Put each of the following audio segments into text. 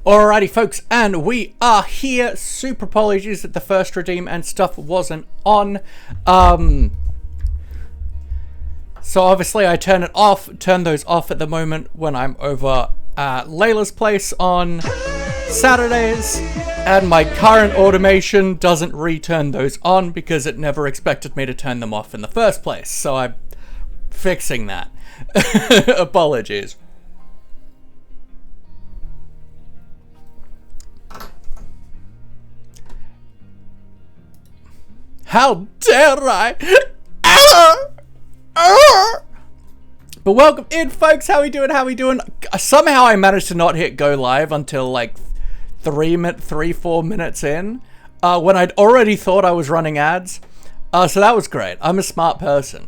Alrighty folks, and we are here. Super apologies that the first redeem and stuff wasn't on. So obviously I turn those off at the moment when I'm over at Layla's place on Saturdays, and my current automation doesn't return those on because it never expected me to turn them off in the first place. So I'm fixing that. Apologies. How dare I? But welcome in, folks. How we doing? How we doing? Somehow I managed to not hit go live until like 3-4 minutes in, when I'd already thought I was running ads. So that was great. I'm a smart person.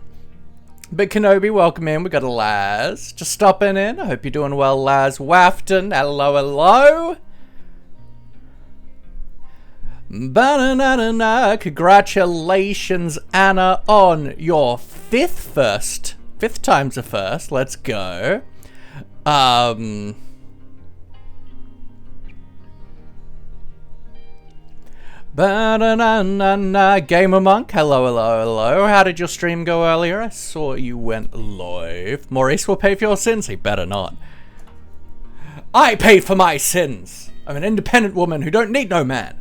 But Kenobi, welcome in. We got a Laz just stopping in. I hope you're doing well, Laz Wafton. Hello, hello. Ba-na-na-na-na. Congratulations, Anna, on your fifth time's a first. Let's go. Ba-na-na-na-na. Gamer Monk, hello, hello, hello. How did your stream go earlier? I saw you went live. Maurice will pay for your sins. He better not. I pay for my sins. I'm an independent woman who don't need no man.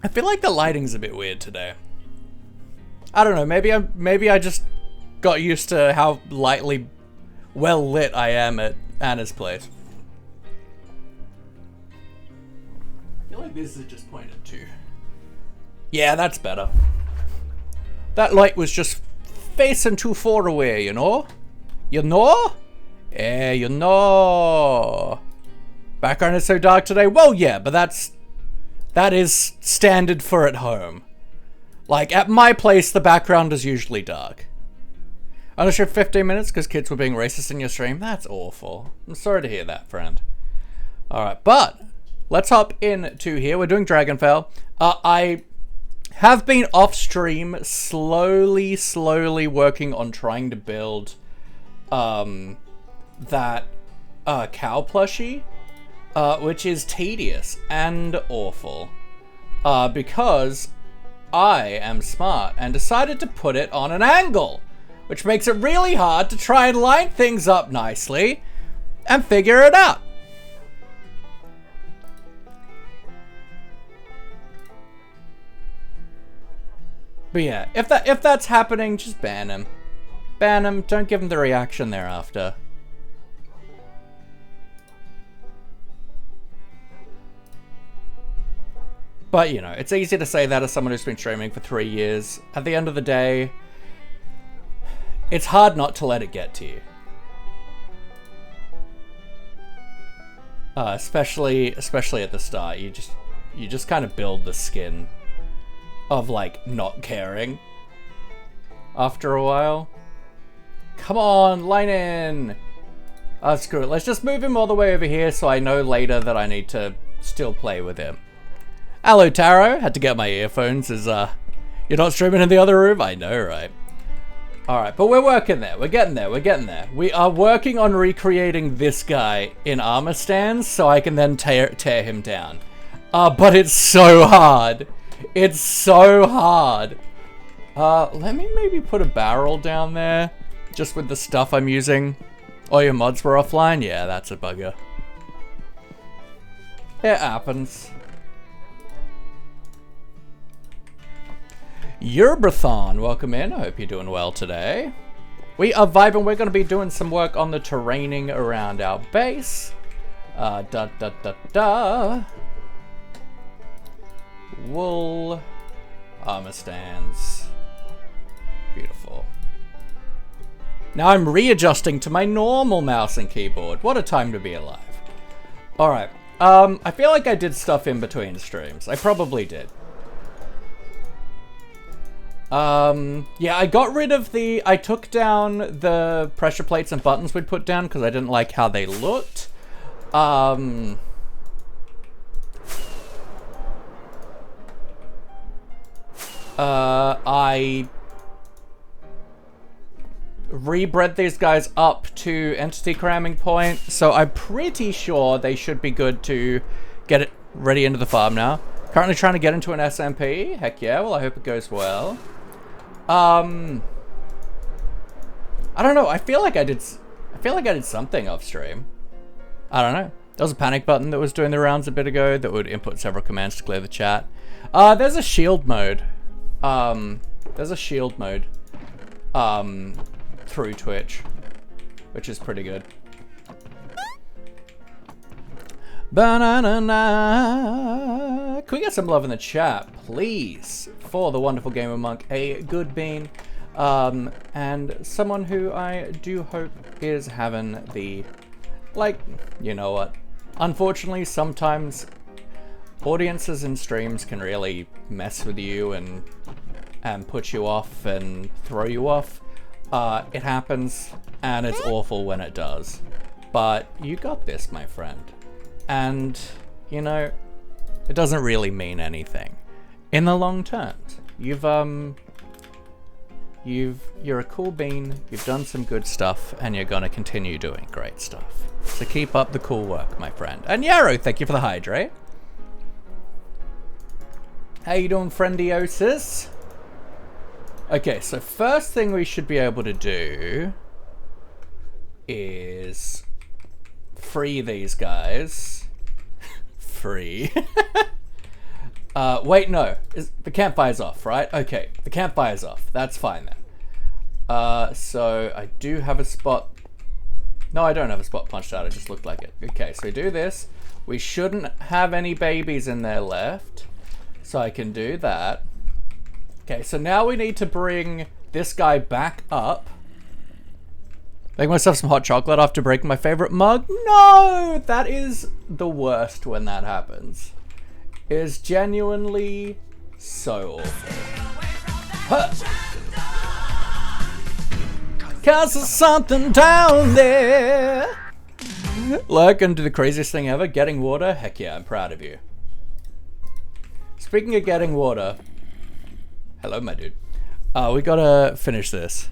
I feel like the lighting's a bit weird today. I don't know, maybe I just got used to how lightly well lit I am at Anna's place. I feel like this is just pointed to. Yeah, that's better. That light was just facing too far away, you know? You know? Yeah, you know. Background is so dark today. Well, yeah, but that is standard for at home. Like, at my place, the background is usually dark. Unless you're 15 minutes because kids were being racist in your stream. That's awful. I'm sorry to hear that, friend. Alright, but let's hop into here. We're doing Dragonfell. I have been off stream slowly working on trying to build that cow plushie. Which is tedious and awful, because I am smart and decided to put it on an angle, which makes it really hard to try and line things up nicely and figure it out. But yeah, if that's happening, just ban him. Ban him, don't give him the reaction thereafter. But, you know, it's easy to say that as someone who's been streaming for 3 years. At the end of the day, it's hard not to let it get to you. Especially at the start. You just kind of build the skin of, like, not caring after a while. Come on, line in! Screw it. Let's just move him all the way over here so I know later that I need to still play with him. Hello, Taro. Had to get my earphones as, you're not streaming in the other room? I know, right? Alright, but we're working there. We're getting there. We're getting there. We are working on recreating this guy in armor stands so I can then tear him down. But it's so hard. It's so hard. Let me maybe put a barrel down there just with the stuff I'm using. Oh, your mods were offline? Yeah, that's a bugger. It happens. Yerbrathon, welcome in. I hope you're doing well today. We are vibing. We're going to be doing some work on the terraining around our base. Wool. Armor stands. Beautiful. Now I'm readjusting to my normal mouse and keyboard. What a time to be alive. Alright. I feel like I did stuff in between streams. I probably did. Yeah, I got rid of I took down the pressure plates and buttons we'd put down because I didn't like how they looked. I rebred these guys up to entity cramming point, so I'm pretty sure they should be good to get it ready into the farm now. Currently trying to get into an SMP. Heck yeah, well I hope it goes well. I don't know, I feel like I did something off stream. I don't know. There was a panic button that was doing the rounds a bit ago that would input several commands to clear the chat. There's a shield mode. Through Twitch, which is pretty good. Banana. Can we get some love in the chat, please, for the wonderful gamer monk, a good bean, and someone who I do hope is having the, like, you know what? Unfortunately, sometimes audiences and streams can really mess with you and put you off and throw you off. It happens, and it's awful when it does. But you got this, my friend. And, you know, it doesn't really mean anything. In the long term, you're a cool bean, you've done some good stuff, and you're gonna continue doing great stuff. So keep up the cool work, my friend. And Yarrow, thank you for the hydrate. How you doing, friendiosis? Okay, so first thing we should be able to do is free these guys. Free. Wait, no. The campfire's off, right? Okay, the campfire's off. That's fine then. So I do have a spot. No, I don't have a spot punched out. It just looked like it. Okay, so we do this. We shouldn't have any babies in there left. So I can do that. Okay, so now we need to bring this guy back up. Make myself some hot chocolate after breaking my favorite mug? No! That is the worst when that happens. It is genuinely so awful. Huh. 'Cause there's something down there. Look, and do the craziest thing ever, getting water? Heck yeah, I'm proud of you. Speaking of getting water, hello, my dude. We gotta finish this.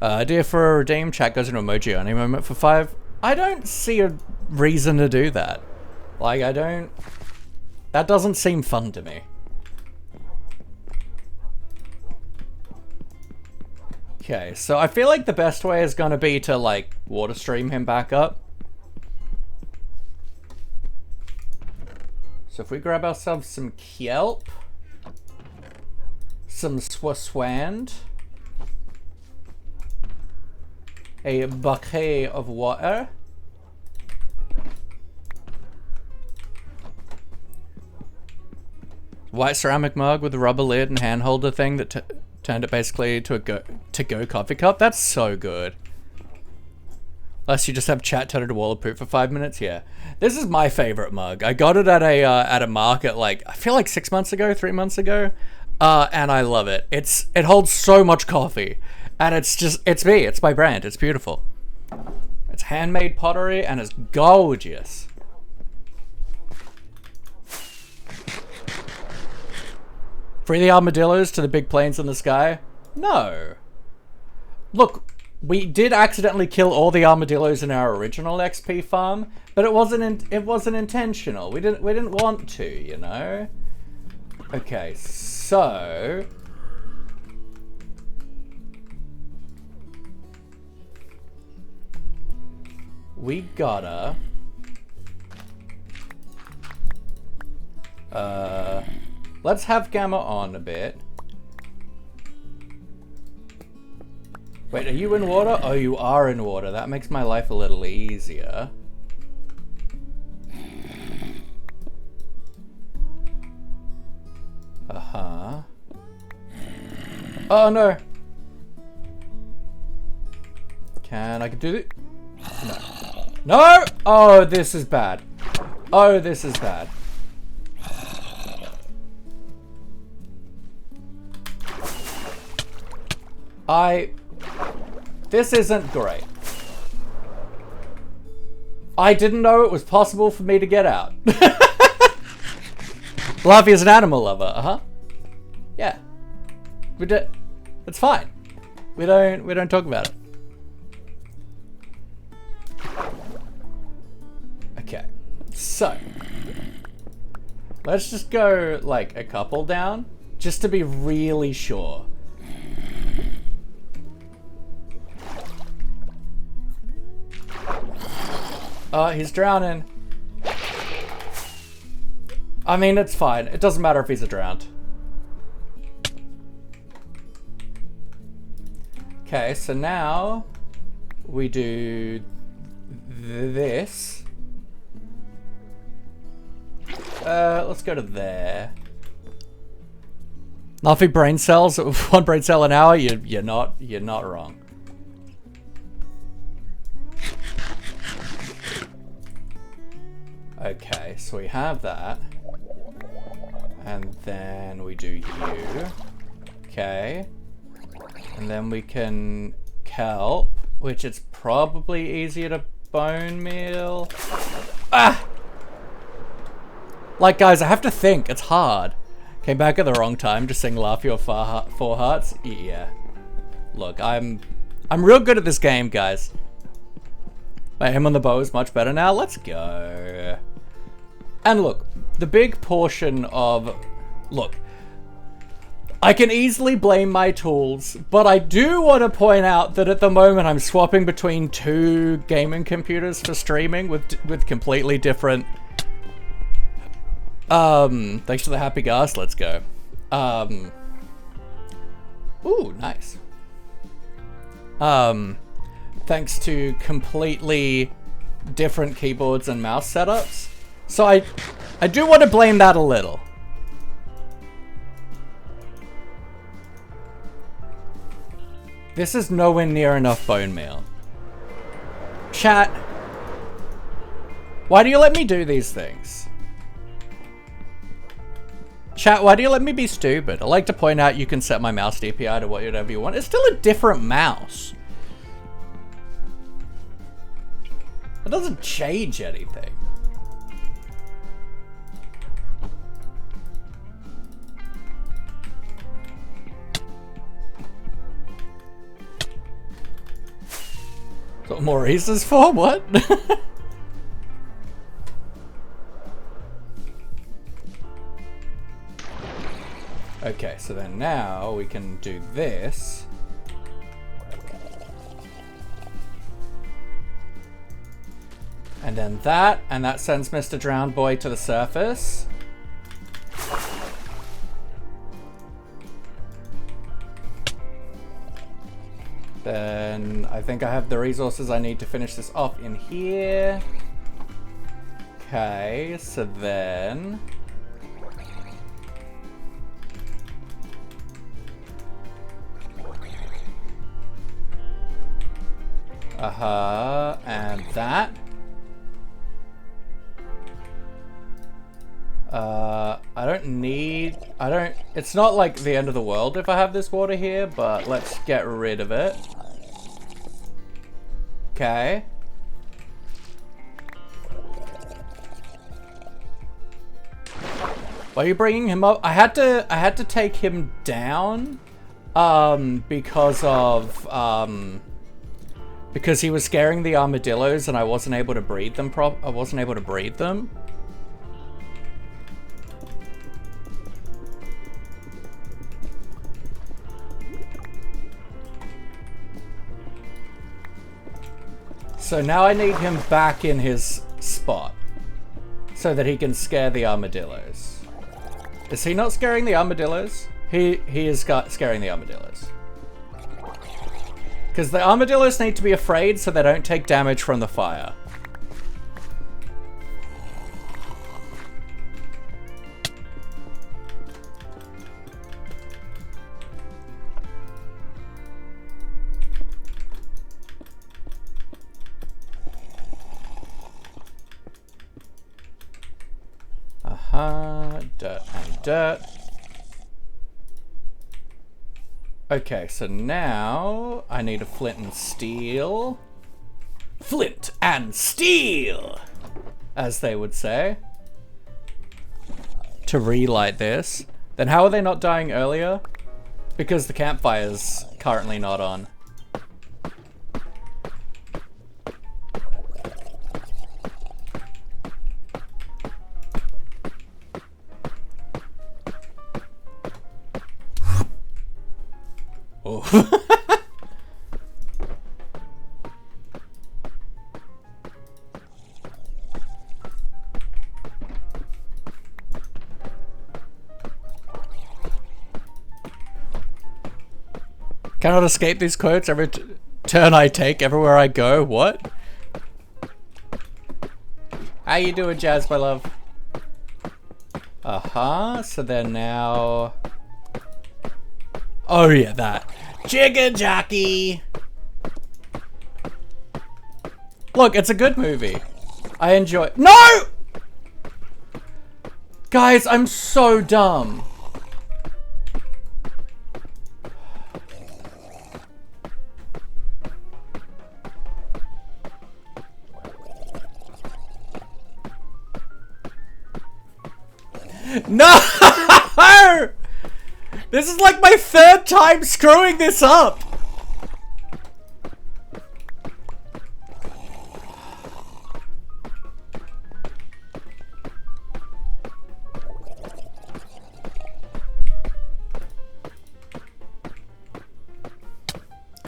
Idea for a redeem, chat goes into emoji only moment for 5. I don't see a reason to do that. Like, that doesn't seem fun to me. Okay, so I feel like the best way is gonna be to, like, water stream him back up. So if we grab ourselves some kelp, some swaswand, a bucket of water, white ceramic mug with a rubber lid and hand holder thing that turned it basically to a to-go coffee cup. That's so good. Unless you just have chat turn it to a wall of poop for 5 minutes. Yeah, this is my favorite mug. I got it at a market, like, I feel like 6 months ago, 3 months ago. And I love it. It holds so much coffee, and it's me. It's my brand. It's beautiful. It's handmade pottery and it's gorgeous. Free the armadillos to the big planes in the sky? No. Look, we did accidentally kill all the armadillos in our original XP farm, but it wasn't intentional. We didn't want to, you know. Okay, so we gotta let's have Gamma on a bit. Wait, are you in water? Oh, you are in water. That makes my life a little easier. Uh-huh. Oh, no. Can I do it? No. No! Oh, this is bad. Oh, this is bad. This isn't great. I didn't know it was possible for me to get out. Fluffy is an animal lover, uh-huh. Yeah. We did. It's fine. We don't talk about it. Okay, so let's just go like a couple down, just to be really sure. Oh, he's drowning. I mean, it's fine. It doesn't matter if he's drowned. Okay, so now we do this. Let's go to there. Nothing brain cells, 1 brain cell an hour. You're not wrong. Okay, so we have that. And then we do you. Okay. And then we can kelp, which it's probably easier to bone meal. Ah! Like, guys, I have to think. It's hard. Came back at the wrong time to sing Laugh Your Four Hearts. Yeah. Look, I'm real good at this game, guys. My aim on the bow is much better now. Let's go. And look, the big portion of... Look, I can easily blame my tools, but I do want to point out that at the moment I'm swapping between 2 gaming computers for streaming with completely different... thanks for the happy gas, let's go. Ooh, nice. Thanks to completely different keyboards and mouse setups. So I do want to blame that a little. This is nowhere near enough bone meal. Chat, why do you let me do these things? Chat, why do you let me be stupid? I like to point out you can set my mouse DPI to whatever you want. It's still a different mouse. It doesn't change anything. That's what Maurice is for? What? Okay, so then now we can do this. And then that, and that sends Mr. Drowned Boy to the surface. Then I think I have the resources I need to finish this off in here. Okay, so then... and that. It's not like the end of the world if I have this water here, but let's get rid of it. Okay. Why are you bringing him up? I had to take him down, because he was scaring the armadillos and I wasn't able to breed them So now I need him back in his spot so that he can scare the armadillos. Is he not scaring the armadillos? He is scaring the armadillos. Because the armadillos need to be afraid so they don't take damage from the fire. Dirt and dirt. Okay, so now I need a flint and steel. Flint and steel, as they would say. To relight this. Then how are they not dying earlier? Because the campfire's currently not on. Oh. Cannot escape these quotes every turn I take, everywhere I go. What? How you doing, Jazz, my love? So then now... Oh yeah, that. Chicken jockey! Look, it's a good movie. I enjoy- No! Guys, I'm so dumb. No! This is like my third time screwing this up!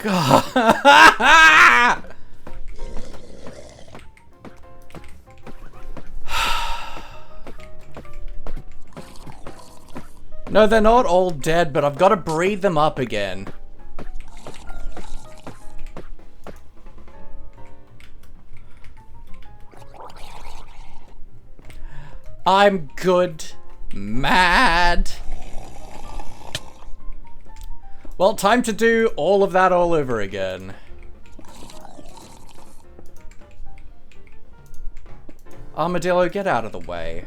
God. No, they're not all dead, but I've got to breed them up again. I'm good. Mad. Well, time to do all of that all over again. Armadillo, get out of the way.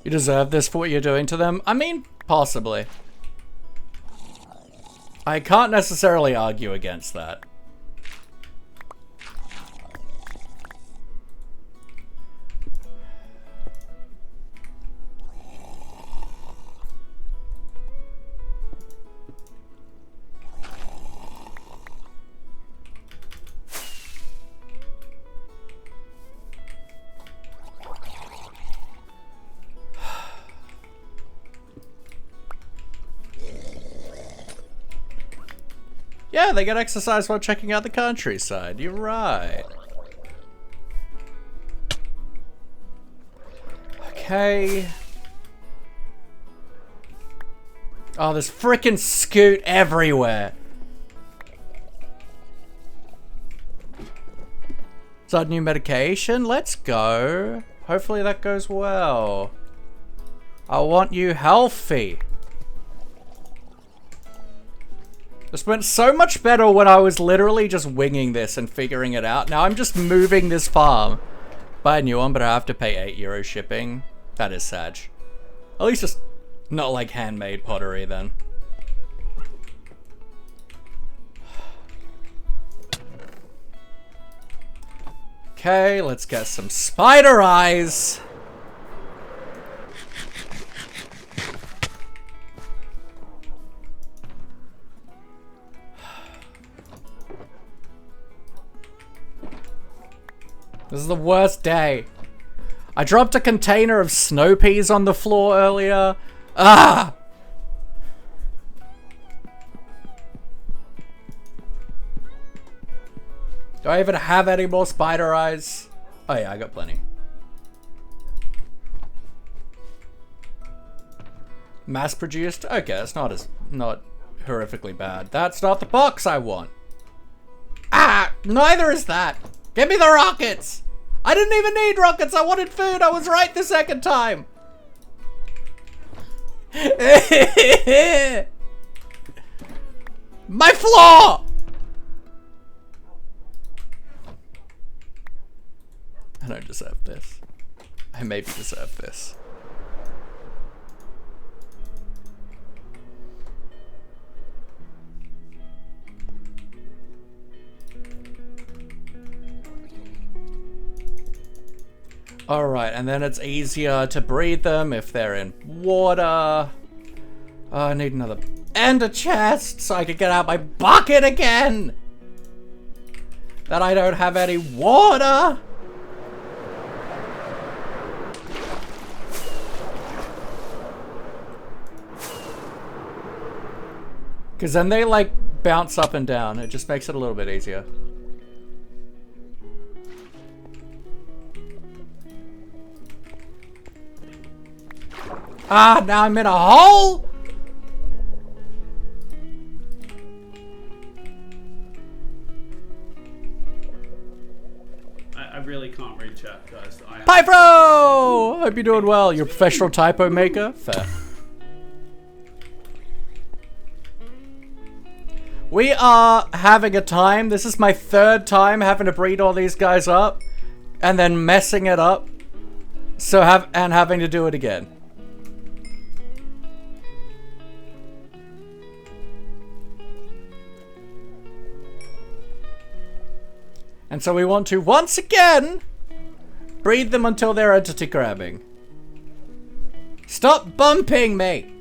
You deserve this for what you're doing to them? I mean, possibly. I can't necessarily argue against that. Yeah, they get exercise while checking out the countryside. You're right. Okay. Oh, there's frickin' scoot everywhere. Is that new medication? Let's go. Hopefully that goes well. I want you healthy. This went so much better when I was literally just winging this and figuring it out. Now I'm just moving this farm. Buy a new one, but I have to pay €8 shipping. That is sad. At least it's not like handmade pottery then. Okay, let's get some spider eyes. This is the worst day. I dropped a container of snow peas on the floor earlier. Ah! Do I even have any more spider eyes? Oh yeah, I got plenty. Mass produced? Okay, it's not horrifically bad. That's not the box I want. Ah! Neither is that! Give me the rockets! I didn't even need rockets, I wanted food, I was right the second time! My floor! I don't deserve this. I maybe deserve this. Alright, and then it's easier to breed them if they're in water. Oh, I need another... And a chest so I can get out my bucket again! That I don't have any water! Because then they, like, bounce up and down. It just makes it a little bit easier. Ah, now I'm in a hole! I really can't read chat, guys. Pyro! Hope you're doing well. You're a professional typo maker? Fair. We are having a time. This is my 3rd time having to breed all these guys up and then messing it up. So having to do it again. And so we want to once again breed them until they're entity grabbing. Stop bumping me!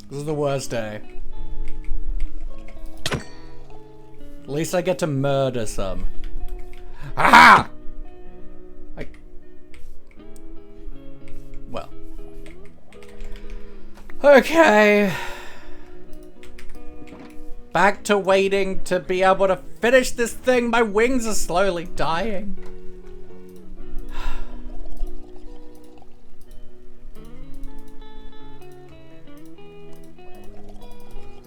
This is the worst day. At least I get to murder some. Aha! Well. Okay. Back to waiting to be able to finish this thing. My wings are slowly dying.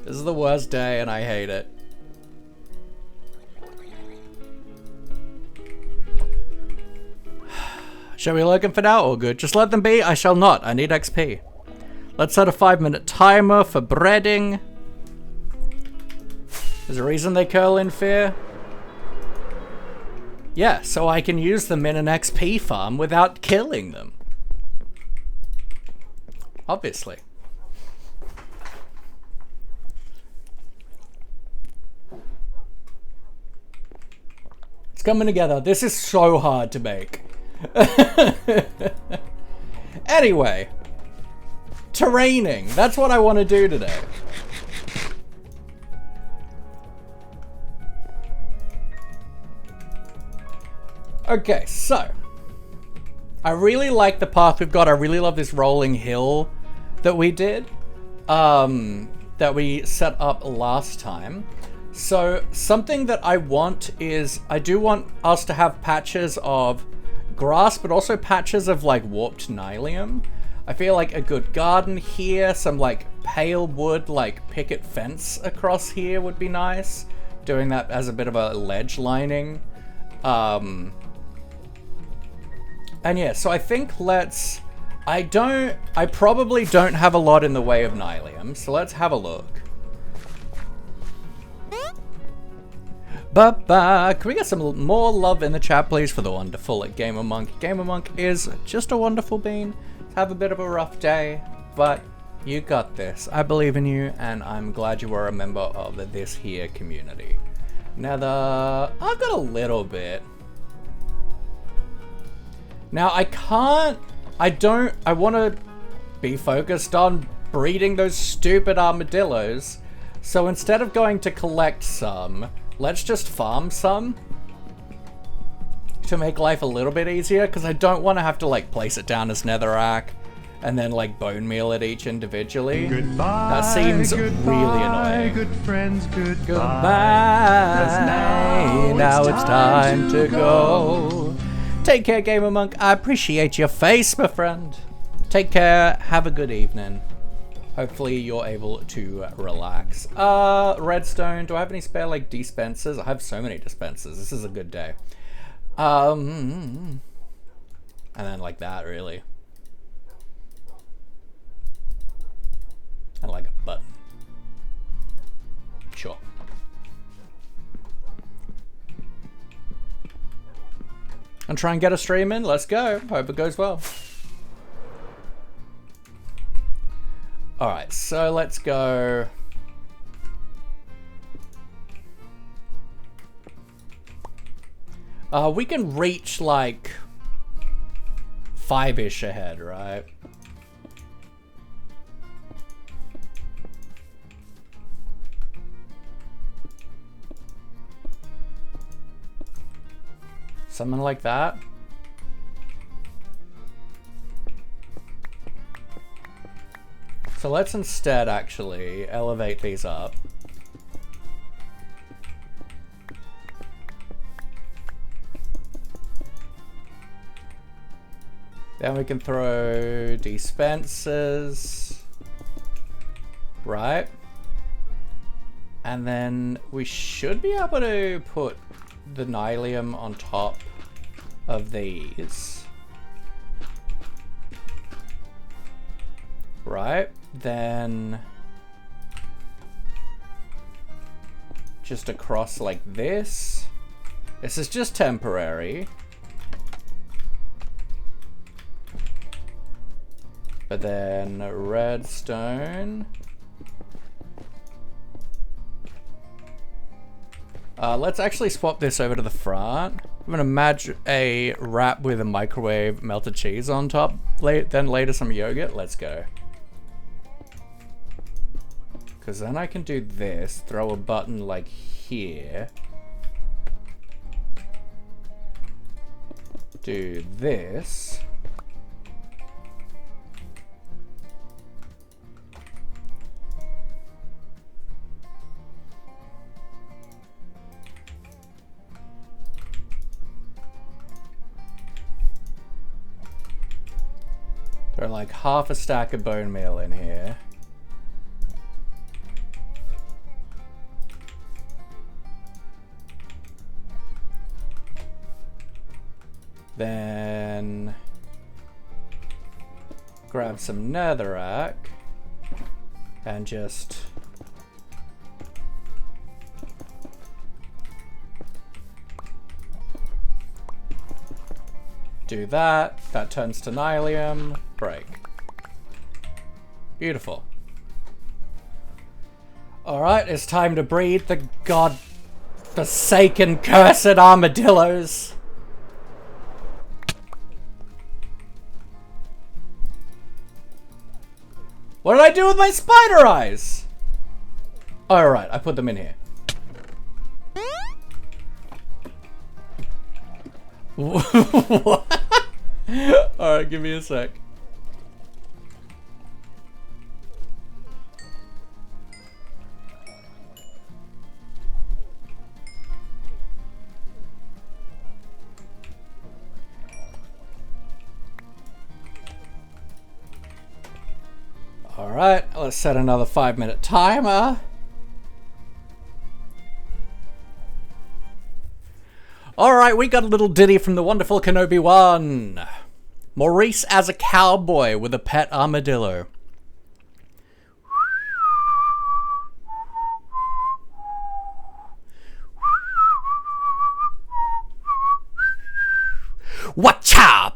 This is the worst day and I hate it. Shall we lurk them for now or good? Just let them be. I shall not. I need XP. Let's set a 5-minute timer for breading. There's a reason they curl in fear. Yeah, so I can use them in an XP farm without killing them. Obviously. It's coming together. This is so hard to make. Anyway, terraining. That's what I want to do today. Okay, so I really like the path we've got. I really love this rolling hill that we did, that we set up last time. So something that I want is, I do want us to have patches of grass, but also patches of like warped nylium. I feel like a good garden here, some like pale wood, like picket fence across here would be nice. Doing that as a bit of a ledge lining. And yeah, so I think I probably don't have a lot in the way of nylium, so let's have a look. Can we get some more love in the chat, please, for the wonderful Gamer Monk. Gamer Monk is just a wonderful bean. Have a bit of a rough day, but you got this. I believe in you, and I'm glad you were a member of this here community. Now I've got a little bit. Now I want to be focused on breeding those stupid armadillos. So instead of going to collect some, let's just farm some to make life a little bit easier, because I don't want to have to like place it down as netherrack and then like bone meal it each individually. Goodbye, that seems goodbye, really annoying. Good friends, goodbye. Goodbye. Now it's time to go. Take care, Gamer Monk. I appreciate your face, my friend. Take care. Have a good evening. Hopefully you're able to relax. Redstone. Do I have any spare like dispensers? I have so many dispensers. This is a good day. And then like that, really. And like a button. Sure. And try and get a stream in. Let's go. Hope it goes well. Alright, so let's go. We can reach like 5-ish ahead, right? Something like that. So let's instead actually elevate these up. Then we can throw dispensers, right? And then we should be able to put the nylium on top of these. Right? Then just across like this. This is just temporary. But then redstone. Let's actually swap this over to the front. I'm gonna match a wrap with a microwave melted cheese on top. Then later some yogurt. Let's go. Because then I can do this. Throw a button like here. Do this. Throw like half a stack of bone meal in here. Then grab some netherrack and just do that. That turns to nylium. Break. Beautiful. Alright, it's time to breed the god-forsaken cursed armadillos. What did I do with my spider eyes? Alright, I put them in here. What? Alright, give me a sec. Alright, let's set another 5-minute timer. Alright, we got a little ditty from the wonderful Kenobi 1. Maurice as a cowboy with a pet armadillo. Watcha!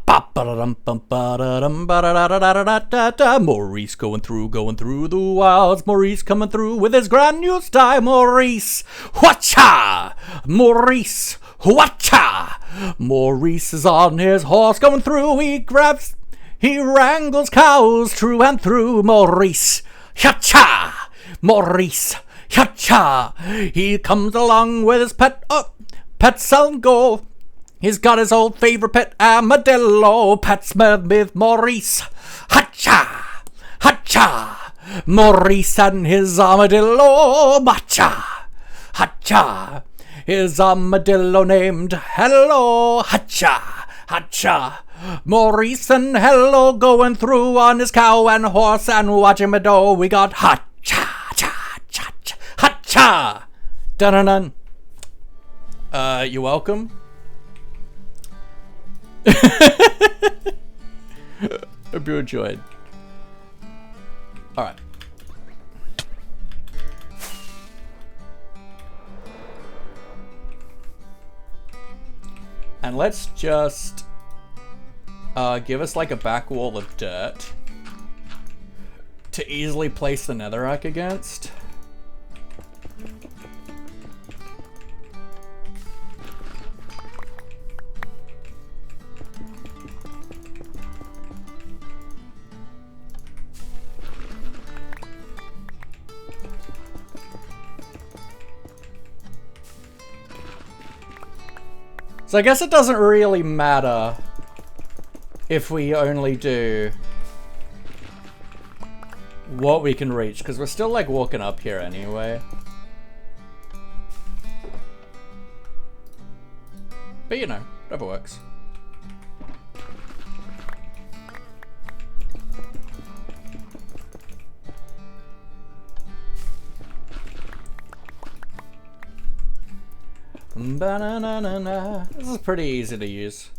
Maurice going through the wilds. Maurice coming through with his grand new style. Maurice, watcha! Maurice, watcha! Maurice is on his horse going through. He wrangles cows true and through. Maurice, watcha! Maurice, watcha! He comes along with his pet Salgo. He's got his old favorite pet armadillo. Pets with Maurice. Hacha! Hacha! Maurice and his armadillo. Macha! Hacha! His armadillo named Hello. Hacha! Hacha! Maurice and Hello going through on his cow and horse and watching meadow. We got Hacha! Cha! Cha! Cha! Hacha! Dun-dun-dun. You're welcome. Hope you enjoyed. Alright. And let's just give us like a back wall of dirt. to easily place the netherrack against. So I guess it doesn't really matter if we only do what we can reach, because we're still like walking up here anyway. But you know, whatever works. Ba-na-na-na-na. This is pretty easy to use.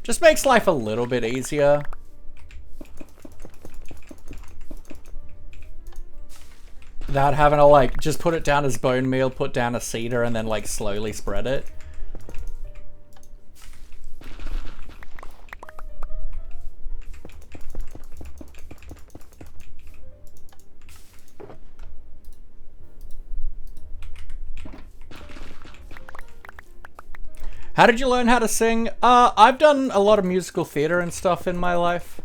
Just makes life a little bit easier. Without having to like just put it down as bone meal, put down a cedar, and then like slowly spread it. How did you learn how to sing? I've done a lot of musical theater and stuff in my life.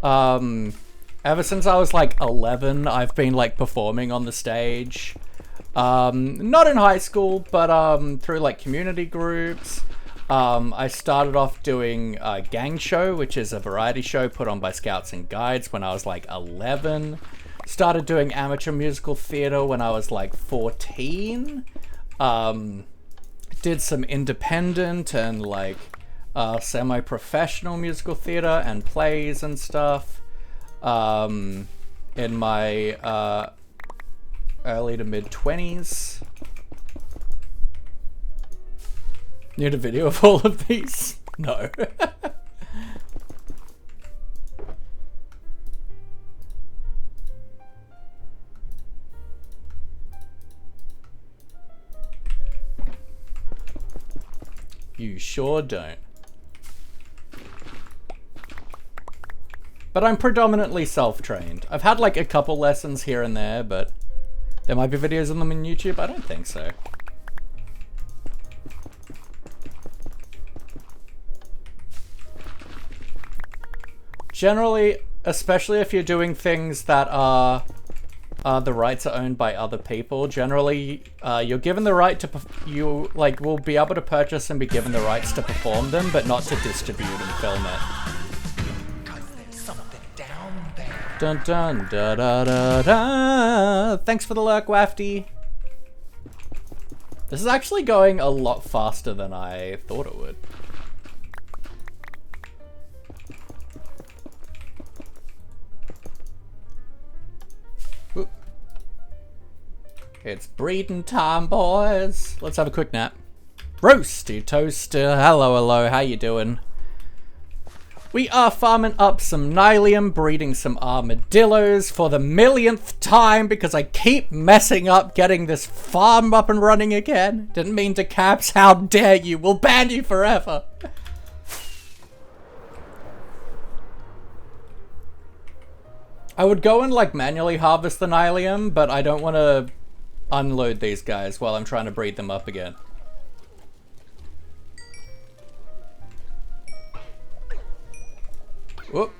Ever since I was like 11, I've been like performing on the stage. Not in high school, but through like community groups. I started off doing a gang show, which is a variety show put on by Scouts and Guides when I was like 11. Started doing amateur musical theater when I was like 14. Did some independent and like semi-professional musical theater and plays and stuff in my early to mid-20s. Need a video of all of these? No. You sure don't. But I'm predominantly self-trained. I've had like a couple lessons here and there, but there might be videos on them on YouTube. I don't think so. Generally, especially if you're doing things that are the rights are owned by other people, generally you're given the right to you like will be able to purchase and be given the rights to perform them, but not to distribute and film it. Dun dun da da da da. Thanks for the lurk, Wafty. This is actually going a lot faster than I thought it would. Ooh. It's breeding time, boys. Let's have a quick nap. Roasty toaster, hello, how you doing? We are farming up some nylium, breeding some armadillos for the millionth time because I keep messing up getting this farm up and running again. Didn't mean to caps, how dare you, we'll ban you forever. I would go and like manually harvest the nylium, but I don't want to unload these guys while I'm trying to breed them up again. Whoop.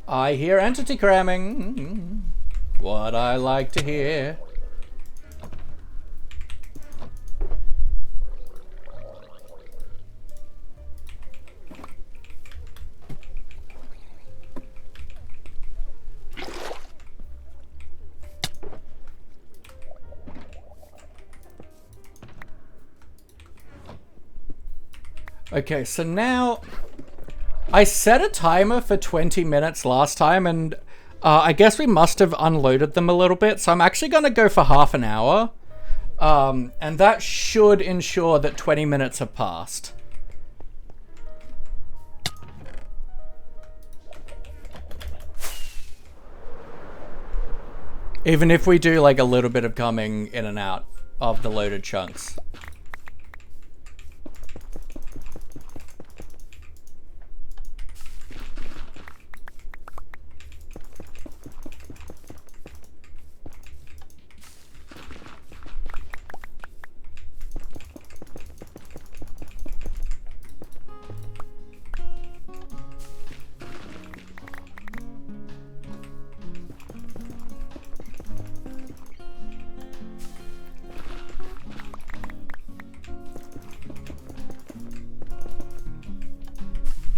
I hear entity cramming. What I like to hear. Okay, so now I set a timer for 20 minutes last time, and I guess we must have unloaded them a little bit, so I'm actually going to go for half an hour, and that should ensure that 20 minutes have passed. Even if we do like a little bit of coming in and out of the loaded chunks.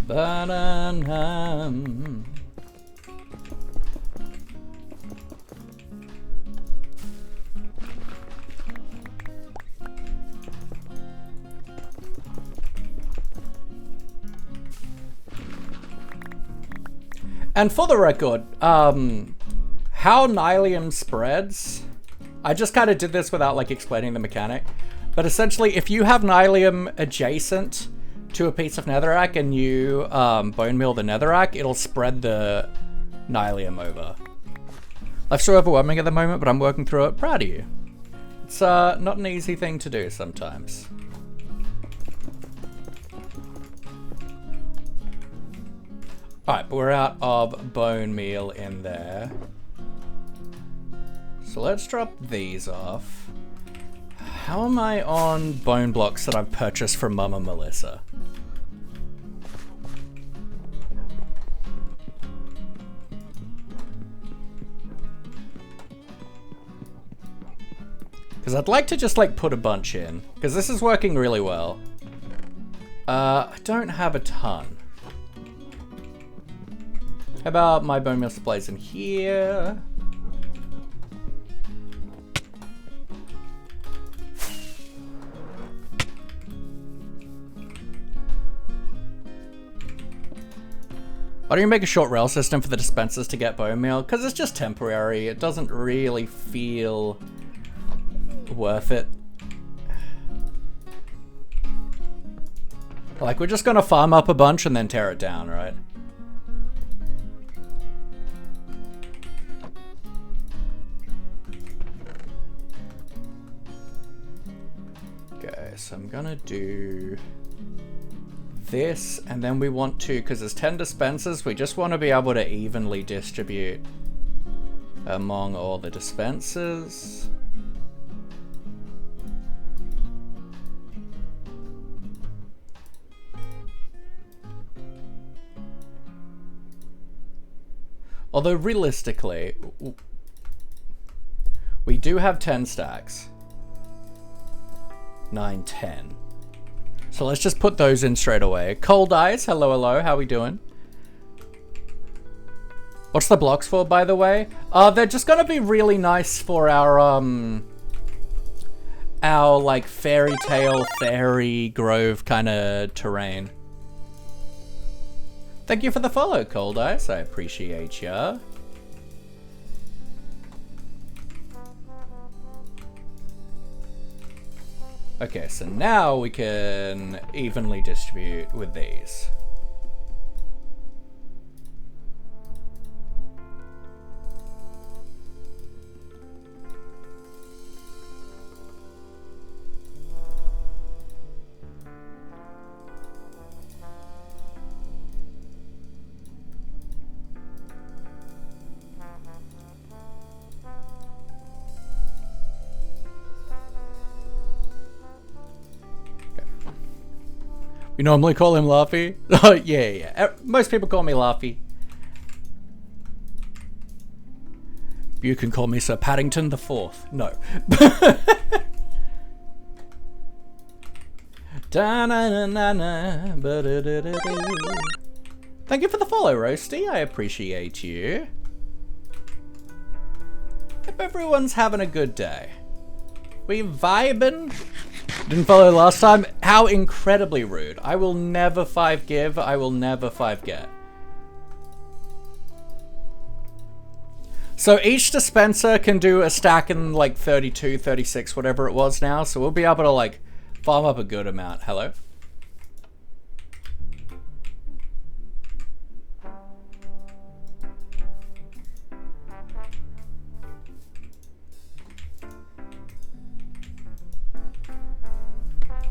Ba-da-dum. And for the record, how Nylium spreads, I just kind of did this without like explaining the mechanic, but essentially if you have Nylium adjacent to a piece of netherrack and you bone meal the netherrack, it'll spread the Nylium over. Life's so overwhelming at the moment, but I'm working through it. Proud of you. It's not an easy thing to do sometimes. Alright, but we're out of bone meal in there. So let's drop these off. How am I on bone blocks that I've purchased from Mama Melissa? Because I'd like to just like put a bunch in, because this is working really well. I don't have a ton. How about my bone meal supplies in here? Why don't you make a short rail system for the dispensers to get bone meal? Because it's just temporary. It doesn't really feel worth it. Like, we're just gonna farm up a bunch and then tear it down, right? Okay, so I'm gonna do this, and then we want to, because there's 10 dispensers, we just want to be able to evenly distribute among all the dispensers. Although realistically, we do have 10 stacks. 9, 10. So let's just put those in straight away. Cold Eyes, hello, hello, how we doing? What's the blocks for, by the way? They're just gonna be really nice for our like fairy tale, fairy grove kind of terrain. Thank you for the follow, Cold Eyes, I appreciate ya. Okay, so now we can evenly distribute with these. We normally call him Laffy. Oh, yeah. Most people call me Laffy. You can call me Sir Paddington the Fourth. No. Thank you for the follow, Roasty. I appreciate you. Hope everyone's having a good day. We vibing? Didn't follow last time? How incredibly rude. I will never 5 give, I will never 5 get. So each dispenser can do a stack in like 32, 36, whatever it was now, so we'll be able to like farm up a good amount. Hello?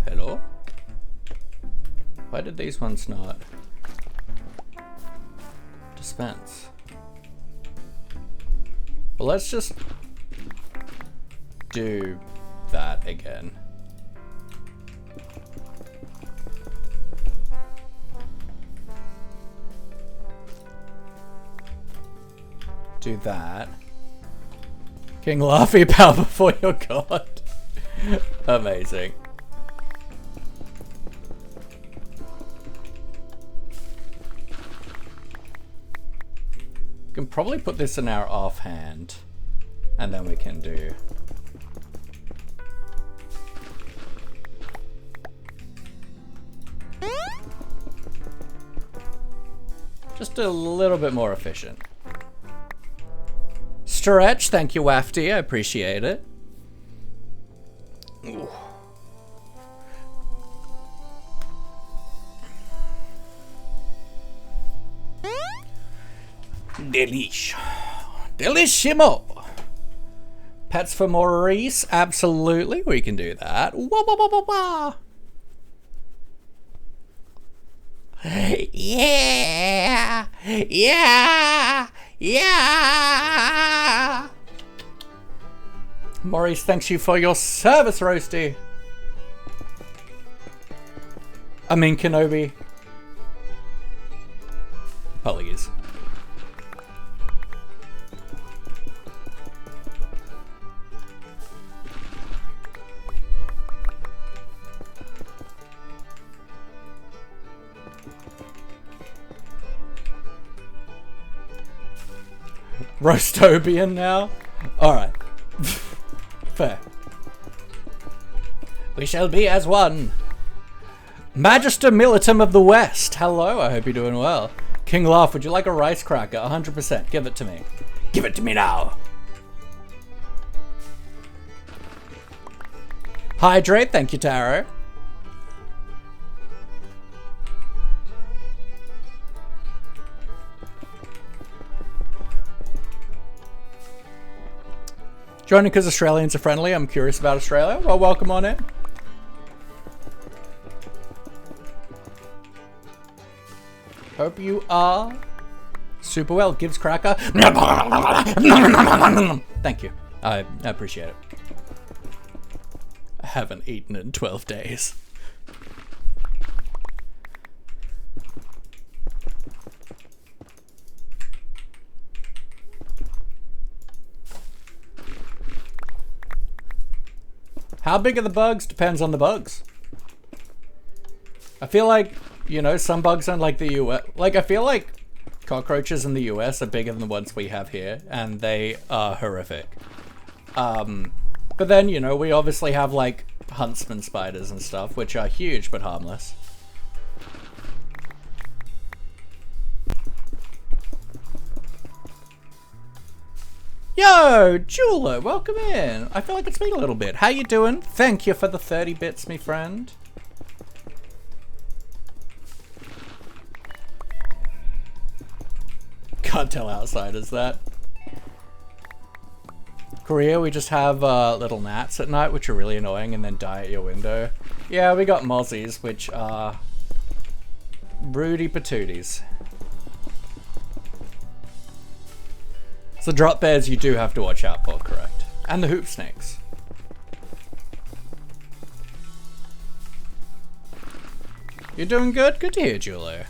Hello? Why did these ones not dispense? Well, let's just do that again. Do that. King Laffy, bow before your god. Amazing. can probably put this in our offhand, and then we can do... just a little bit more efficient. Stretch, thank you, Wafty. I appreciate it. Ooh. Delish. Delissimo. Pets for Maurice, absolutely. We can do that. Wah, wah, wah, wah, wah. Yeah, yeah, yeah. Maurice, thanks you for your service, Roasty. I mean, Kenobi. Apologies. Roastobian now? Alright. Fair. We shall be as one. Magister Militum of the West. Hello, I hope you're doing well. King Laugh, would you like a rice cracker? 100%. Give it to me. Give it to me now. Hydrate, thank you, Taro. Joining because Australians are friendly. I'm curious about Australia. Well, welcome on in. Hope you are super well. Gives cracker. Thank you. I appreciate it. I haven't eaten in 12 days. How big are the bugs? Depends on the bugs. I feel like, you know, some bugs in like the US, like I feel like cockroaches in the US are bigger than the ones we have here, and they are horrific. But then, you know, we obviously have like huntsman spiders and stuff, which are huge but harmless. Yo, Jeweler, welcome in. I feel like it's been a little bit. How you doing? Thank you for the 30 bits, me friend. Can't tell outsiders that. Korea, we just have little gnats at night, which are really annoying, and then die at your window. Yeah, we got mozzies, which are broody patooties. So drop bears you do have to watch out for, correct? And the hoop snakes. You're doing good? Good to hear, Julio.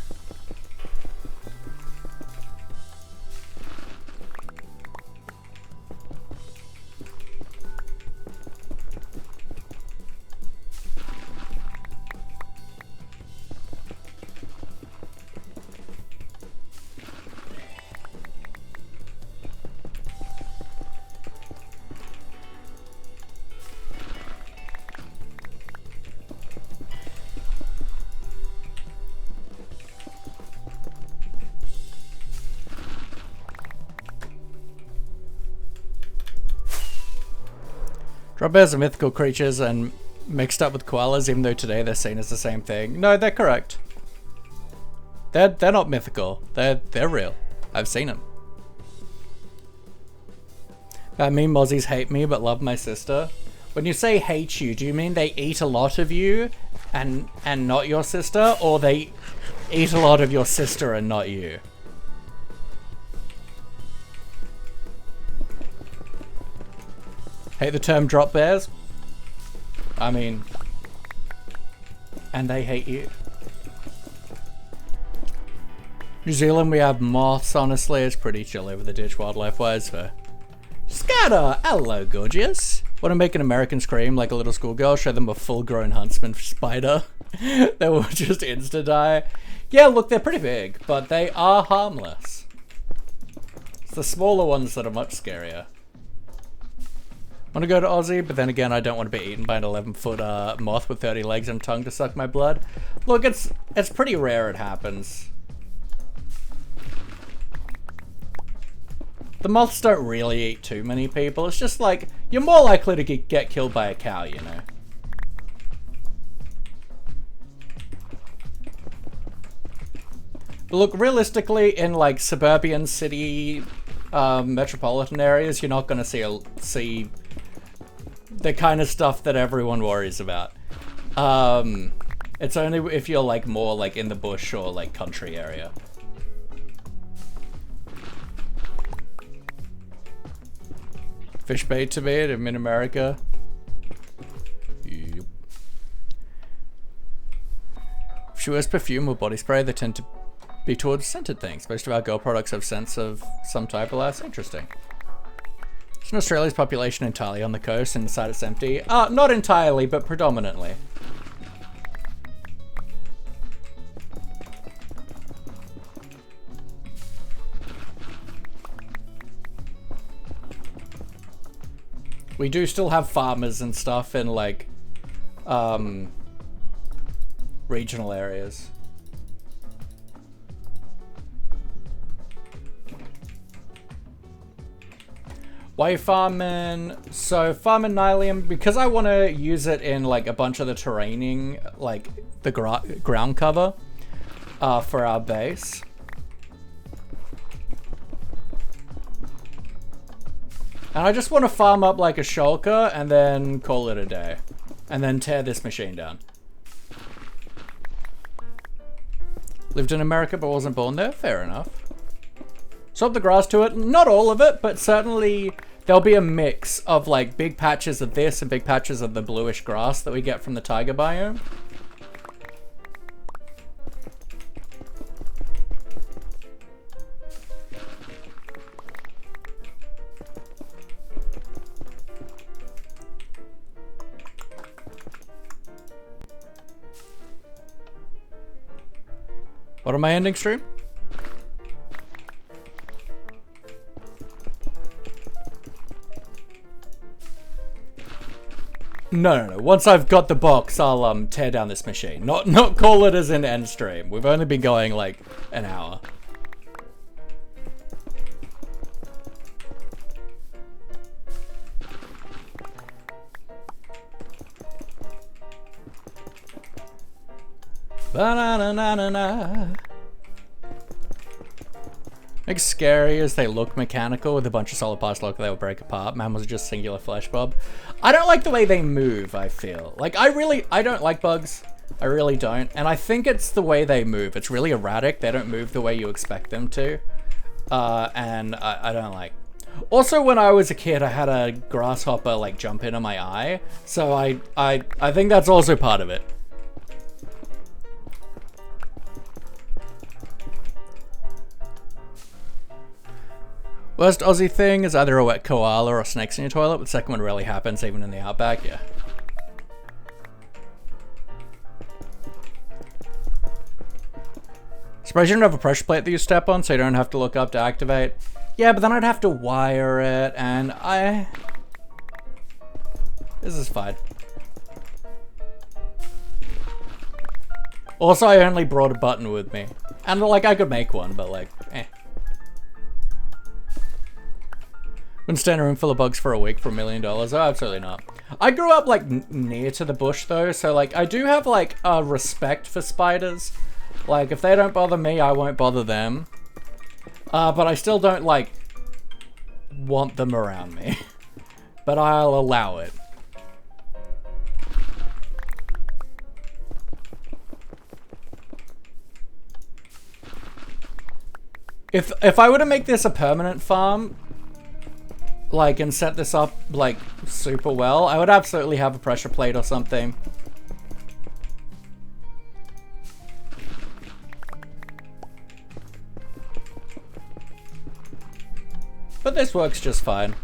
Drop bears are mythical creatures and mixed up with koalas, even though today they're seen as the same thing. No, they're correct. They're not mythical. They're real. I've seen them. I mean, mozzies hate me but love my sister. When you say hate you, do you mean they eat a lot of you and not your sister, or they eat a lot of your sister and not you? Hate the term drop bears? I mean, and they hate you. New Zealand, we have moths, honestly. It's pretty chill over the ditch wildlife-wise. So. Scatter! Hello, gorgeous. Want to make an American scream like a little schoolgirl? Show them a full-grown huntsman spider. They will just insta-die. Yeah, look, they're pretty big, but they are harmless. the smaller ones that are much scarier. Want to go to Aussie, but then again, I don't want to be eaten by an 11-foot moth with 30 legs and tongue to suck my blood. Look, it's pretty rare it happens. The moths don't really eat too many people. It's just like, you're more likely to get killed by a cow, you know? But look, realistically, in like suburban city, metropolitan areas, you're not going to see the kind of stuff that everyone worries about. It's only if you're like more like in the bush or like country area. Fish bait to me in mid-America. Yep. If she wears perfume or body spray, they tend to be towards scented things. Most of our girl products have scents of some type or less. Interesting. Isn't Australia's population entirely on the coast and inside it's empty? Not entirely, but predominantly. We do still have farmers and stuff in like regional areas. Why are you farming? So farming Nylium because I want to use it in like a bunch of the terraining, like the ground cover for our base. And I just want to farm up like a shulker and then call it a day. And then tear this machine down. Lived in America but wasn't born there? Fair enough. Swap the grass to it. Not all of it, but certainly there'll be a mix of like big patches of this and big patches of the bluish grass that we get from the taiga biome. What am I ending stream? No. Once I've got the box, I'll tear down this machine. Not call it as an end stream. We've only been going like an hour. Ba-na-na-na-na-na. Like scary as they look mechanical with a bunch of solid parts look they will break apart. Mammals are just singular flesh bob. I don't like the way they move, I feel. Like I don't like bugs. I really don't. And I think it's the way they move. It's really erratic. They don't move the way you expect them to. And I don't like. Also, when I was a kid, I had a grasshopper like jump into my eye. So I think that's also part of it. Worst Aussie thing is either a wet koala or snakes in your toilet, but the second one rarely happens, even in the outback, yeah. Suppose you don't have a pressure plate that you step on, so you don't have to look up to activate. Yeah, but then I'd have to wire it, and this is fine. Also, I only brought a button with me. And, like, I could make one, but, like, eh. Wouldn't stand a room full of bugs for a week for $1 million. Oh, absolutely not. I grew up like near to the bush though, so like I do have like a respect for spiders. Like if they don't bother me, I won't bother them. But I still don't like want them around me. But I'll allow it. If I were to make this a permanent farm, like, and set this up, like, super well, I would absolutely have a pressure plate or something. But this works just fine.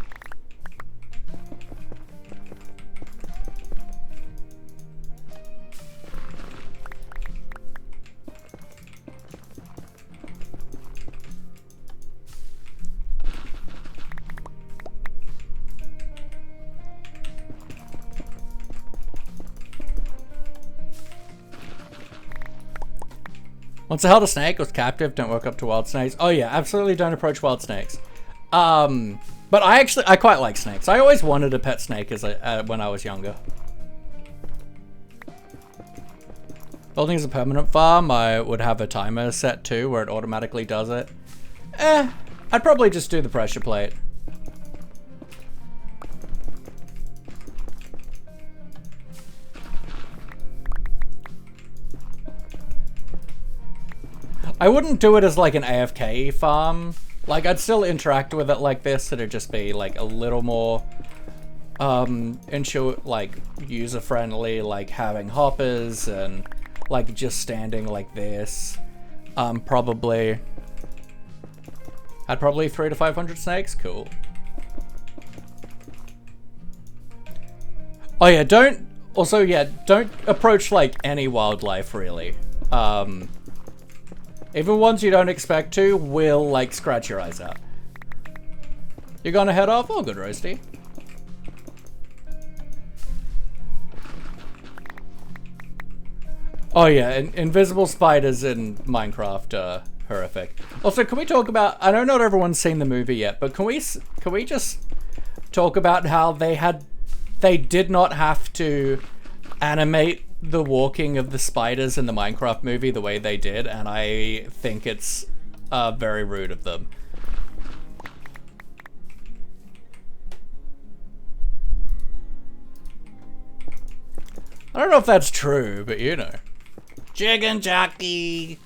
Once I held a snake, was captive, don't walk up to wild snakes. Oh yeah, absolutely don't approach wild snakes. But I quite like snakes. I always wanted a pet snake when I was younger. Building is a permanent farm. I would have a timer set too, where it automatically does it. I'd probably just do the pressure plate. I wouldn't do it as like an AFK farm. Like, I'd still interact with it like this. It'd just be like a little more like user-friendly, like having hoppers and like just standing like this. I'd probably 300 to 500 snakes. Cool. Oh yeah, don't approach like any wildlife really. Even ones you don't expect to will like scratch your eyes out. You're gonna head off? Oh, good, Roasty. Oh yeah, invisible spiders in Minecraft are horrific. Also, can we talk about, I know not everyone's seen the movie yet, but can we just talk about how they did not have to animate the walking of the spiders in the Minecraft movie the way they did, and I think it's very rude of them. I don't know if that's true, but you know. Chicken jockey!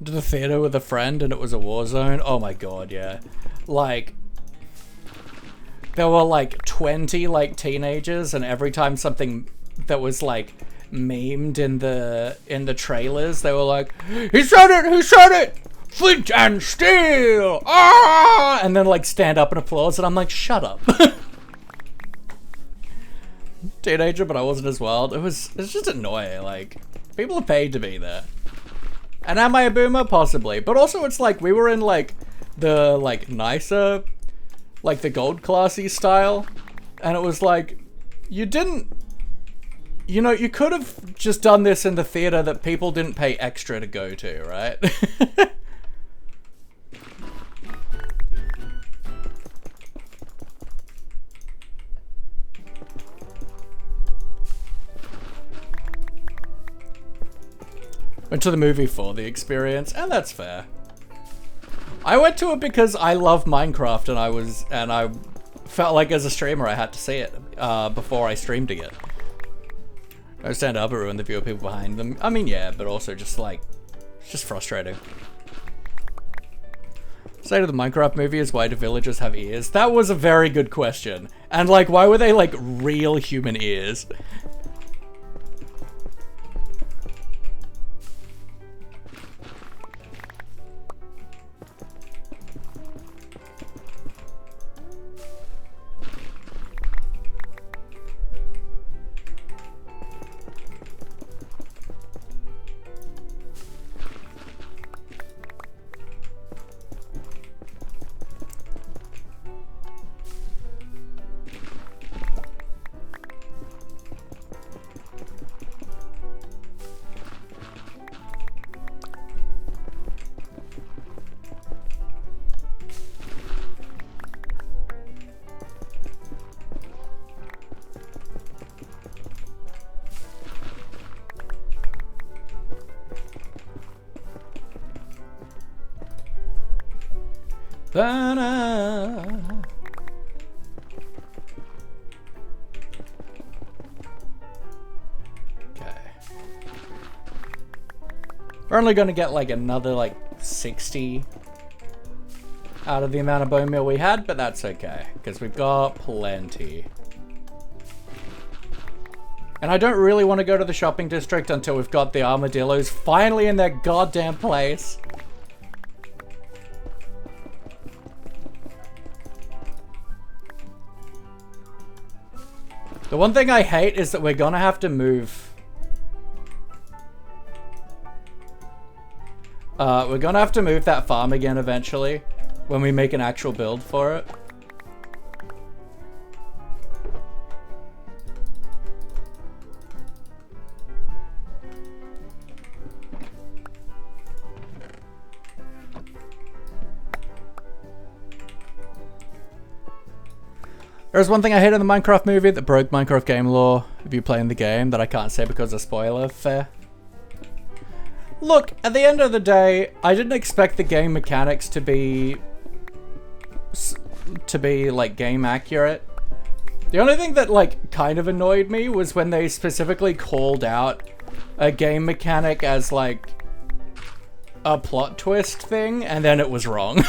To the theater with a friend and it was a war zone. Oh my god, yeah. Like, there were like 20 like teenagers, and every time something that was like memed in the trailers, they were like, he said it, flint and steel, ah! And then like stand up and applause, and I'm like, shut up. Teenager, but I wasn't as wild. It's just annoying. Like, people are paid to be there. And am I a boomer? Possibly. But also it's like, we were in like the like nicer, like the gold classy style. And it was like, you didn't, you know, you could have just done this in the theater that people didn't pay extra to go to, right? Went to the movie for the experience, and that's fair. I went to it because I love Minecraft, and I felt like as a streamer I had to see it before I streamed again. I stand up and ruin the view of people behind them. I mean, yeah, but also just like, it's just frustrating. State of the Minecraft movie is, why do villagers have ears? That was a very good question. And like, why were they like real human ears? Okay. We're only gonna get like another like 60 out of the amount of bone meal we had, but that's okay, because we've got plenty. And I don't really want to go to the shopping district until we've got the armadillos finally in their goddamn place. The one thing I hate is that we're gonna have to move. We're gonna have to move that farm again eventually. when we make an actual build for it. There's one thing I hate in the Minecraft movie that broke Minecraft game lore if you play in the game that I can't say because of spoiler. Fair. Look, at the end of the day, I didn't expect the game mechanics to be like game accurate. The only thing that like kind of annoyed me was when they specifically called out a game mechanic as like a plot twist thing and then it was wrong.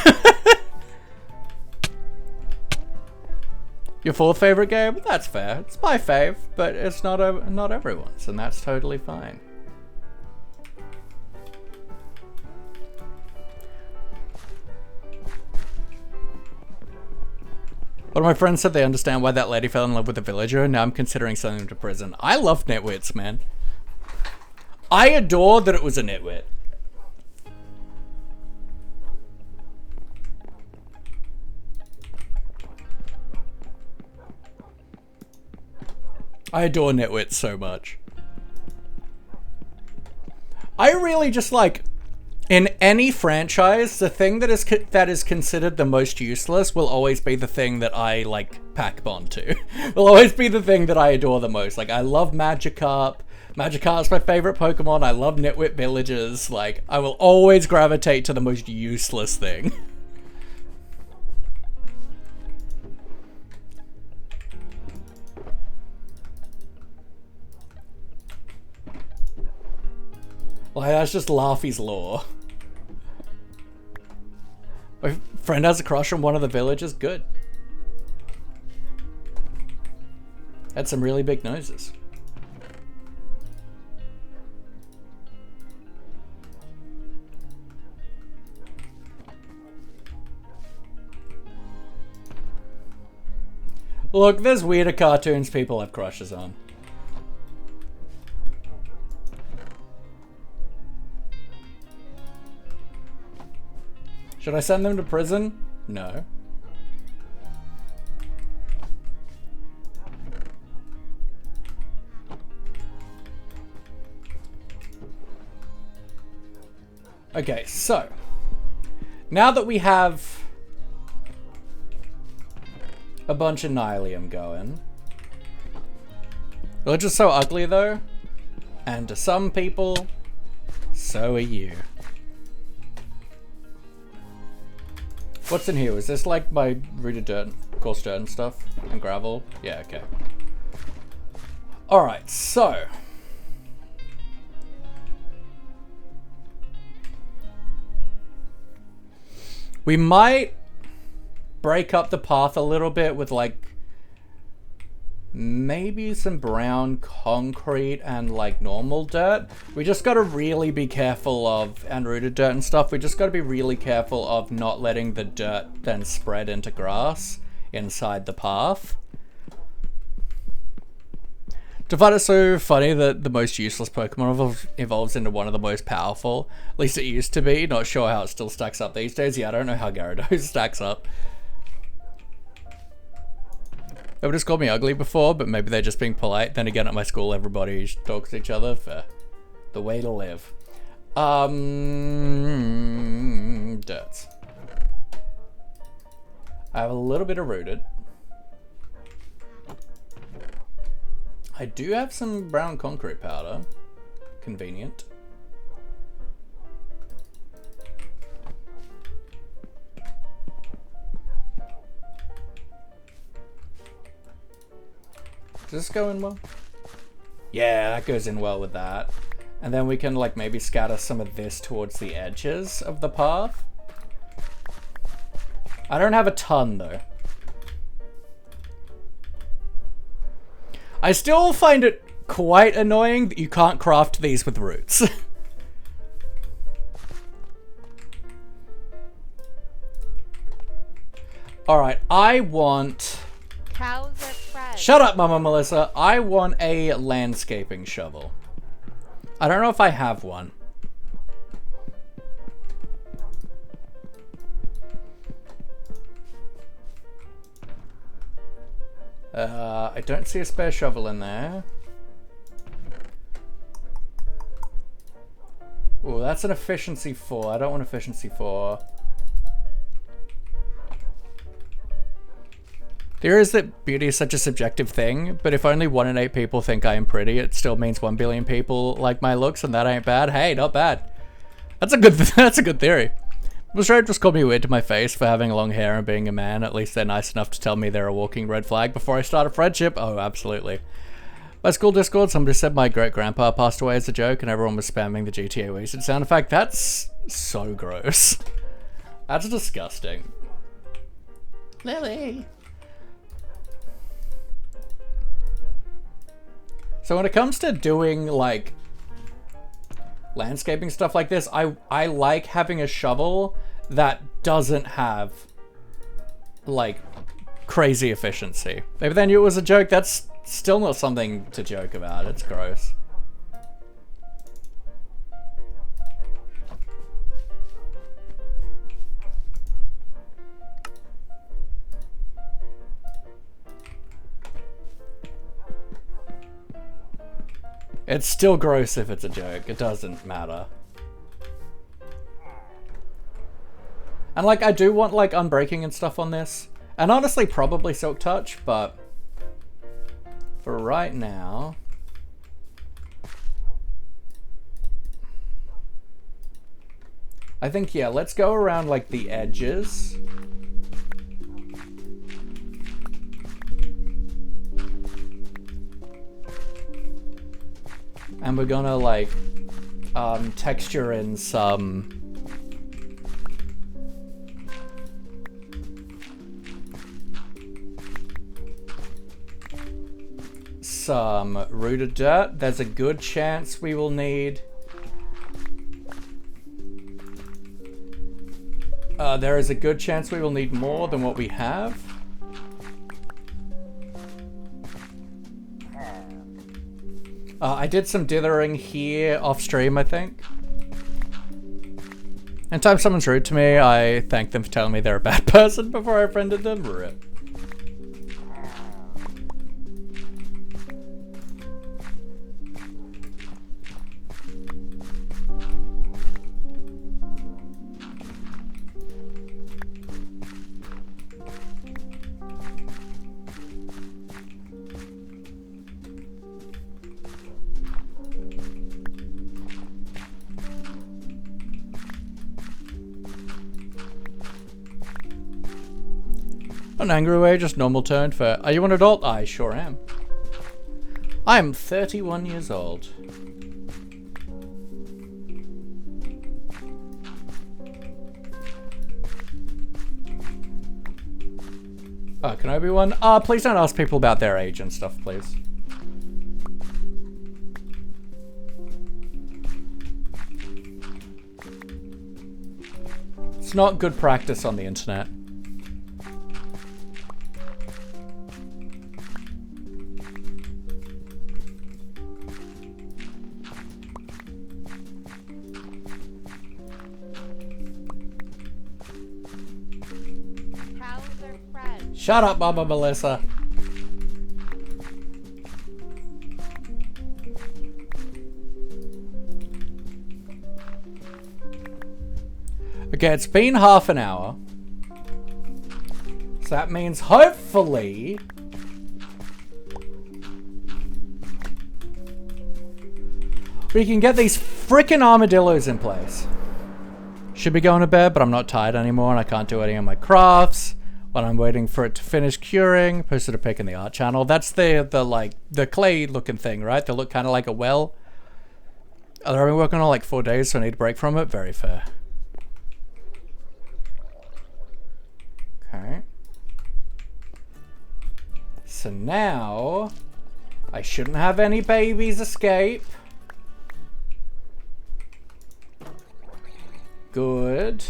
Your fourth favorite game? That's fair. It's my fave, but it's not everyone's, and that's totally fine. One of my friends said they understand why that lady fell in love with the villager, and now I'm considering sending him to prison. I love nitwits, man. I adore that it was a nitwit. I adore nitwits so much. I really just like, in any franchise, the thing that is considered the most useless will always be the thing that I like pack bond to. Will always be the thing that I adore the most. Like I love Magikarp. Magikarp's my favorite Pokemon. I love nitwit villagers. Like I will always gravitate to the most useless thing. Like, that's just Laufey's lore. My friend has a crush on one of the villagers. Good. Had some really big noses. Look, there's weirder cartoons people have crushes on. Should I send them to prison? No. Okay, so now that we have a bunch of Nylium going, they're just so ugly though, and to some people, so are you. What's in here? Is this like my rooted dirt, coarse dirt and stuff? And gravel? Yeah, okay. Alright, so. We might break up the path a little bit with like maybe some brown concrete and like normal dirt. We just got to really be careful of, and rooted dirt and stuff, we just got to be really careful of not letting the dirt then spread into grass inside the path. To find it so funny that the most useless Pokemon evolves into one of the most powerful. At least it used to be. Not sure how it still stacks up these days. Yeah, I don't know how Gyarados stacks up. Nobody's called me ugly before, but maybe they're just being polite. Then again, at my school, everybody talks to each other. Fair. The way to live. Dirts. I have a little bit of rooted. I do have some brown concrete powder. Convenient. Does this go in well? Yeah, that goes in well with that. And then we can like maybe scatter some of this towards the edges of the path. I don't have a ton though. I still find it quite annoying that you can't craft these with roots. Alright, I want... Cows are friends. Shut up, Mama Melissa. I want a landscaping shovel. I don't know if I have one. I don't see a spare shovel in there. Oh, that's an efficiency 4. I don't want efficiency 4. There is that beauty is such a subjective thing, but if only 1 in 8 people think I am pretty, it still means 1 billion people like my looks, and that ain't bad. Hey, not bad. That's a good that's a good theory. Was Australia just called me weird to my face for having long hair and being a man. At least they're nice enough to tell me they're a walking red flag before I start a friendship. Oh, absolutely. My school Discord, somebody said my great-grandpa passed away as a joke, and everyone was spamming the GTA wasted sound effect. That's so gross. That's disgusting. Lily. So when it comes to doing, like, landscaping stuff like this, I like having a shovel that doesn't have, like, crazy efficiency. Maybe they knew it was a joke. That's still not something to joke about. It's gross. It's still gross if it's a joke. It doesn't matter. And like, I do want like unbreaking and stuff on this. And honestly, probably Silk Touch, but for right now, I think, yeah, let's go around like the edges. And we're gonna like texture in some rooted dirt. There's a good chance we will need there is a good chance we will need more than what we have. I did some dithering here off stream, I think. Anytime someone's rude to me, I thank them for telling me they're a bad person before I friended them. Rip. An angry way, just normal tone for, are you an adult? I sure am. I am 31 years old. Oh, can I be one? Please don't ask people about their age and stuff, please. It's not good practice on the internet. Shut up, Mama Melissa. Okay, it's been half an hour. So that means hopefully we can get these frickin' armadillos in place. Should be going to bed, but I'm not tired anymore and I can't do any of my crafts. When I'm waiting for it to finish curing, posted a pic in the art channel. That's the clay looking thing, right? They look kind of like a well. I've been working on like 4 days, so I need a break from it. Very fair. Okay. So now, I shouldn't have any babies escape. Good.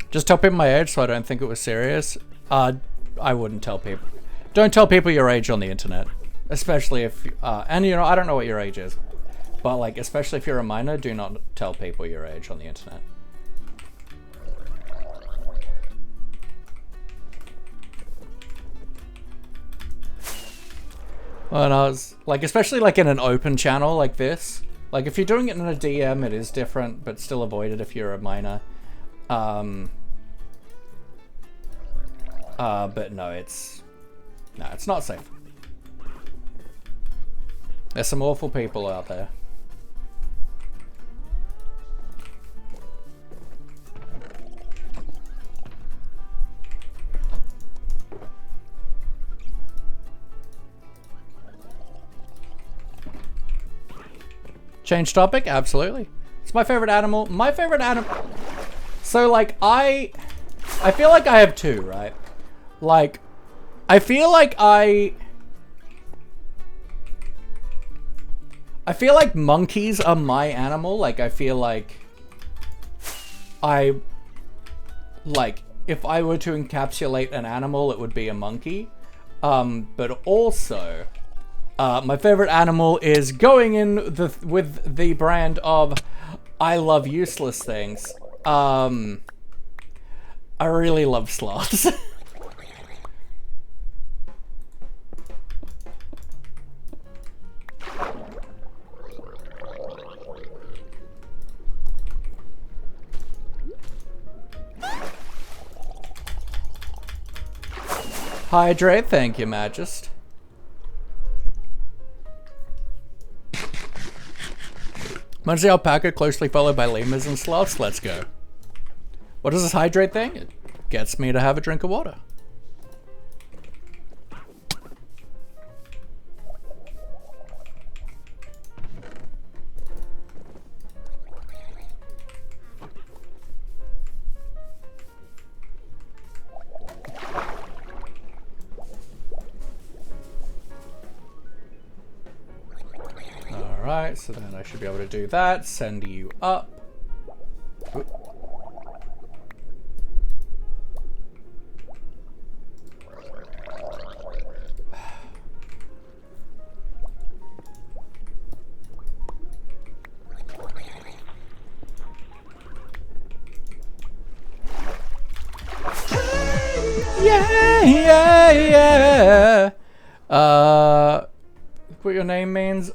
Just tell people my age so I don't think it was serious. I wouldn't tell people. Don't tell people your age on the internet. Especially if, and you know, I don't know what your age is. But like, especially if you're a minor, do not tell people your age on the internet. And I was like, especially like in an open channel like this, like if you're doing it in a DM, it is different, but still avoid it if you're a minor. But no, it's not safe. There's some awful people out there. Change topic? Absolutely. It's my favorite animal. My favorite animal. So like I feel like I have two, right? Like I feel like monkeys are my animal. Like I feel like if I were to encapsulate an animal, it would be a monkey. But also my favorite animal is going in with the brand of I love useless things. I really love sloths. Hydrate, thank you, Magist. Muncie alpaca closely followed by lemurs and sloths. Let's go. What is this hydrate thing? It gets me to have a drink of water. Alright, so then I should be able to do that. Send you up. Oop. Yeah. What your name means?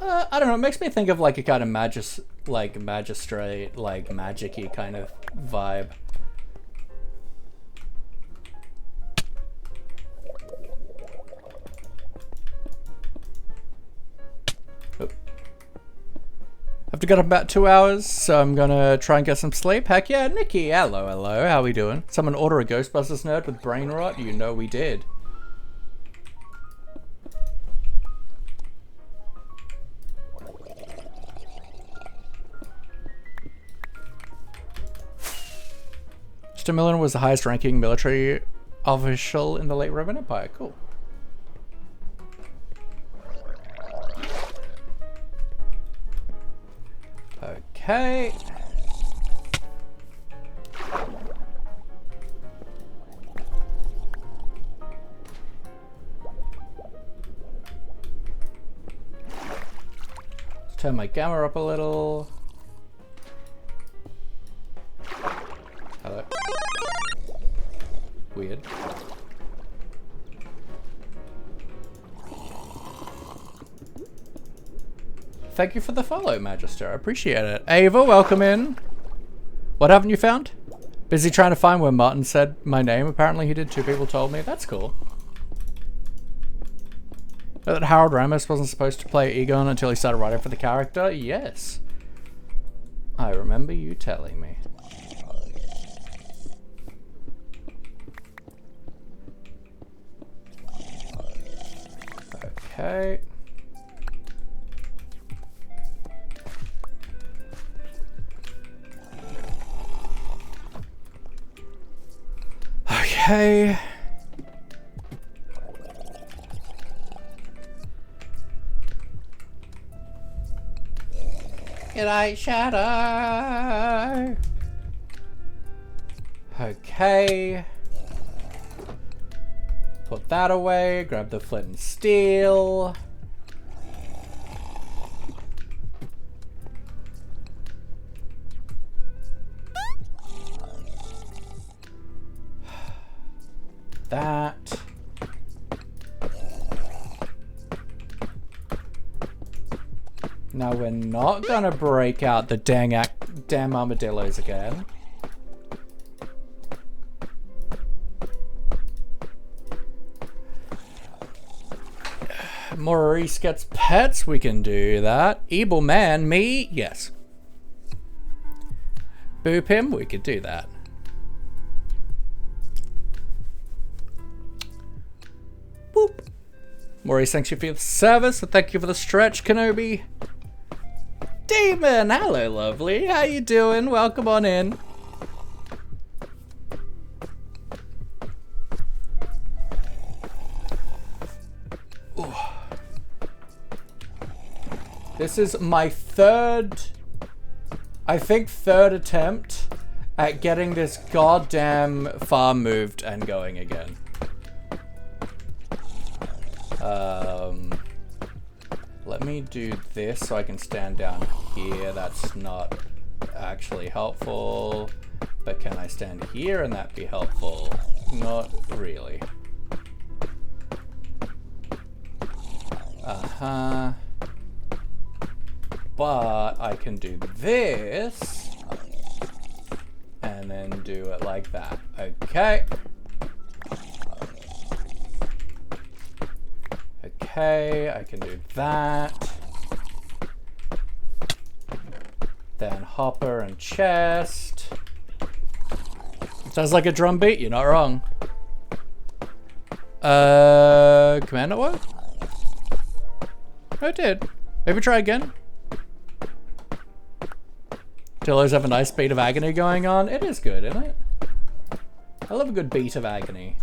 I don't know. It makes me think of like a kind of magistrate, like magic-y kind of vibe. Oh. I've got about 2 hours, so I'm gonna try and get some sleep. Heck yeah, Nikki. Hello. How we doing? Someone order a Ghostbusters nerd with brain rot? You know we did. Mr. Miller was the highest ranking military official in the late Roman Empire. Cool. Okay. Let's turn my gamma up a little. Hello. Weird. Thank you for the follow, Magister. I appreciate it. Ava, welcome in. What haven't you found? Busy trying to find where Martin said my name. Apparently he did. 2 people told me. That's cool. Know that Harold Ramis wasn't supposed to play Egon until he started writing for the character? Yes. I remember you telling me. Okay. Okay. G'day, Shadow. Okay. Put that away, grab the flint and steel. that. Now we're not gonna break out the damn armadillos again. Maurice gets pets, we can do that. Evil man, me, yes. Boop him, we could do that. Boop. Maurice, thanks you for the service, and thank you for the stretch, Kenobi. Demon, hello lovely, how you doing? Welcome on in. Ooh. This is my third attempt at getting this goddamn farm moved and going again. Let me do this so I can stand down here. That's not actually helpful. But can I stand here and that be helpful? Not really. Uh-huh. But I can do this. And then do it like that. Okay. Okay, I can do that. Then hopper and chest. Sounds like a drum beat, you're not wrong. Command not work? Oh, it did. Maybe try again. Dillos have a nice beat of agony going on. It is good, isn't it? I love a good beat of agony.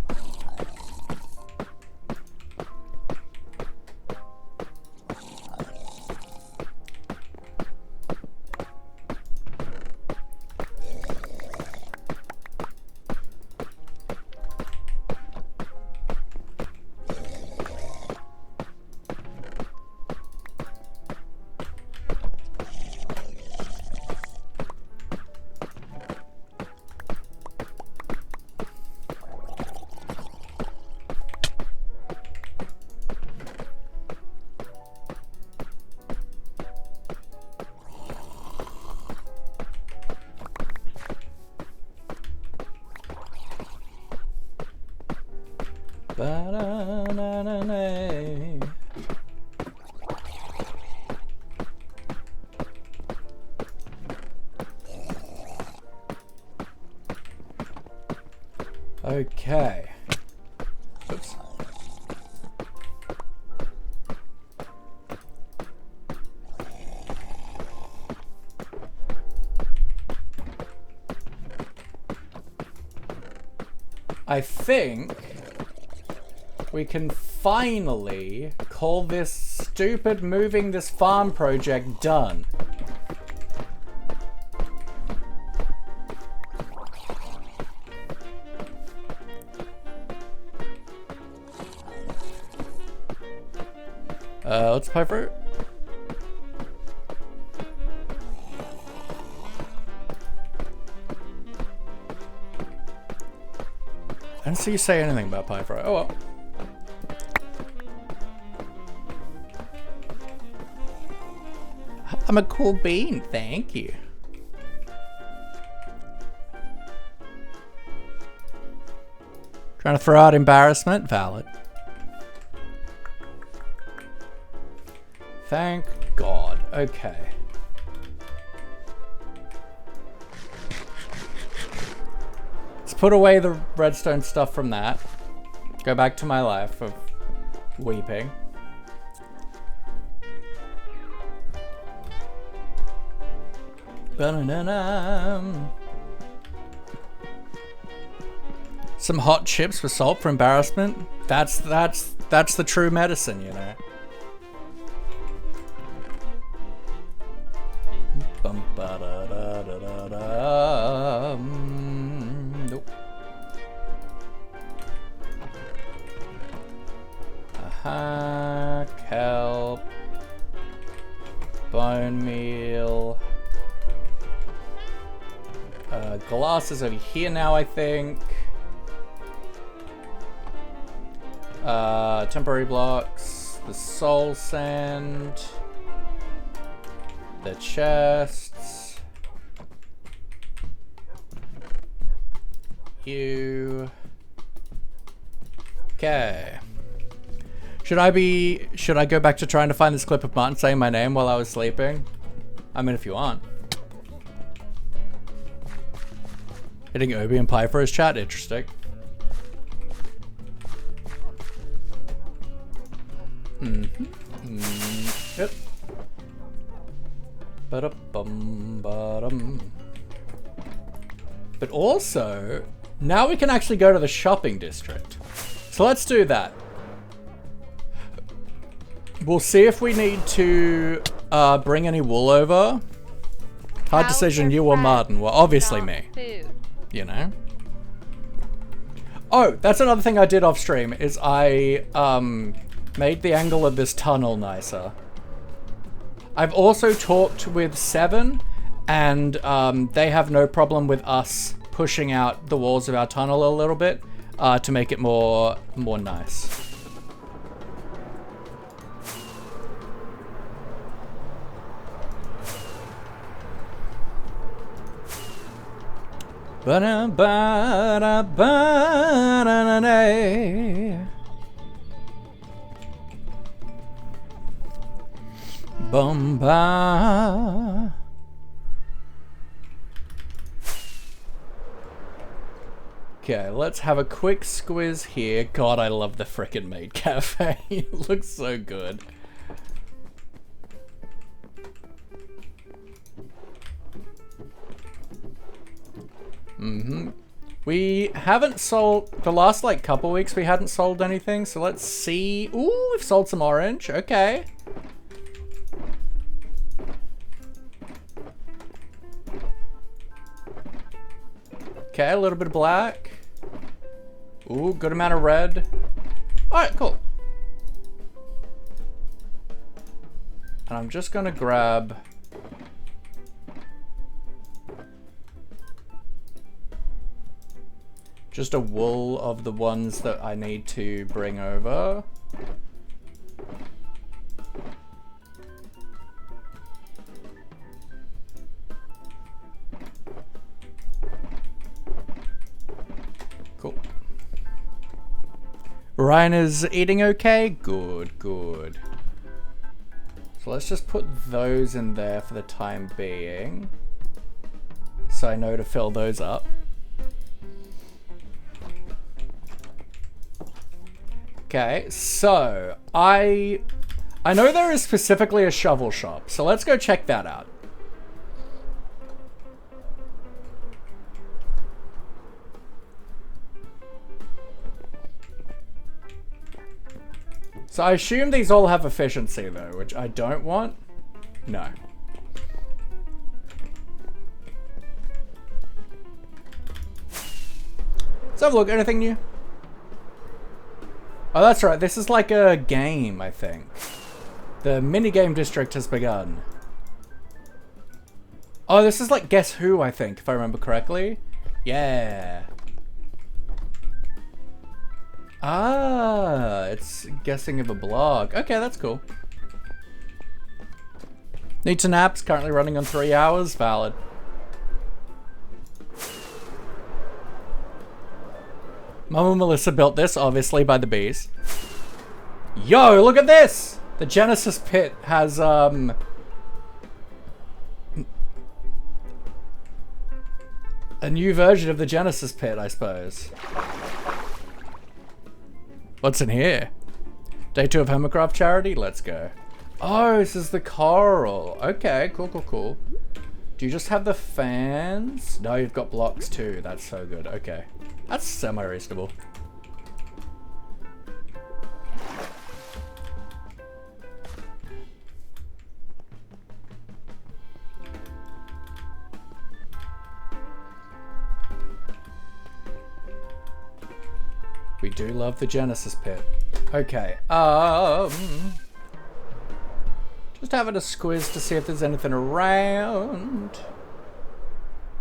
Okay. Oops. I think we can finally call this stupid moving this farm project done. Let's play for it. I didn't see you say anything about pie fry. Oh well. I'm a cool bean, thank you. Trying to throw out embarrassment? Valid. Thank God. Okay. Let's put away the redstone stuff from that. Go back to my life of weeping. Ba-na-na-na. Some hot chips with salt for embarrassment. That's the true medicine, you know. Bum, ba, da, da, da, da, da. Nope. Aha, kelp, bone meal. Glass is over here now, I think. Temporary blocks, the soul sand, the chests, you. Okay. Should I go back to trying to find this clip of Martin saying my name while I was sleeping? I mean, if you want. Hitting Obi and Pi for his chat, interesting. Yep. Ba-da-bum-ba-dum. But also, now we can actually go to the shopping district. So let's do that. We'll see if we need to bring any wool over. Hard decision, you or Martin. Well, obviously me. Food. You know? Oh, that's another thing I did off stream, is I made the angle of this tunnel nicer. I've also talked with Seven, and they have no problem with us pushing out the walls of our tunnel a little bit to make it more nice. Bomba. Okay, let's have a quick squiz here. God, I love the frickin' Maid Cafe. It looks so good. We haven't sold, the last like couple weeks we hadn't sold anything, so let's see. Ooh, we've sold some orange, okay. Okay, a little bit of black. Ooh, good amount of red. Alright, cool. And I'm just gonna grab just a wool of the ones that I need to bring over. Cool. Ryan is eating okay? Good, good. So let's just put those in there for the time being, so I know to fill those up. Okay, so I know there is specifically a shovel shop, so let's go check that out. So I assume these all have efficiency though, which I don't want. No. Let's have a look, anything new? Oh, that's right. This is like a game, I think. The minigame district has begun. Oh, this is like Guess Who, I think, if I remember correctly. Yeah. Ah, it's guessing of a blog. Okay, that's cool. Need to naps, currently running on 3 hours. Valid. Mama Melissa built this, obviously, by the bees. Yo, look at this! The Genesis pit has, a new version of the Genesis pit, I suppose. What's in here? Day 2 of Hermitcraft charity? Let's go. Oh, this is the coral. Okay, cool, cool, cool. Do you just have the fans? No, you've got blocks too. That's so good. Okay. That's semi-reasonable. We do love the Genesis pit. Okay, just having a squiz to see if there's anything around.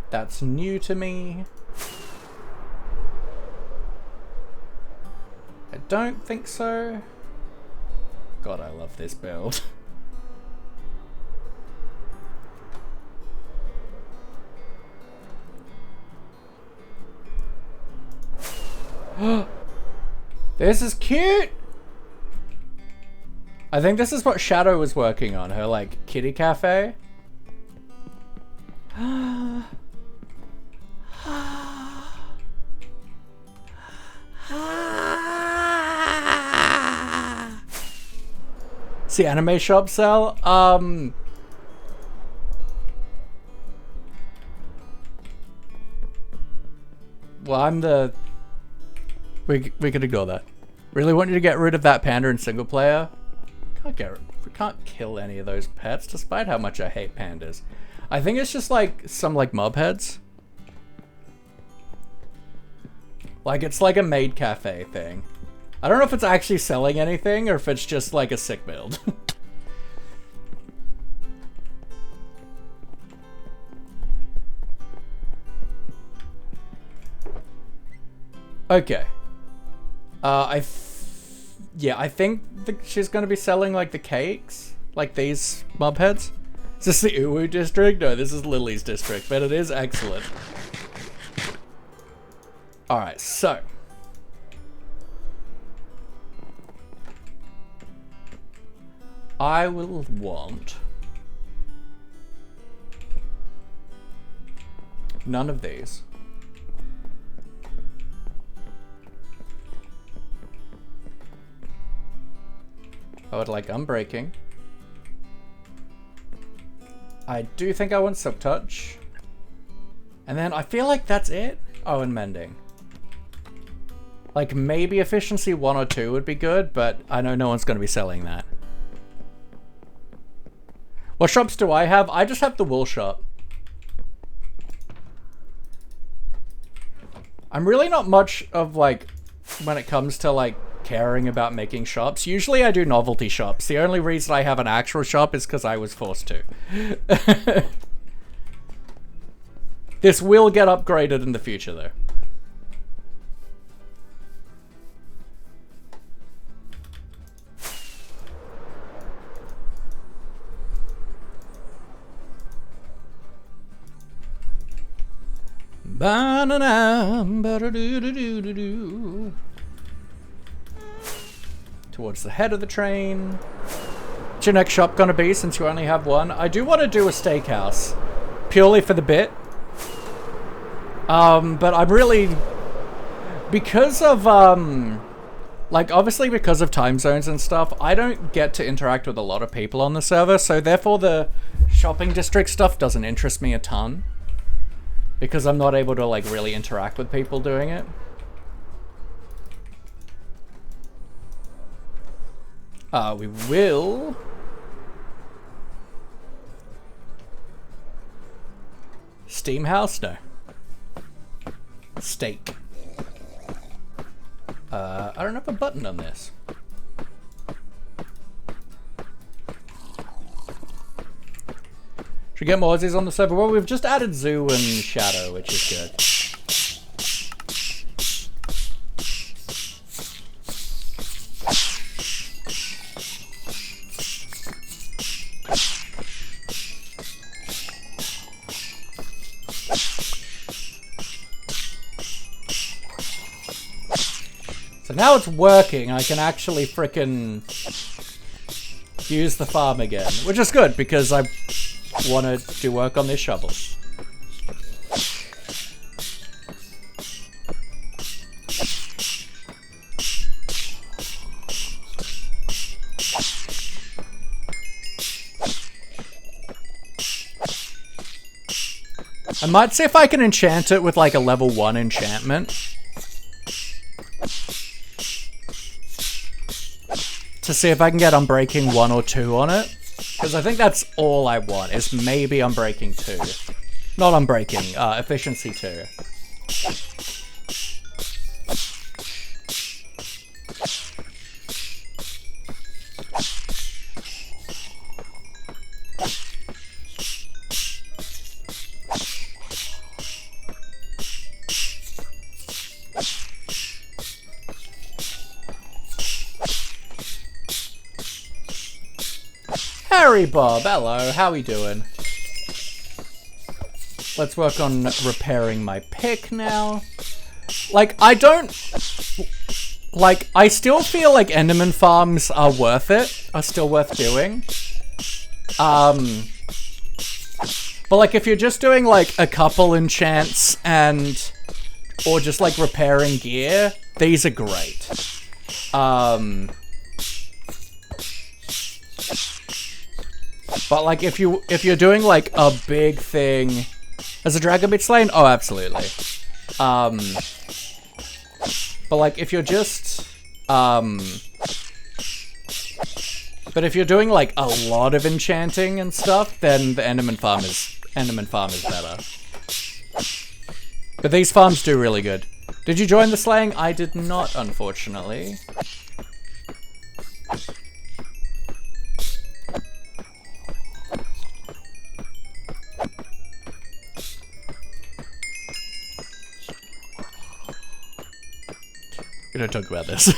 That's new to me. I don't think so. God, I love this build. This is cute! I think this is what Shadow was working on, her like kitty cafe. See, anime shop sell? Well, I'm the... We could ignore that. Really want you to get rid of that panda in single player? We can't kill any of those pets, despite how much I hate pandas. I think it's just like some like mob heads. Like it's like a maid cafe thing. I don't know if it's actually selling anything or if it's just like a sick build. Okay. I think she's gonna be selling like the cakes, like these mob heads. Is this the Uwu district? No, this is Lily's district, but it is excellent. All right, so I will want none of these. I would like unbreaking. I do think I want silk touch. And then I feel like that's it. Oh, and mending. Like maybe efficiency 1 or 2 would be good, but I know no one's going to be selling that. What shops do I have? I just have the wool shop. I'm really not much of like, when it comes to like caring about making shops. Usually I do novelty shops. The only reason I have an actual shop is because I was forced to. This will get upgraded in the future though. Towards the head of the train. What's your next shop gonna be since you only have one? I do want to do a steakhouse. Purely for the bit. But I'm really... Because of, like, obviously because of time zones and stuff, I don't get to interact with a lot of people on the server, so therefore the shopping district stuff doesn't interest me a ton. Because I'm not able to, like, really interact with people doing it. We will... Steam house? No. Steak. I don't have a button on this. Should we get more Aussies on the server? Well, we've just added Zoo and Shadow, which is good. So now it's working, I can actually frickin' use the farm again, which is good because I want to do work on this shovel. I might see if I can enchant it with like a level 1 enchantment. To see if I can get Unbreaking 1 or 2 on it. Because I think that's all I want, is maybe Unbreaking 2. Not Unbreaking, Efficiency 2. Harry Bob, hello, how we doing? Let's work on repairing my pick now. Like, I don't... Like, I still feel like Enderman farms are worth it. Are still worth doing. But like, if you're just doing like a couple enchants and... Or just like repairing gear, these are great. But like, if you're doing like a big thing... Has a dragon been slain? Oh, absolutely. But like, if you're just, but if you're doing like a lot of enchanting and stuff, then the Enderman farm is better. But these farms do really good. Did you join the slaying? I did not, unfortunately. We don't talk about this.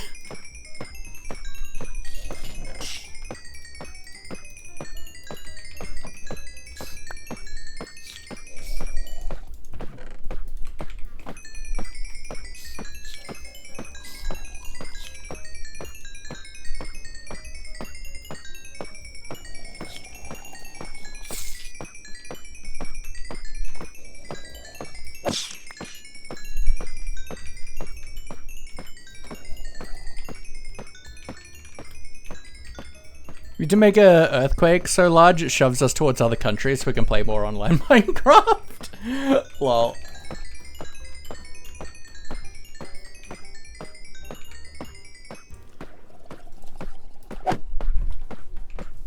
We need to make a earthquake so large it shoves us towards other countries so we can play more online Minecraft. Lol.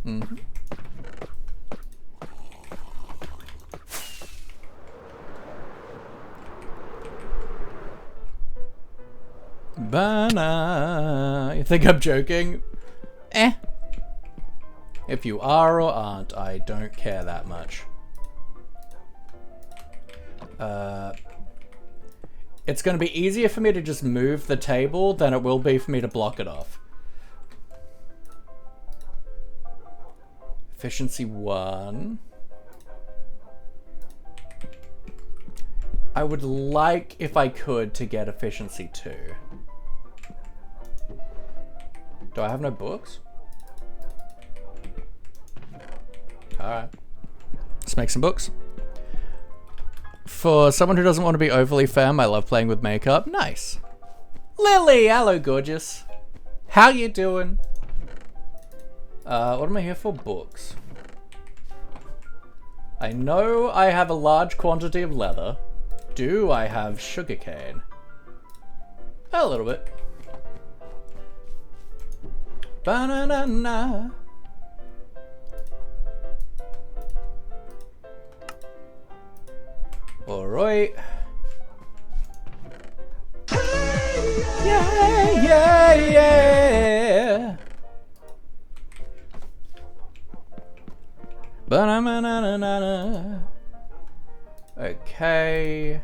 Mm-hmm. Banana. You think I'm joking? Eh. If you are or aren't, I don't care that much. It's going to be easier for me to just move the table than it will be for me to block it off. Efficiency 1. I would like, if I could, to get efficiency 2. Do I have no books? Alright. Let's make some books. For someone who doesn't want to be overly femme, I love playing with makeup. Nice. Lily, hello gorgeous. How you doing? What am I here for? Books. I know I have a large quantity of leather. Do I have sugarcane? A little bit. Banana. Alright. Yeah, yeah, yeah. Banana. Okay.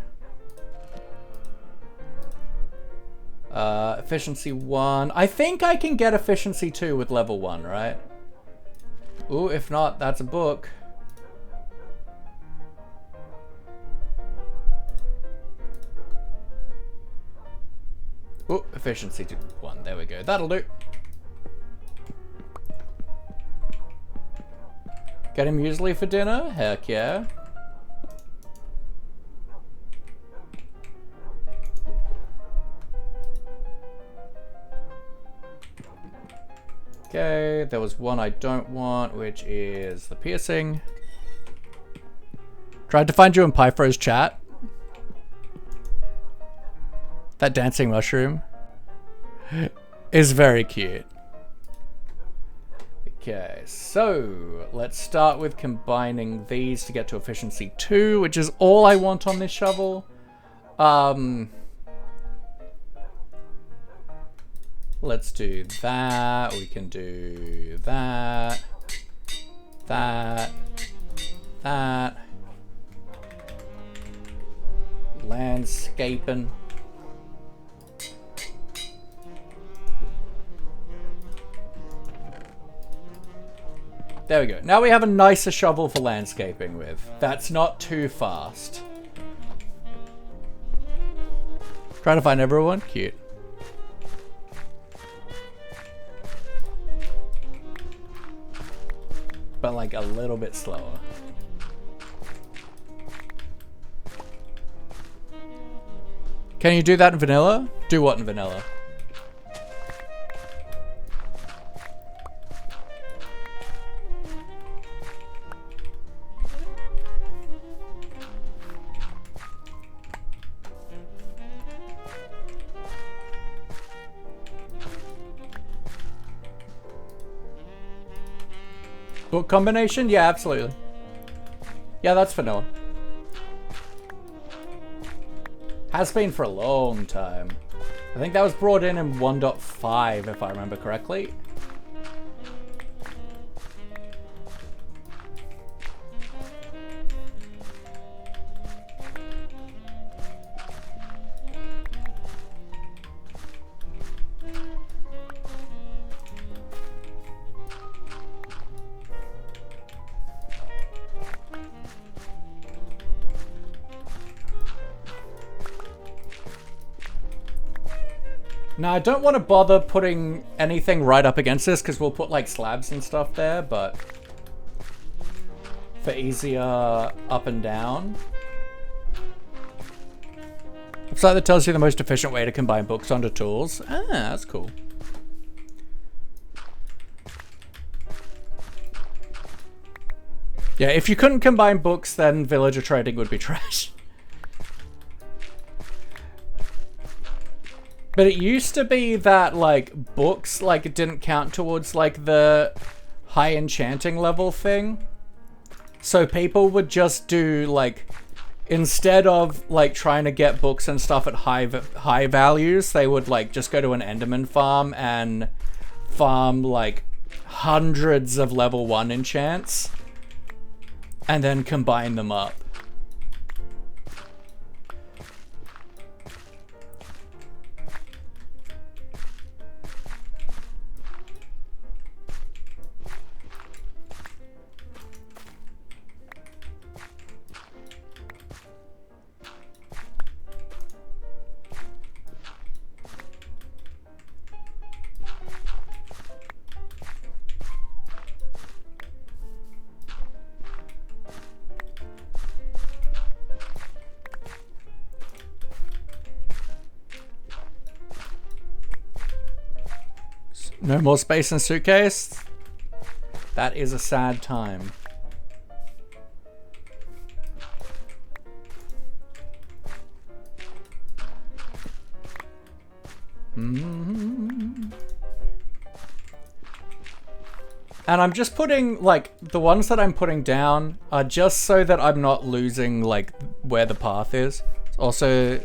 Efficiency 1. I think I can get efficiency 2 with level 1, right? Ooh, if not, that's a book. Oh, efficiency 1. There we go. That'll do. Get him muesli for dinner? Heck yeah. Okay, there was one I don't want, which is the piercing. Tried to find you in Pyfro's chat. That dancing mushroom is very cute. Okay, so let's start with combining these to get to efficiency 2, which is all I want on this shovel. Let's do that. We can do that. That. Landscaping. There we go. Now we have a nicer shovel for landscaping with. That's not too fast. Trying to find everyone? Cute. But like a little bit slower. Can you do that in vanilla? Do what in vanilla? Book combination? Yeah, absolutely. Yeah, that's vanilla. Has been for a long time. I think that was brought in 1.5 if I remember correctly. Now, I don't want to bother putting anything right up against this because we'll put like slabs and stuff there, but for easier up and down. Website that tells you the most efficient way to combine books onto tools. Ah, that's cool. Yeah, if you couldn't combine books, then villager trading would be trash. But it used to be that, like, books, like, it didn't count towards, like, the high enchanting level thing. So people would just do, like, instead of, like, trying to get books and stuff at high values, they would, like, just go to an Enderman farm and farm, like, hundreds of level 1 enchants. And then combine them up. No more space in suitcase? That is a sad time. And I'm just putting, like, the ones that I'm putting down are just so that I'm not losing, like, where the path is. Also,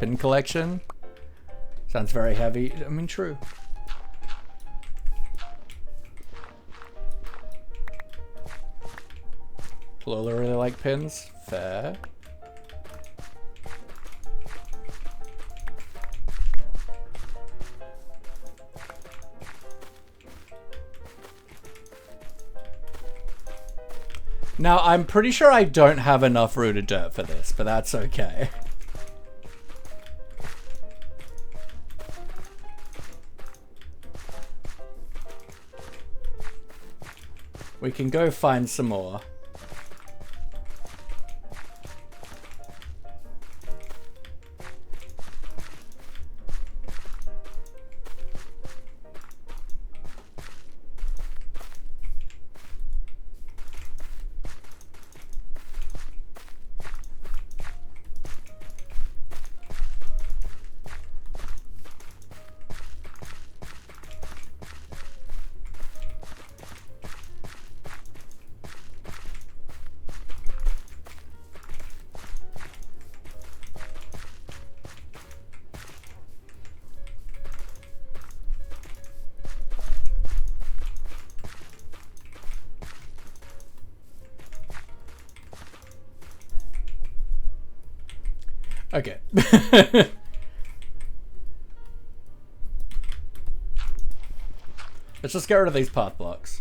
pin collection. Sounds very heavy. I mean, true. Lola really like pins. Fair. Now, I'm pretty sure I don't have enough rooted dirt for this, but that's okay. We can go find some more. Okay. Let's just get rid of these path blocks.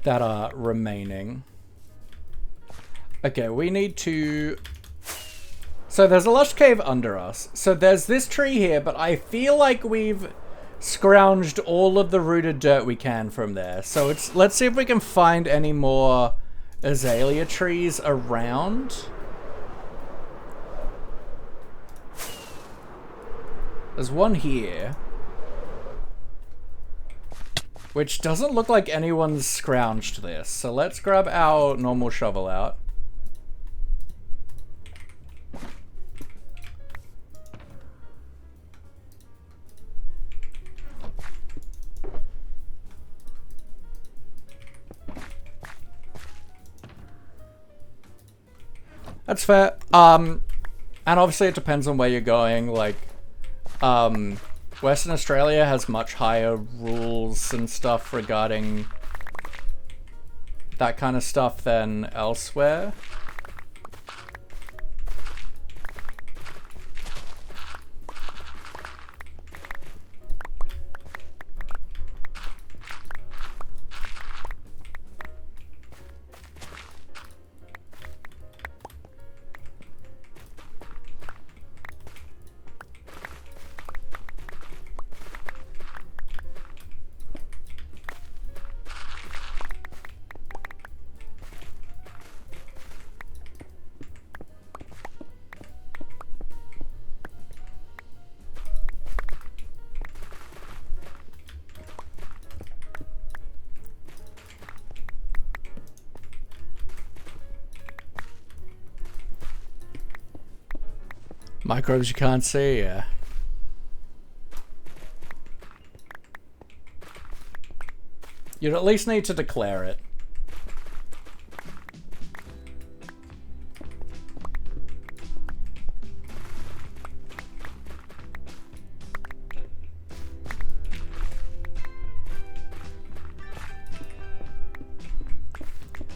that are remaining. Okay, we need to... So there's a lush cave under us. So there's this tree here, but I feel like we've scrounged all of the rooted dirt we can from there. So let's see if we can find any more azalea trees around. There's one here, which doesn't look like anyone's scrounged this. So let's grab our normal shovel out. That's fair. And obviously it depends on where you're going. Like, Western Australia has much higher rules and stuff regarding that kind of stuff than elsewhere. Microbes you can't see, yeah. You'd at least need to declare it.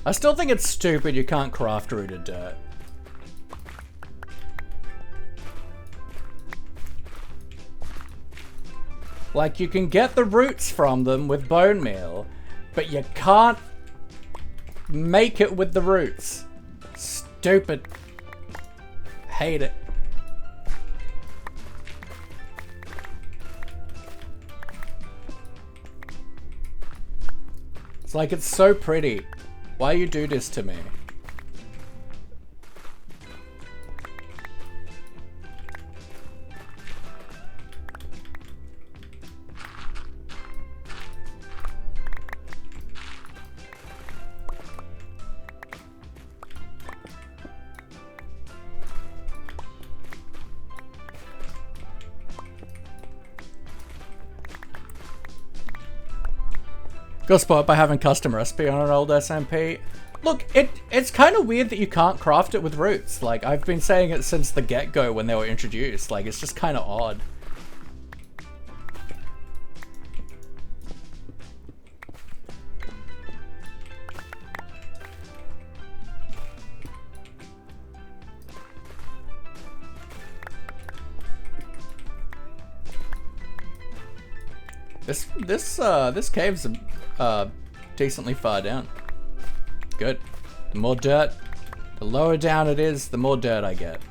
I still think it's stupid you can't craft rooted dirt. Like, you can get the roots from them with bone meal, but you can't make it with the roots. Stupid. Hate it. It's like, it's so pretty. Why you do this to me? Got spotted by having custom recipe on an old SMP. Look, it's kind of weird that you can't craft it with roots. Like, I've been saying it since the get-go when they were introduced. Like, it's just kind of odd. This cave's decently far down. Good. The more dirt, the lower down it is, the more dirt I get.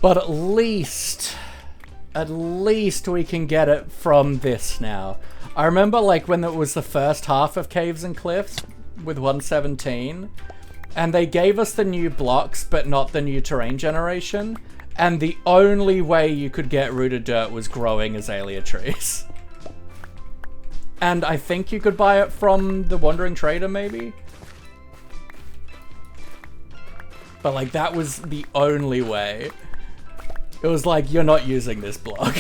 But at least we can get it from this now. I remember, like, when it was the first half of Caves and Cliffs with 117, and they gave us the new blocks, but not the new terrain generation. And the only way you could get rooted dirt was growing azalea trees. And I think you could buy it from the Wandering Trader, maybe? But, like, that was the only way. It was like, you're not using this block.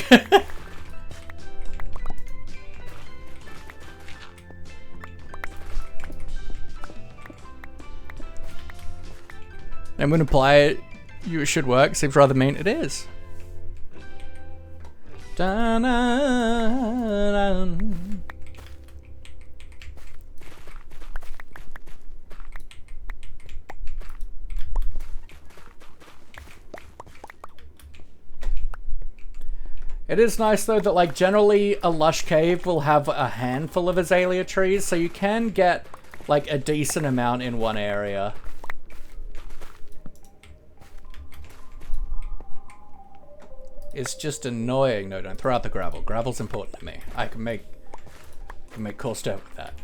And when apply it, it should work. Seems rather mean. It is. Dun-dun-dun. It is nice though that like generally a lush cave will have a handful of azalea trees, so you can get like a decent amount in one area. It's just annoying. No, don't throw out the gravel. Gravel's important to me. I can make cool stuff with that.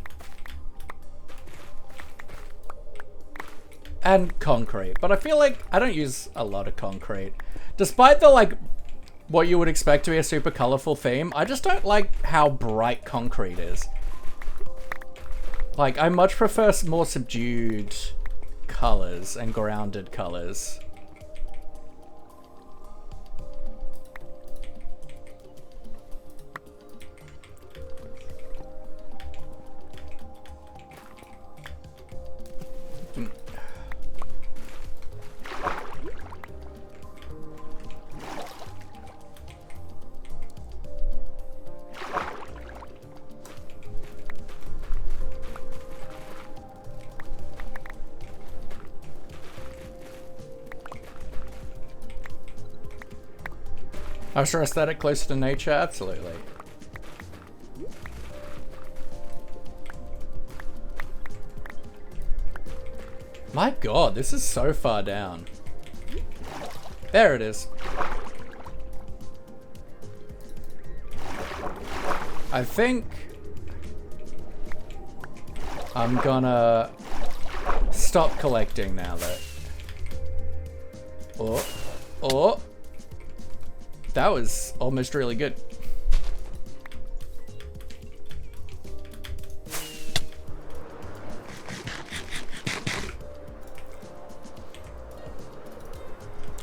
And concrete, but I feel like I don't use a lot of concrete. Despite the like what you would expect to be a super colorful theme, I just don't like how bright concrete is. Like, I much prefer more subdued colors and grounded colors. Harsher aesthetic closer to nature? Absolutely. My god, this is so far down. There it is. I think I'm gonna stop collecting now though. Oh. That was almost really good.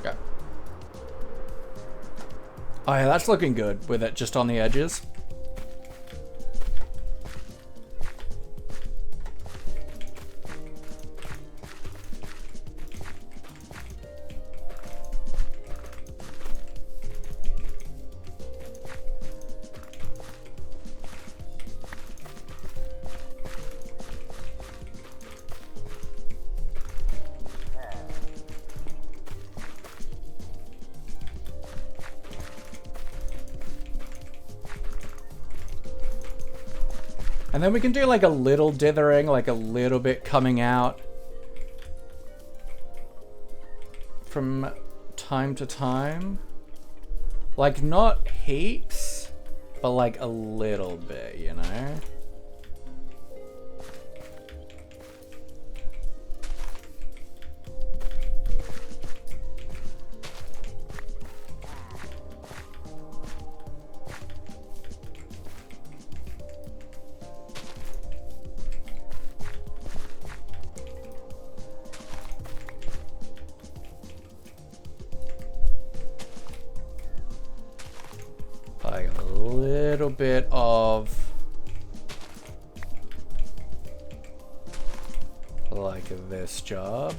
Okay. Oh yeah, that's looking good with it just on the edges. And then we can do like a little dithering, like a little bit coming out from time to time. Like not heaps, but like a little bit, you know? Like a little bit of like this job.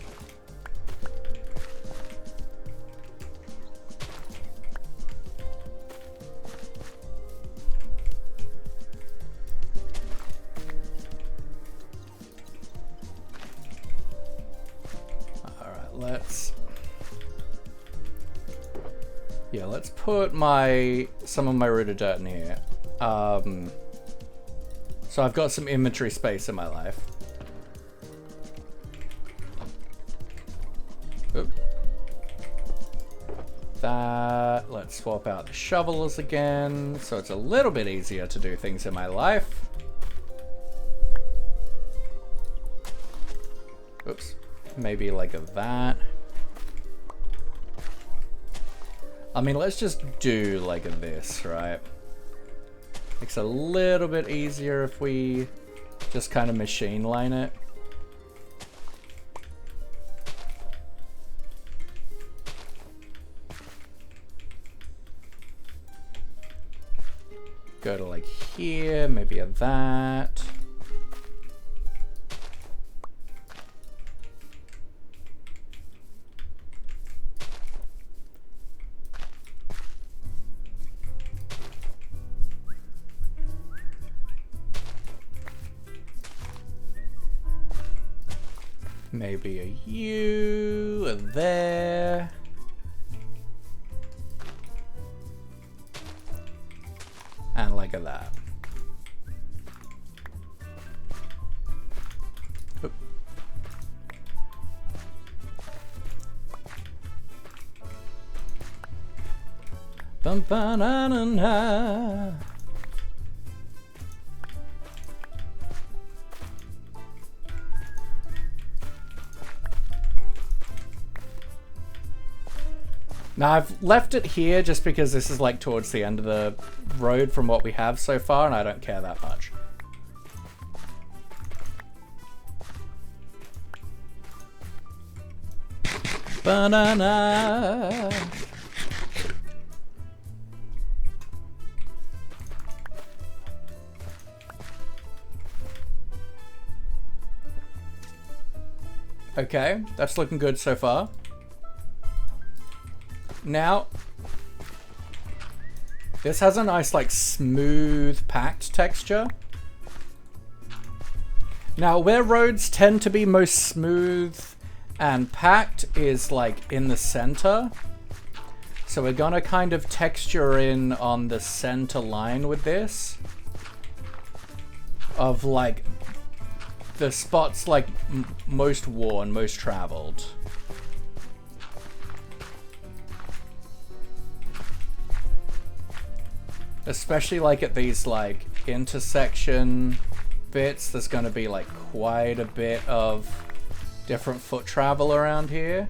All right, let's put some of my rooted dirt in here. So I've got some inventory space in my life. Oop. That, let's swap out the shovels again, so it's a little bit easier to do things in my life. Oops, maybe like that. I mean, let's just do like this, right? It's a little bit easier if we just kind of machine line it. Go to like here, maybe a that. Maybe a U, a there. Look at that. Oop. Bum, ba, na, na, na. Now I've left it here just because this is like towards the end of the road from what we have so far, and I don't care that much. Banana. Okay, that's looking good so far. Now, this has a nice, like, smooth, packed texture. Now, where roads tend to be most smooth and packed is, like, in the center. So we're gonna kind of texture in on the center line with this. Of, like, the spots, like, most worn, most traveled. Especially like at these like intersection bits, there's going to be like quite a bit of different foot travel around here.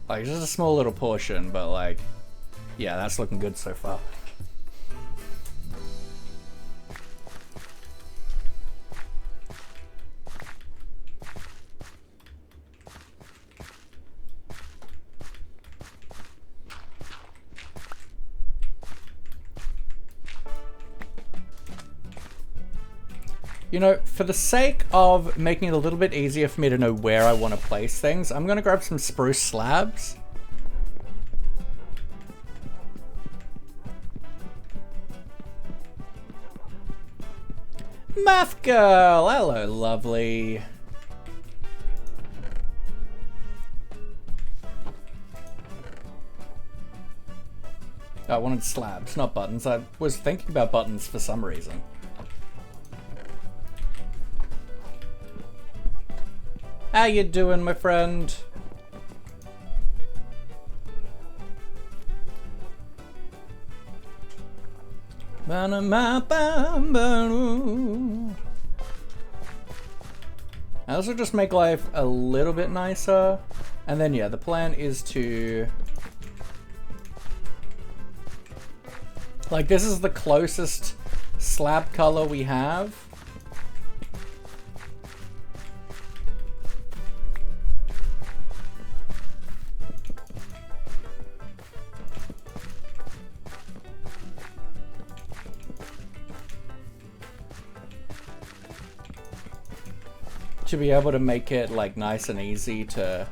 Like, just a small little portion, but like, yeah, that's looking good so far. You know, for the sake of making it a little bit easier for me to know where I want to place things, I'm going to grab some spruce slabs. Math girl! Hello, lovely. I wanted slabs, not buttons. I was thinking about buttons for some reason. How you doing, my friend? Now this will just make life a little bit nicer. And then yeah, the plan is to... like, this is the closest slab color we have. To be able to make it like nice and easy to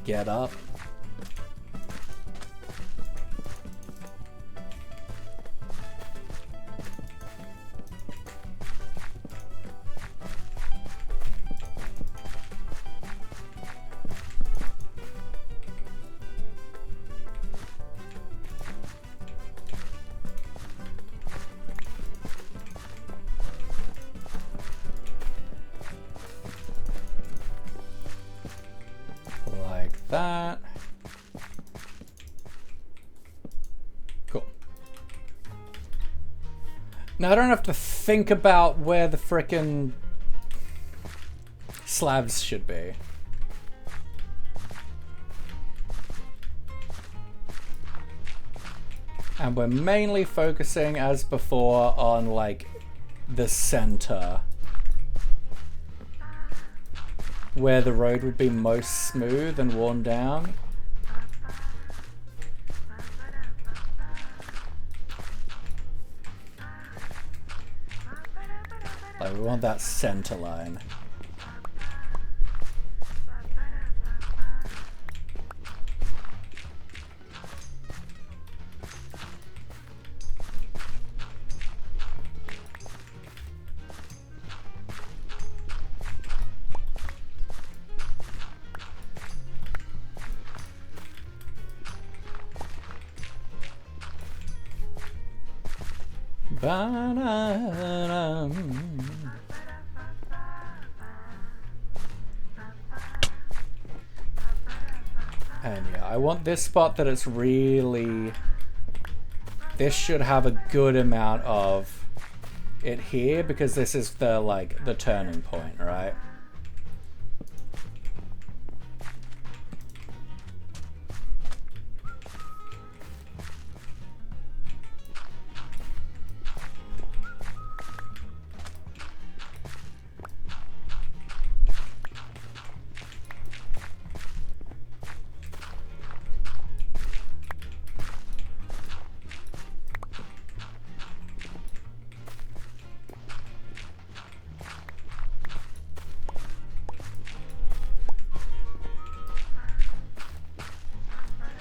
get up. That. Cool. Now I don't have to think about where the frickin' slabs should be. And we're mainly focusing, as before, on like the center, where the road would be most smooth and worn down. we want that center line. And yeah, I want this spot that it's really... This should have a good amount of it here because this is the, like, the turning point, right?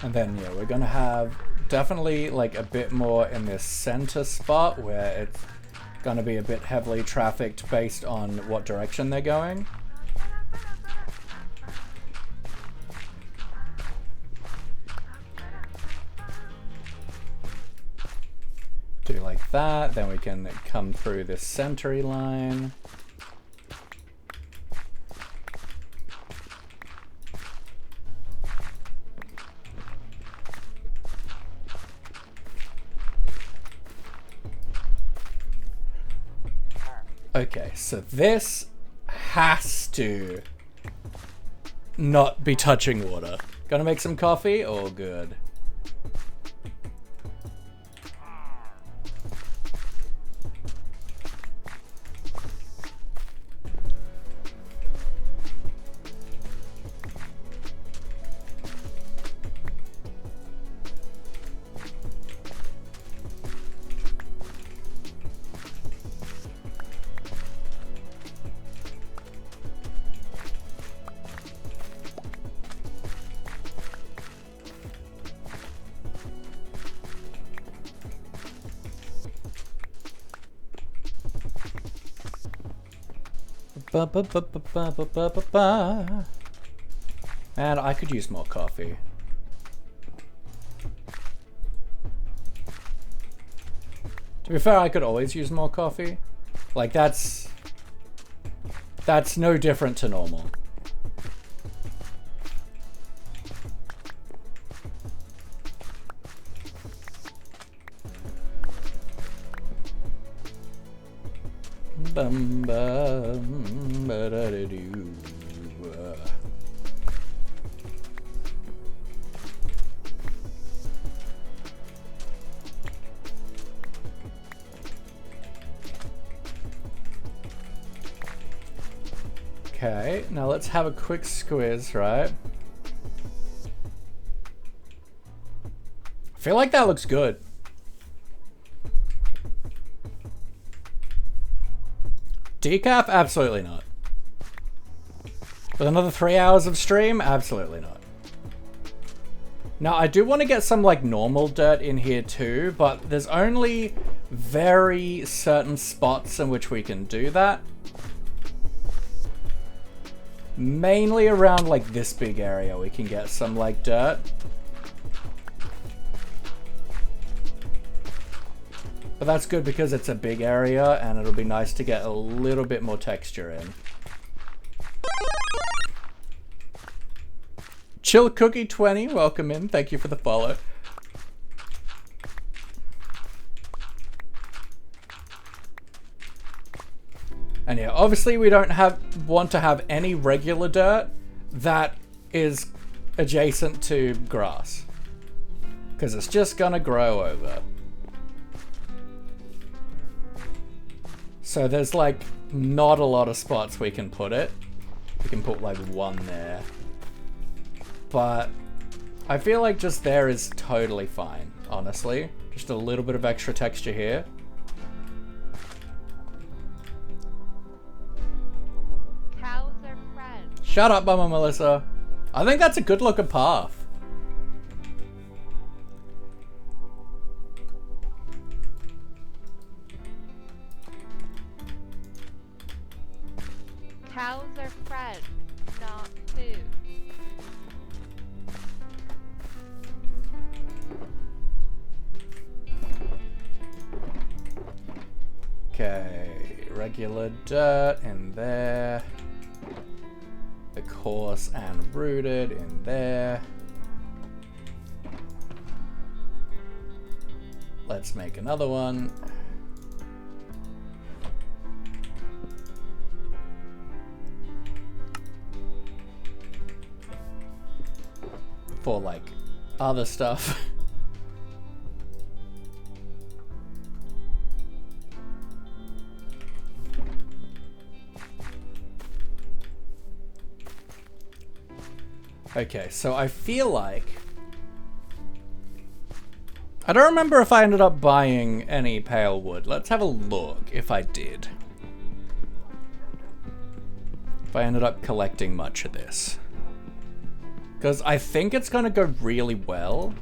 And then, yeah, we're gonna have definitely like a bit more in this center spot where it's gonna be a bit heavily trafficked based on what direction they're going. Do like that, then we can come through this centery line. Okay, so this has to not be touching water. Gonna make some coffee? Oh, good. And I could use more coffee. To be fair, I could always use more coffee. Like, that's no different to normal. Bum bum ba da da doo. Okay, now let's have a quick squiz, right? I feel like that looks good. Decaf? Absolutely not. With another 3 hours of stream? Absolutely not. Now, I do want to get some, like, normal dirt in here too, but there's only very certain spots in which we can do that. Mainly around, like, this big area we can get some, like, dirt. But that's good because it's a big area and it'll be nice to get a little bit more texture in. Chill Cookie 20, welcome in. Thank you for the follow. And yeah, obviously we don't want to have any regular dirt that is adjacent to grass, because it's just gonna grow over. So there's like not a lot of spots we can put it. We can put like one there. But I feel like just there is totally fine, honestly. Just a little bit of extra texture here. Shut up, Mama Melissa. I think that's a good looking path. Cows are friends, not food. Okay, regular dirt in there. The coarse and rooted in there. Let's make another one. For like other stuff. Okay, so I feel like I don't remember if I ended up buying any pale wood. Let's have a look if I did. If I ended up collecting much of this. Because I think it's going to go really well.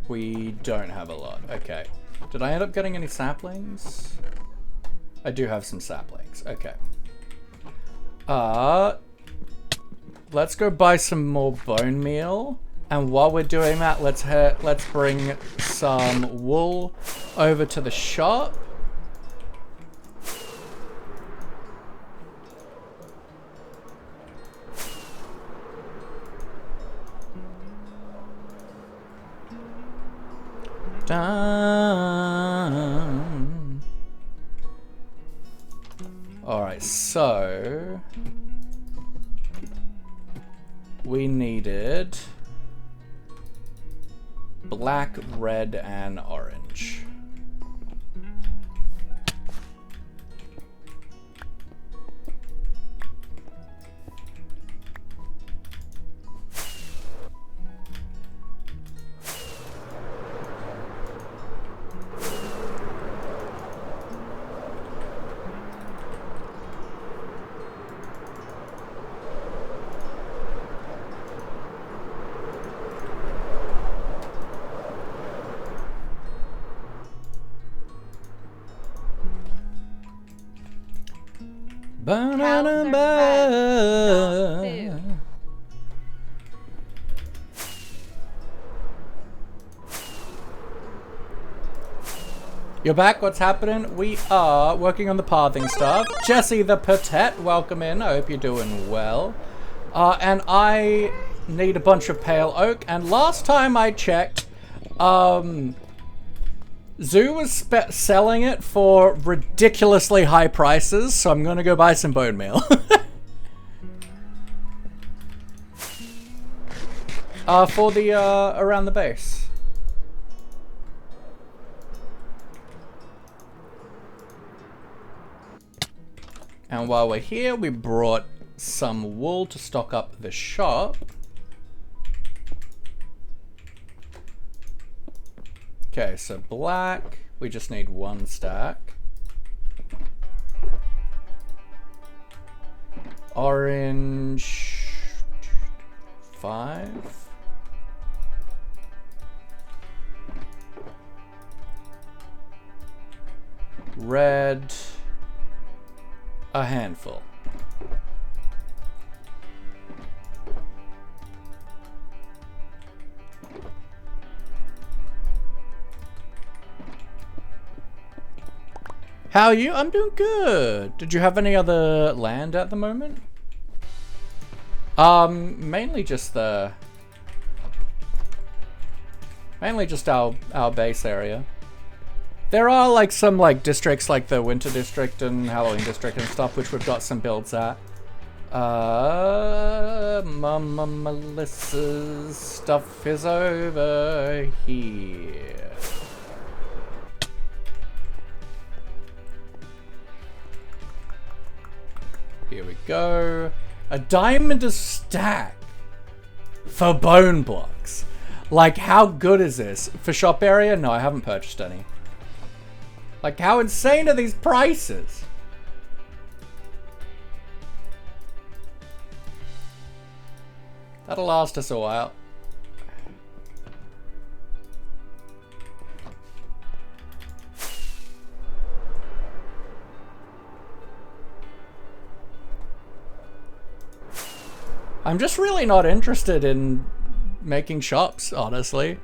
We don't have a lot. Okay. Did I end up getting any saplings? I do have some saplings. Okay. Let's go buy some more bone meal. And while we're doing that, let's bring some wool over to the shop. Done. All right, so we needed black, red, and orange. You're back, what's happening? We are working on the pathing stuff. Jesse the Petite, welcome in. I hope you're doing well. And I need a bunch of pale oak. And last time I checked, Zoo was selling it for ridiculously high prices, so I'm gonna go buy some bone meal. For the, around the base. And while we're here, we brought some wool to stock up the shop. Okay, so black, we just need 1 stack. Orange, 5. Red, a handful. How are you? I'm doing good. Did you have any other land at the moment? Mainly just our base area. There are like some like districts like the Winter District and Halloween District and stuff which we've got some builds at. Mama Melissa's stuff is over here. Here we go. A diamond a stack for bone blocks. Like, how good is this? For shop area? No, I haven't purchased any. Like, how insane are these prices? That'll last us a while. I'm just really not interested in making shops, honestly.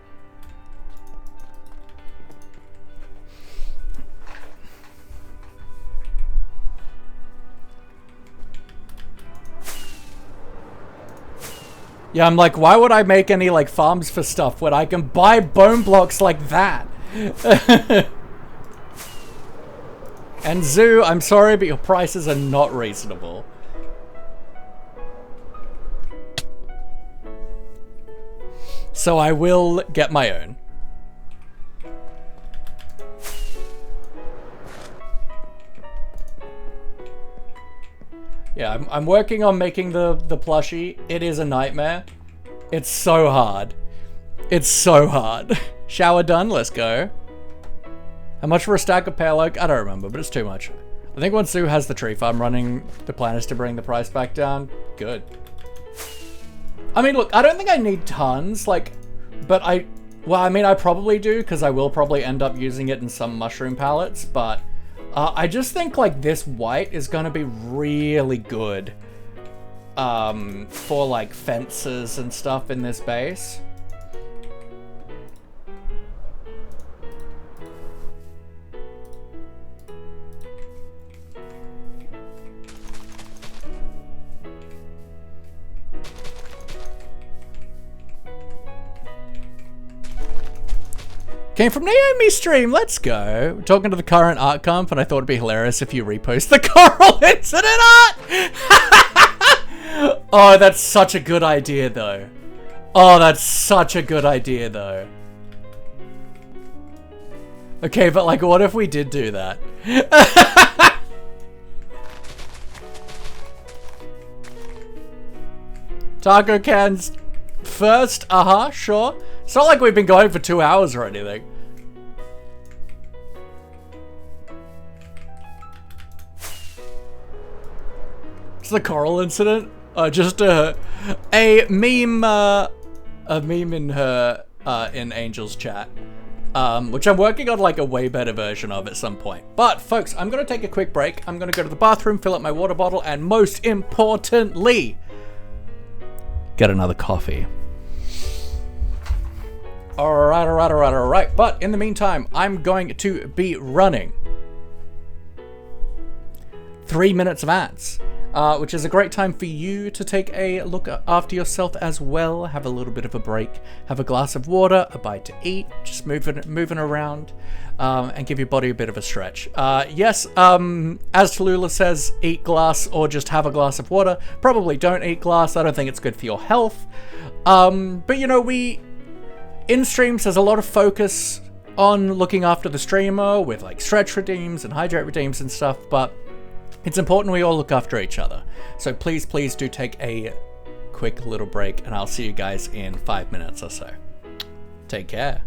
Yeah, I'm like, why would I make any, like, farms for stuff when I can buy bone blocks like that? And Zoo, I'm sorry, but your prices are not reasonable. So I will get my own. Yeah, I'm working on making the plushie. It is a nightmare. It's so hard. It's so hard. Shower done, let's go. How much for a stack of pale oak? I don't remember, but it's too much. I think once Sue has the tree farm running, the plan is to bring the price back down. Good. I mean, look, I don't think I need tons, like, but well, I mean, I probably do, because I will probably end up using it in some mushroom palettes, but I just think, like, this white is going to be really good for, like, fences and stuff in this base. Came from Naomi's stream, let's go. We're talking to the current art comp, and I thought it'd be hilarious if you repost the coral incident art! Oh, that's such a good idea, though. Oh, that's such a good idea, though. Okay, but, like, what if we did do that? Taco cans first, sure. It's not like we've been going for 2 hours or anything. It's the coral incident. Just a meme in her in Angel's chat, which I'm working on like a way better version of at some point. But folks, I'm gonna take a quick break. I'm gonna go to the bathroom, fill up my water bottle, and most importantly, get another coffee. Alright. But in the meantime, I'm going to be running 3 minutes of ads, which is a great time for you to take a look after yourself as well. Have a little bit of a break, have a glass of water, a bite to eat, just moving around, and give your body a bit of a stretch. Yes, as Tallulah says, eat glass or just have a glass of water. Probably don't eat glass. I don't think it's good for your health. But you know, in streams, there's a lot of focus on looking after the streamer with like stretch redeems and hydrate redeems and stuff, but it's important we all look after each other. So please do take a quick little break, and I'll see you guys in 5 minutes or so. Take care.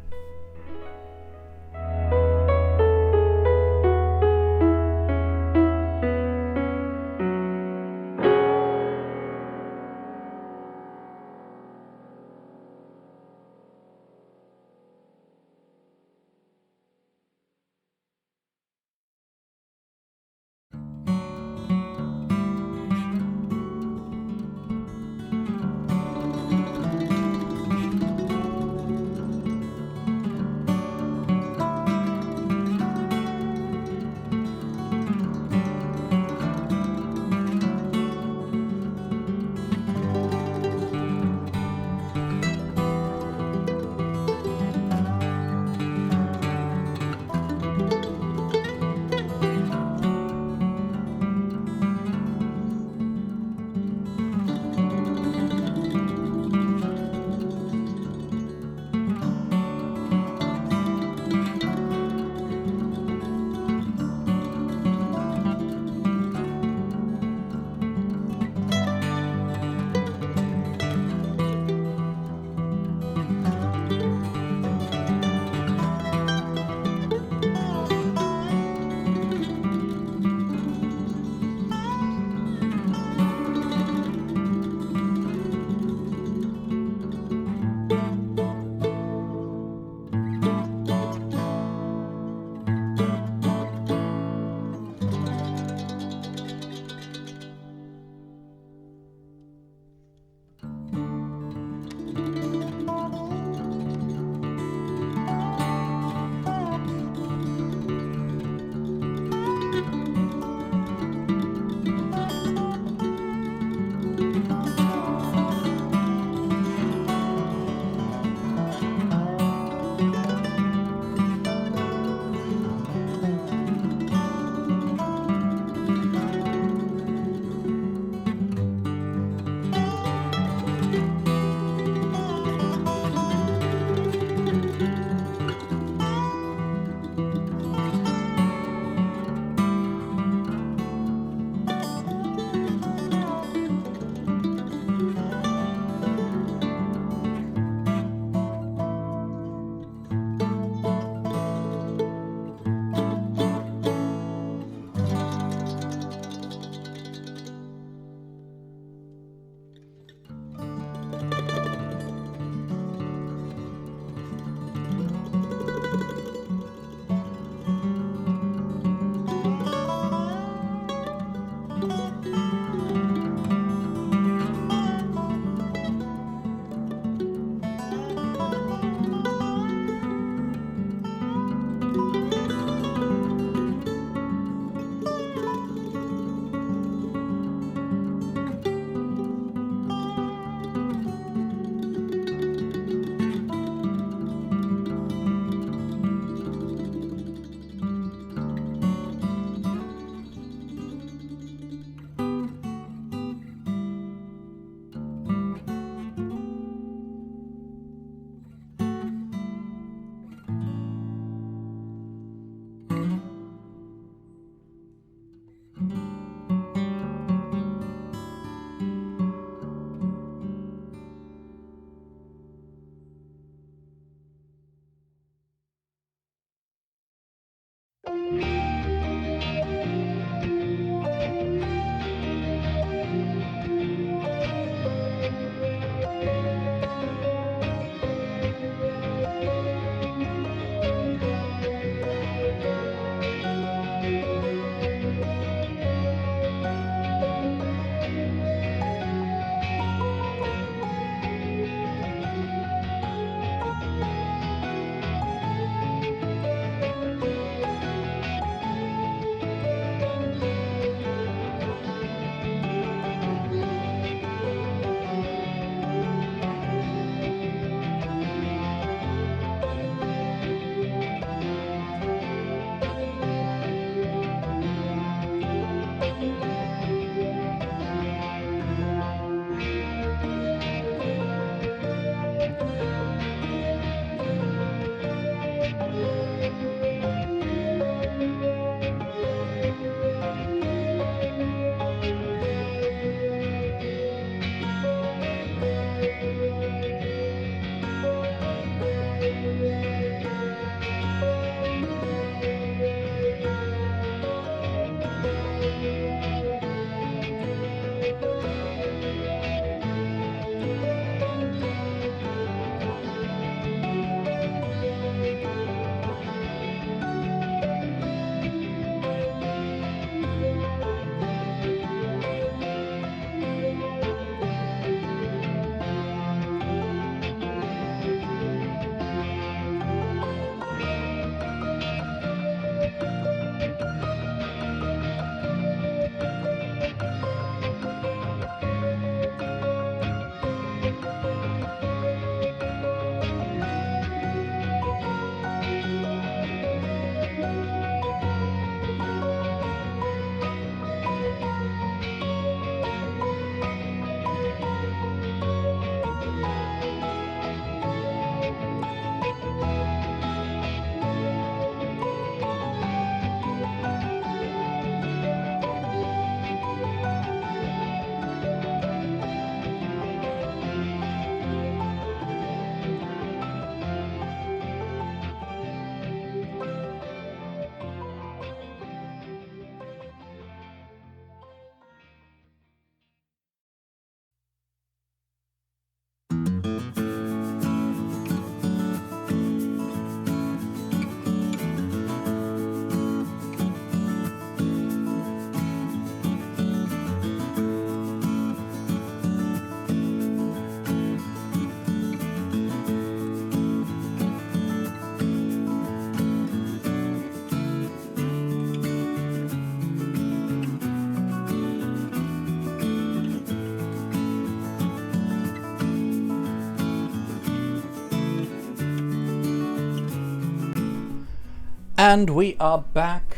And we are back.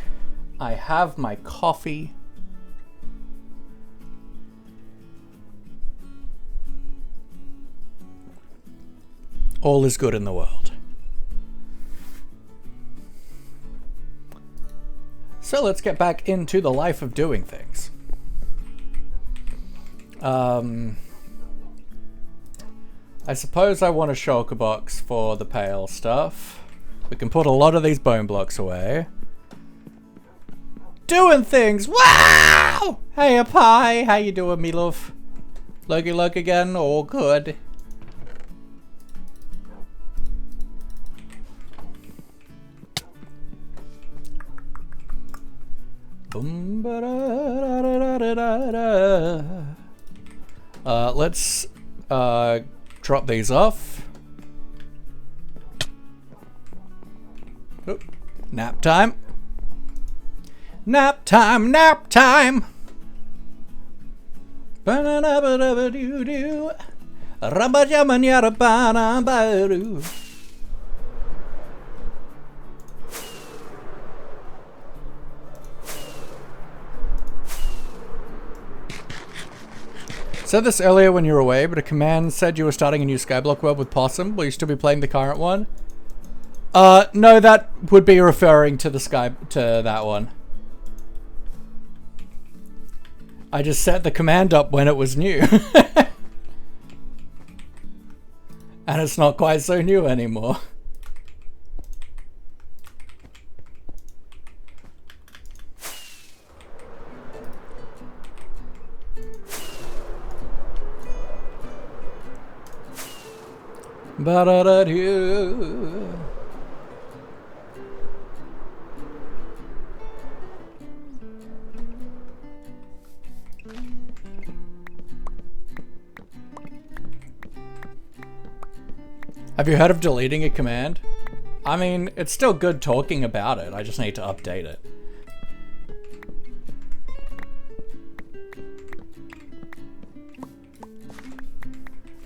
I have my coffee. All is good in the world. So let's get back into the life of doing things. I suppose I want a shulker box for the pale stuff. We can put a lot of these bone blocks away. Doing things! Wow! Hey, Pie! How you doing, me love? Lurky lurk again? All good. Let's drop these off. Oop. Nap time. Nap time, nap time. Ba-da-da-ba-da-ba-doo-doo. Rabba-jamma-nyara-ba-da-ba-doo. Said this earlier when you were away, but a command said you were starting a new Skyblock world with Possum. Will you still be playing the current one? No, that would be referring to that one. I just set the command up when it was new. And it's not quite so new anymore. Ba-da-da-doo. Have you heard of deleting a command? I mean, it's still good talking about it. I just need to update it.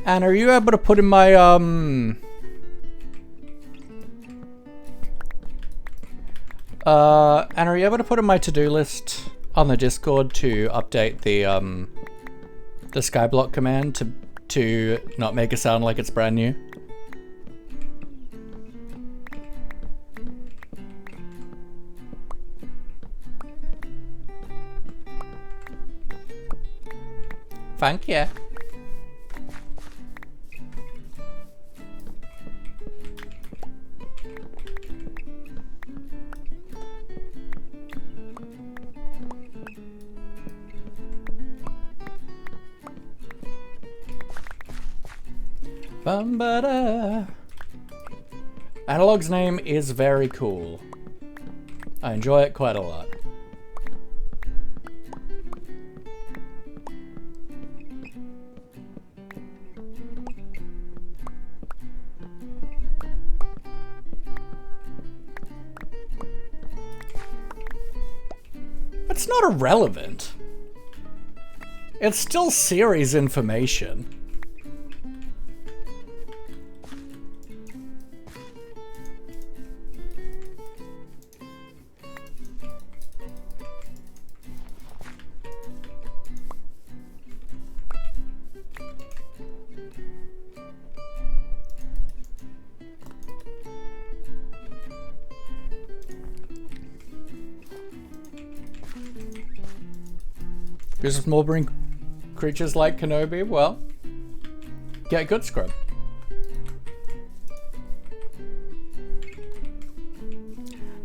And are you able to put in my, and are you able to put in my to-do list on the Discord to update the Skyblock command to not make it sound like it's brand new? Thank you. Bum-ba-da. Analog's name is very cool. I enjoy it quite a lot. It's not irrelevant. It's still series information. Because of small brain creatures like Kenobi, well, get good scrub.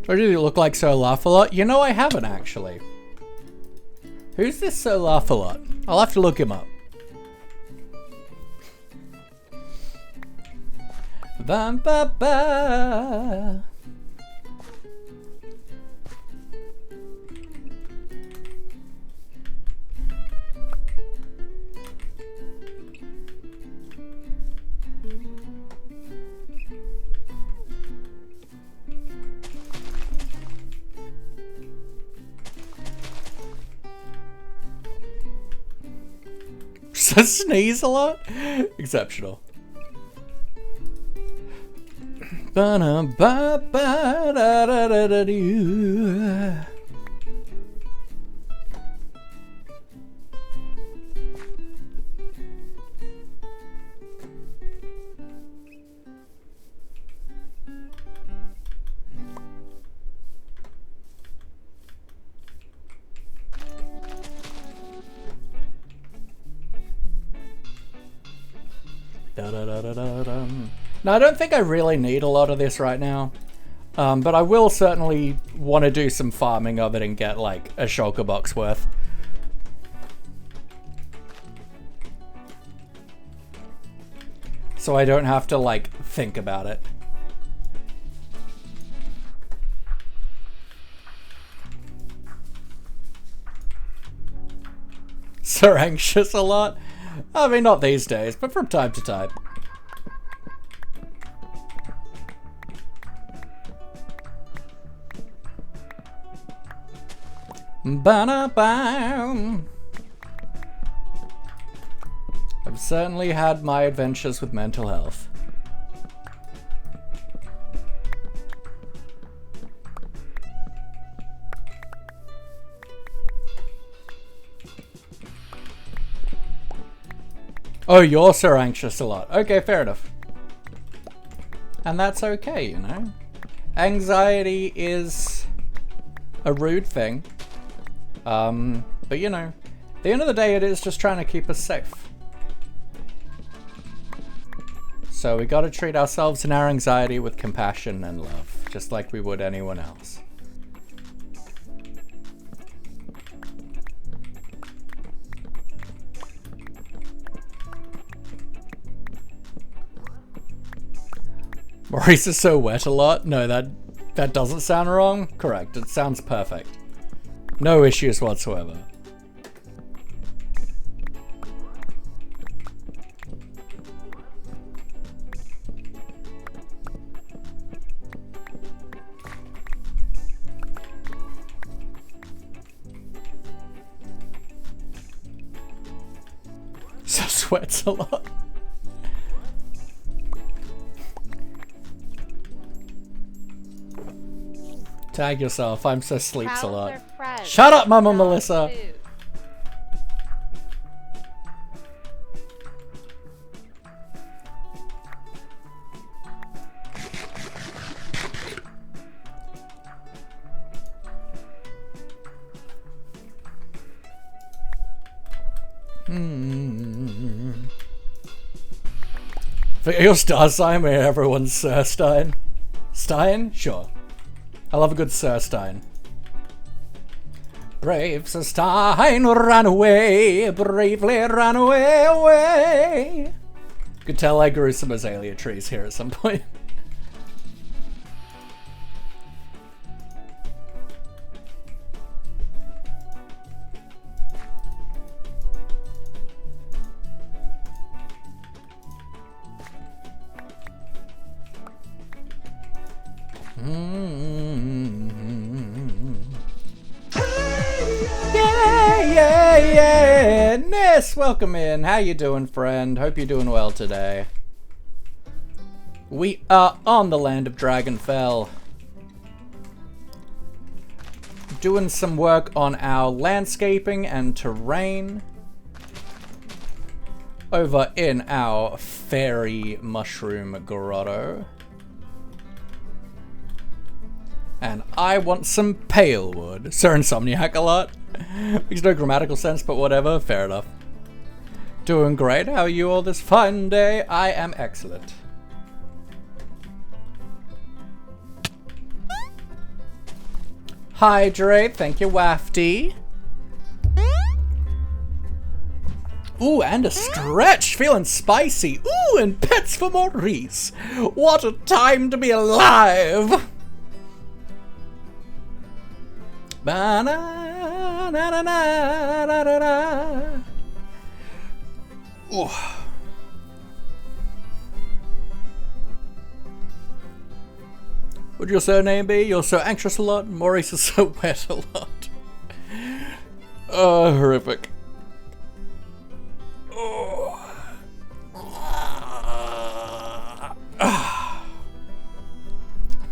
Told you look like So Laugh a Lot? You know, I haven't actually. Who's this So Laugh a Lot? I'll have to look him up. Bum ba ba. Sneeze a lot? Exceptional. Ba-na-ba-ba-da-da-da-da-doo. Da-da-da-da-da-dum. Now, I don't think I really need a lot of this right now, but I will certainly want to do some farming of it and get like a shulker box worth. So I don't have to like think about it. So anxious a lot? I mean, not these days, but from time to time. Ba-na-bam. I've certainly had my adventures with mental health. Oh, you're so anxious a lot. Okay, fair enough. And that's okay, you know? Anxiety is a rude thing. But you know, at the end of the day, it is just trying to keep us safe. So we gotta treat ourselves and our anxiety with compassion and love, just like we would anyone else. Maurice is so wet a lot? No, that doesn't sound wrong. Correct, it sounds perfect. No issues whatsoever. So sweats a lot. Tag yourself, I'm so sleeps a lot. Shut up, Mama Melissa! For your star sign where everyone's Sir Stein. Stein? Sure. I love a good Sir Stein. Brave Sir Stein ran away, bravely ran away. Could tell I grew some azalea trees here at some point. Yeah, Ness, welcome in. How you doing, friend? Hope you're doing well today. We are on the land of Dragonfell, doing some work on our landscaping and terrain over in our fairy mushroom grotto. And I want some pale wood. Sir Insomniac a lot. Makes no grammatical sense, but whatever. Fair enough. Doing great. How are you all this fine day? I am excellent. Hydrate. Thank you, Wafty. Ooh, and a stretch. Feeling spicy. Ooh, and pets for Maurice. What a time to be alive. Ba-na-na-na-na-na-na-na. Ooh. Would your surname be? You're so anxious a lot. Maurice is so wet a lot. Oh, horrific. Oh.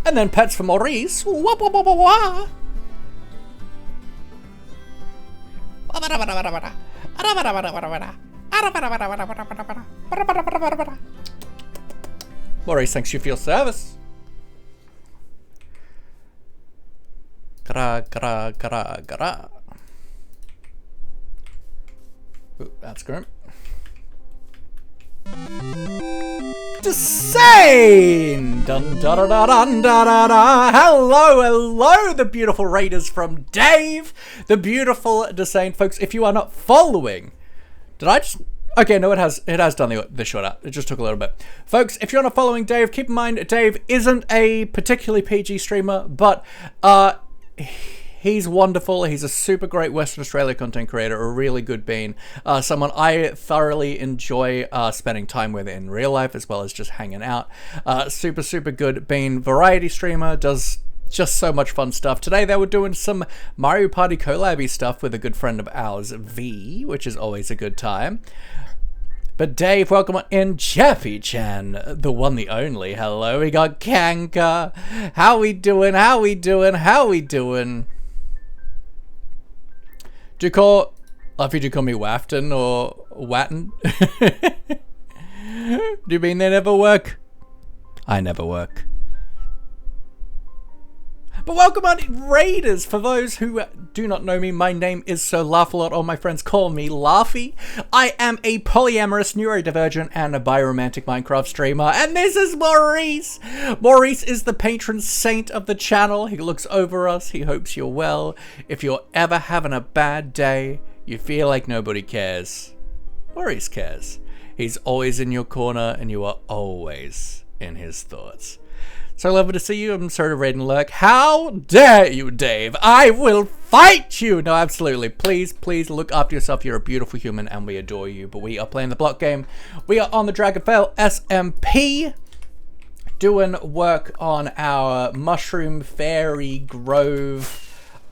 And then pets for Maurice. Wah, wah, wah, wah, wah. Maurice, thanks you for your service. Gra, gra, gra, gra. Ooh, that's grim. Desane! Dun da da da dun da da da. Hello, hello, the beautiful raiders from Dave, the beautiful Desane. Folks, if you are not following, did I just... Okay, no, it has done the short out. It just took a little bit. Folks, if you're not following Dave, keep in mind Dave isn't a particularly PG streamer, but he's wonderful. He's a super great Western Australia content creator, a really good bean, someone I thoroughly enjoy spending time with in real life as well as just hanging out. Super, super good bean, variety streamer, does just so much fun stuff. Today they were doing some Mario Party collab-y stuff with a good friend of ours, V, which is always a good time. But Dave, welcome on in. Jeffy-chan, the one, the only. Hello, we got Kanka. How we doing? How we doing? How we doing? Do you call me Wafton or Watton? Do you mean they never work? I never work. But welcome on Raiders. For those who do not know me, my name is Sir Laugh-A-Lot. All my friends call me Laughy. I am a polyamorous, neurodivergent, and a biromantic Minecraft streamer. And this is Maurice. Maurice is the patron saint of the channel. He looks over us. He hopes you're well. If you're ever having a bad day, you feel like nobody cares, Maurice cares. He's always in your corner, and you are always in his thoughts. So lovely to see you. I'm sorry to raid and lurk. How dare you, Dave? I will fight you! No, absolutely. Please, please look after yourself. You're a beautiful human and we adore you. But we are playing the block game. We are on the Dragonfell SMP, doing work on our Mushroom Fairy Grove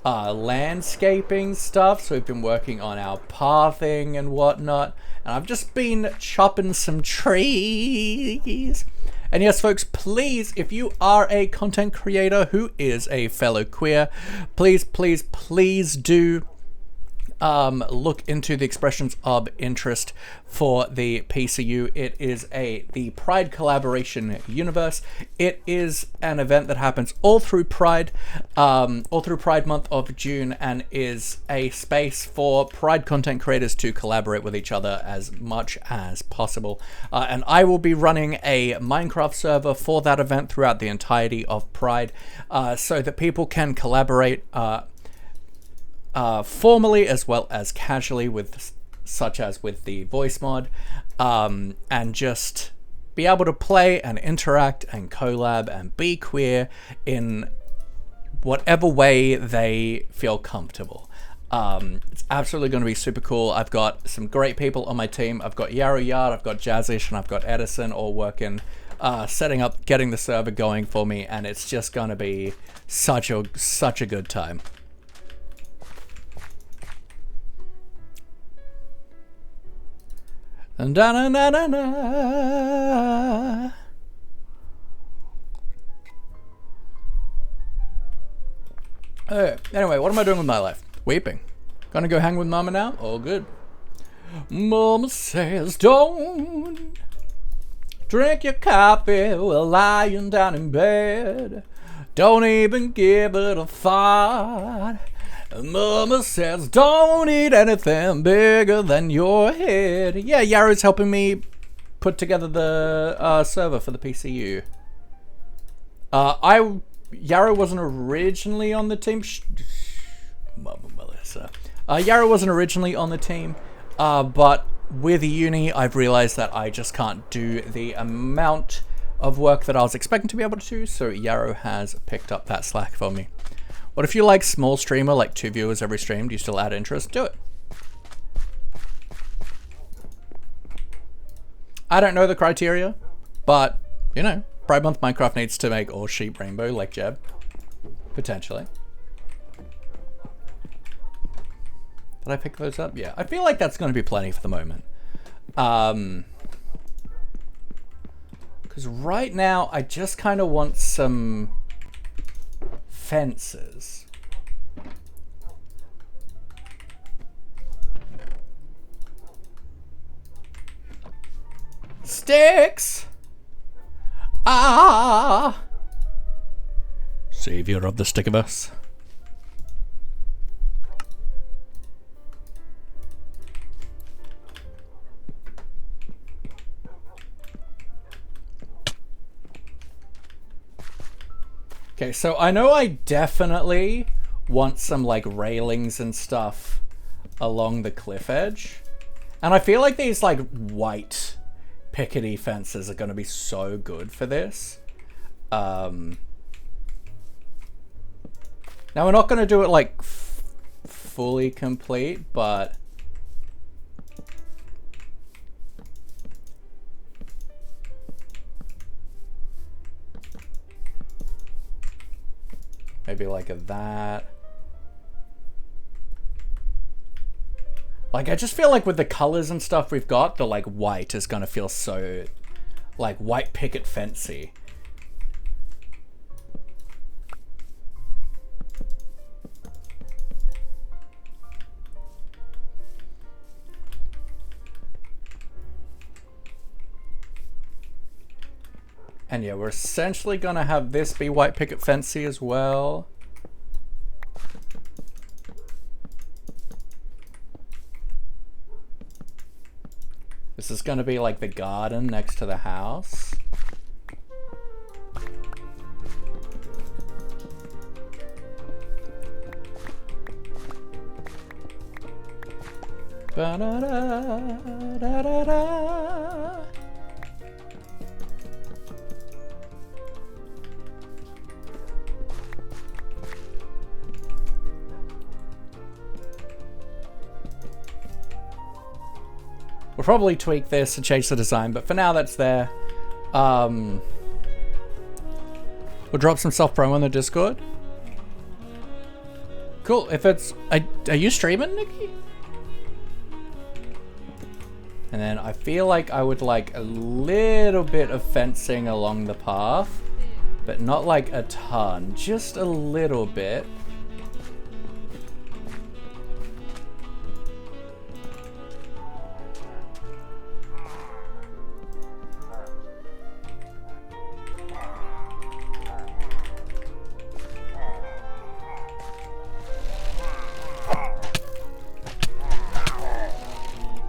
landscaping stuff. So we've been working on our pathing and whatnot. And I've just been chopping some trees. And yes, folks, please, if you are a content creator who is a fellow queer, please, please, please do look into the expressions of interest for the PCU. It is the Pride Collaboration Universe. It is an event that happens all through Pride Month of June, and is a space for Pride content creators to collaborate with each other as much as possible. And I will be running a Minecraft server for that event throughout the entirety of Pride, so that people can collaborate formally as well as casually, with such as with the voice mod, and just be able to play and interact and collab and be queer in whatever way they feel comfortable. It's absolutely going to be super cool. I've got some great people on my team. I've got Yarrow Yard, I've got Jazzish, and I've got Edison all working, setting up, getting the server going for me, and it's just going to be such a good time. And da na na na na. Anyway, what am I doing with my life? Weeping. Gonna go hang with Mama now? All good. Mama says don't drink your coffee while lying down in bed. Don't even give it a thought. Mama says don't eat anything bigger than your head. Yeah, Yarrow's helping me put together the server for the PCU. Yarrow wasn't originally on the team. Yarrow wasn't originally on the team, but with uni, I've realized that I just can't do the amount of work that I was expecting to be able to do, so Yarrow has picked up that slack for me. What if you like small streamer, like 2 viewers every stream? Do you still add interest? Do it. I don't know the criteria, but, you know, Pride Month Minecraft needs to make all sheep rainbow, like Jeb. Potentially. Did I pick those up? Yeah, I feel like that's going to be plenty for the moment. Because right now, I just kind of want some fences. Sticks! Ah! Savior of the Stickiverse. Okay, so I know I definitely want some like railings and stuff along the cliff edge. And I feel like these like white pickety fences are going to be so good for this. Now we're not going to do it like fully complete, but maybe like that. Like, I just feel like with the colors and stuff we've got, the like white is gonna feel so like white picket fencey. And yeah, we're essentially gonna have this be white picket fencey as well. This is gonna be like the garden next to the house. Ba-da-da-da-da-da. We'll probably tweak this and change the design, but for now that's there. We'll drop some self-promo on the Discord. Cool. If it's... Are you streaming, Nikki? And then I feel like I would like a little bit of fencing along the path, but not like a ton, just a little bit.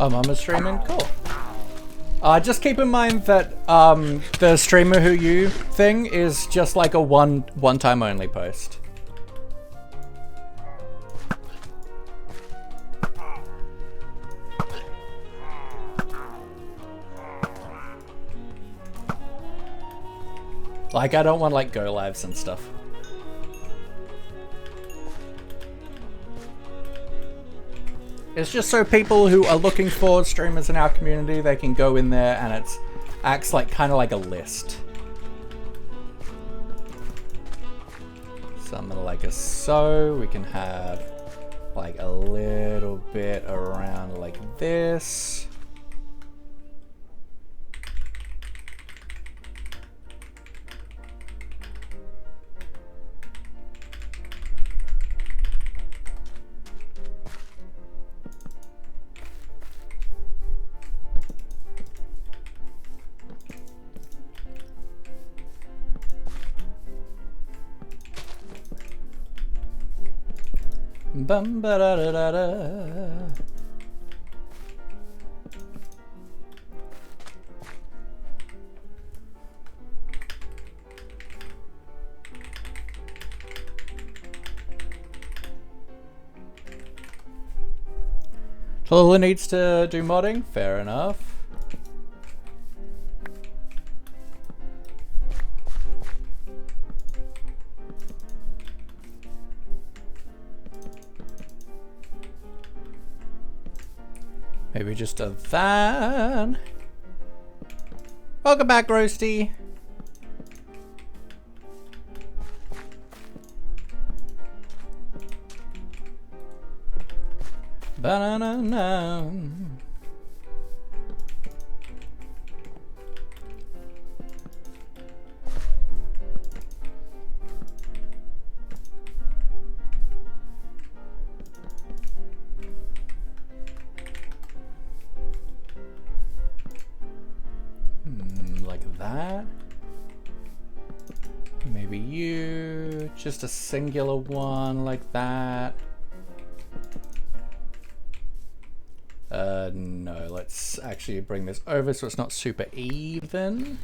Oh, Mama's streaming? Cool. Just keep in mind that the streamer who you thing is just like a one-time only post. Like, I don't want like go lives and stuff. It's just so people who are looking for streamers in our community, they can go in there and it acts like kind of like a list. Something like a so. We can have like a little bit around like this. Bum ba da da da da. Tallulah needs to do modding, fair enough. Maybe just a van. Welcome back, Roasty. Ba-na-na-na. maybe you. Just a singular one like that. No, let's actually bring this over so it's not super even.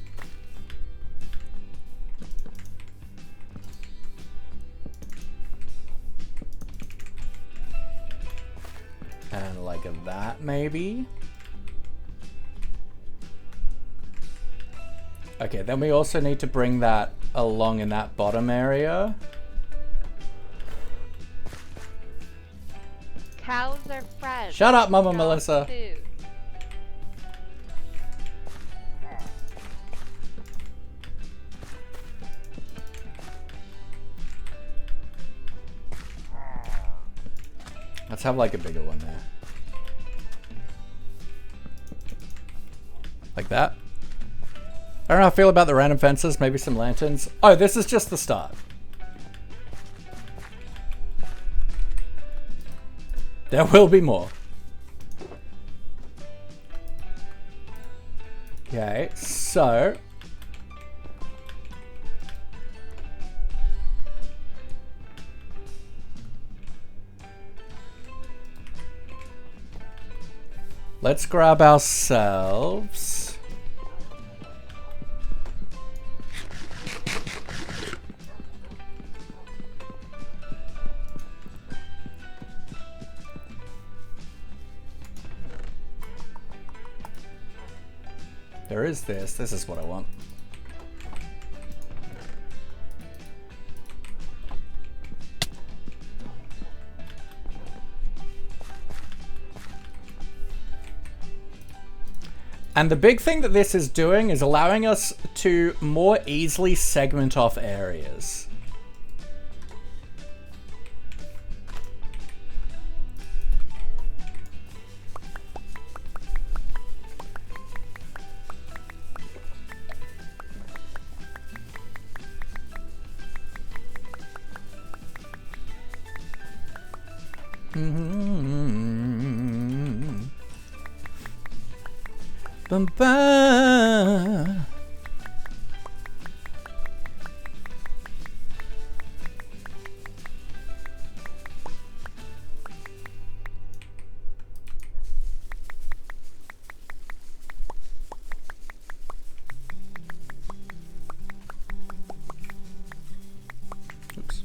And like that, maybe. Okay, then we also need to bring that along in that bottom area. Cows are friends. Shut up, Mama not Melissa. food. Let's have like a bigger one there. Like that. I don't know how I feel about the random fences, maybe some lanterns. Oh, this is just the start. There will be more. Okay, so let's grab ourselves there is this. This is what I want. And the big thing that this is doing is allowing us to more easily segment off areas. Bum, ba. Oops.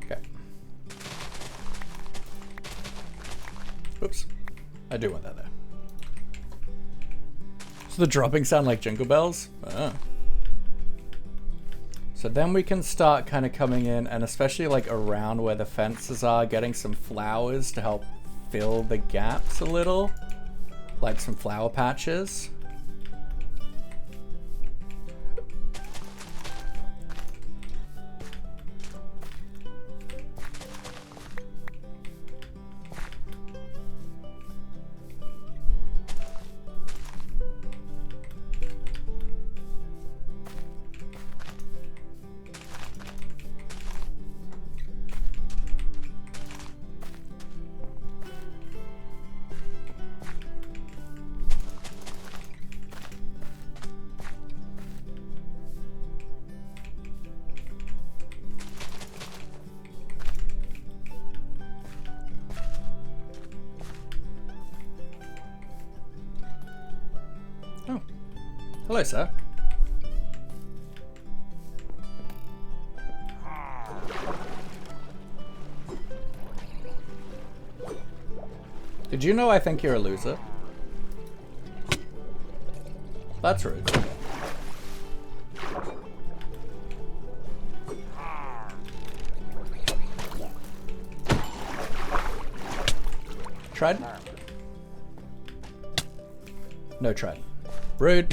Okay. Oops. I do want that there. So the dropping sound like jingle bells? Ah. So then we can start kind of coming in, and especially like around where the fences are, getting some flowers to help fill the gaps a little. Like some flower patches. Oh. Hello, sir. Did you know I think you're a loser? That's rude. Tread? No tread. Rude.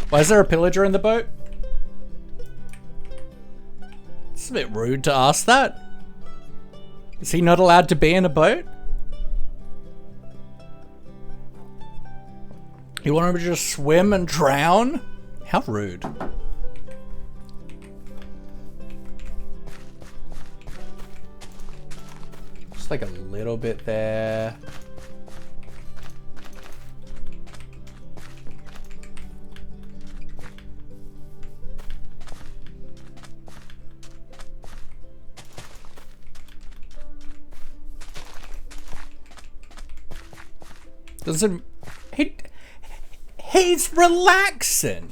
Why is there a pillager in the boat? It's a bit rude to ask that. Is he not allowed to be in a boat? You want him to just swim and drown? How rude. Just like a little bit there. Doesn't he's relaxing.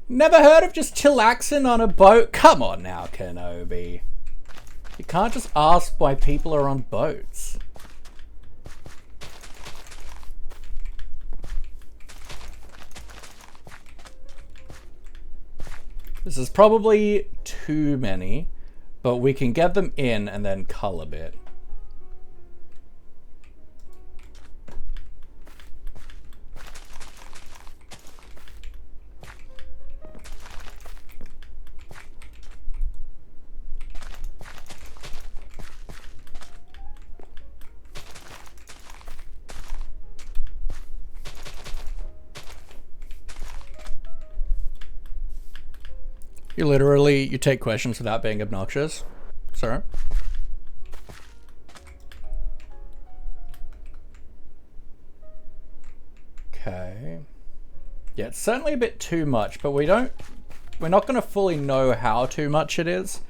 Never heard of just chillaxing on a boat? Come on now, Kenobi. You can't just ask why people are on boats. This is probably too many, but we can get them in and then cull a bit. You take questions without being obnoxious, sir. Okay. Yeah, it's certainly a bit too much, but we're not going to fully know how too much it is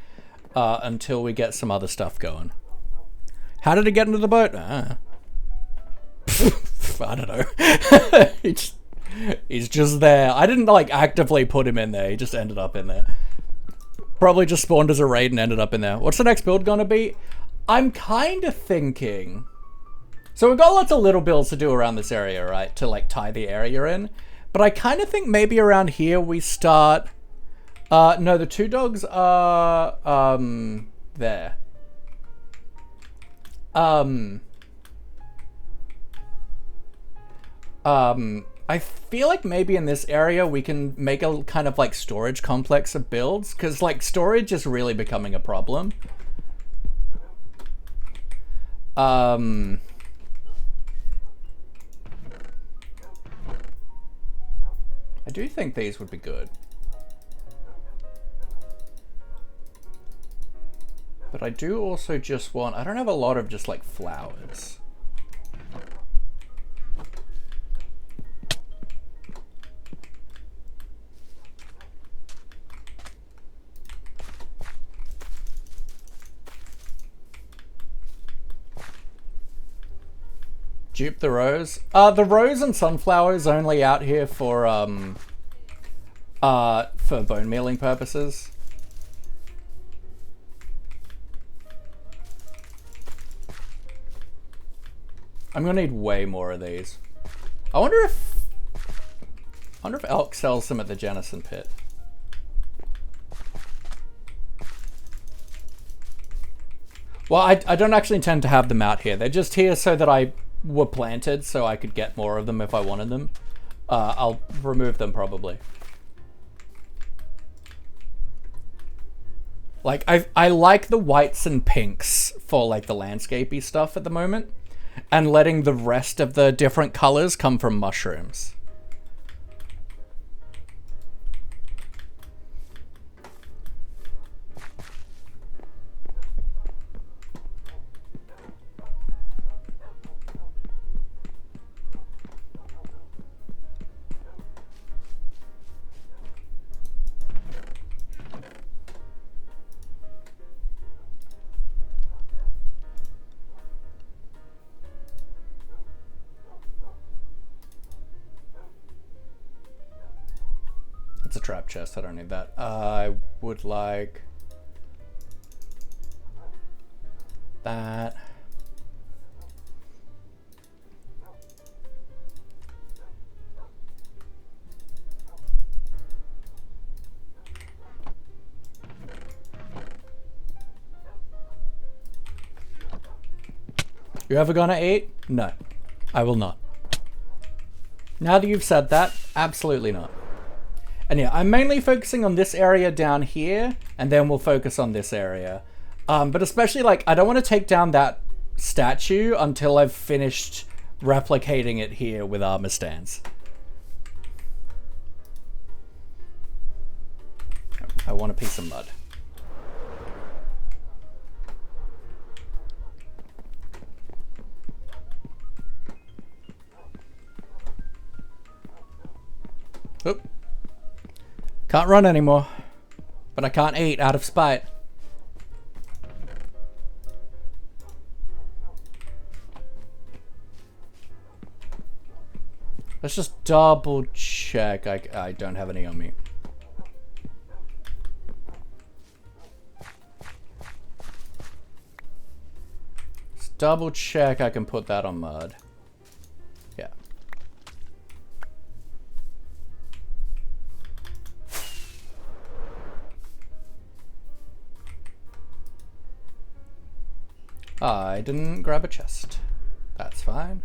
until we get some other stuff going. How did it get into the boat? I don't know. He's just there. I didn't like actively put him in there. He just ended up in there. Probably just spawned as a raid and ended up in there. What's the next build gonna be? I'm kind of thinking... So we've got lots of little builds to do around this area, right? To like tie the area in. But I kind of think maybe around here we start... no, the two dogs are... there. I feel like maybe in this area we can make a kind of like storage complex of builds, because like storage is really becoming a problem. I do think these would be good. But I do also just want, I don't have a lot of just like flowers. Dupe the rose. The rose and sunflower is only out here for bone mealing purposes. I'm gonna need way more of these. I wonder if Elk sells them at the Jennison pit. Well, I don't actually intend to have them out here. They're just here so that I were planted so I could get more of them if I wanted them. I'll remove them probably. Like, I like the whites and pinks for like the landscapey stuff at the moment, and letting the rest of the different colors come from mushrooms. It's a trap chest, I don't need that. I would like that. You ever gonna eat? No, I will not. Now that you've said that, absolutely not. And yeah, I'm mainly focusing on this area down here, and then we'll focus on this area. But especially, like, I don't want to take down that statue until I've finished replicating it here with armor stands. I want a piece of mud. Oop. Can't run anymore, but I can't eat out of spite. Let's just double check. I don't have any on me. Let's double check I can put that on mud. Yeah. I didn't grab a chest. That's fine.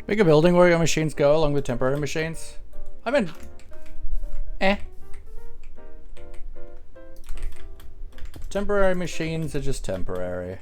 Make a building where your machines go along with temporary machines. I mean, temporary machines are just temporary.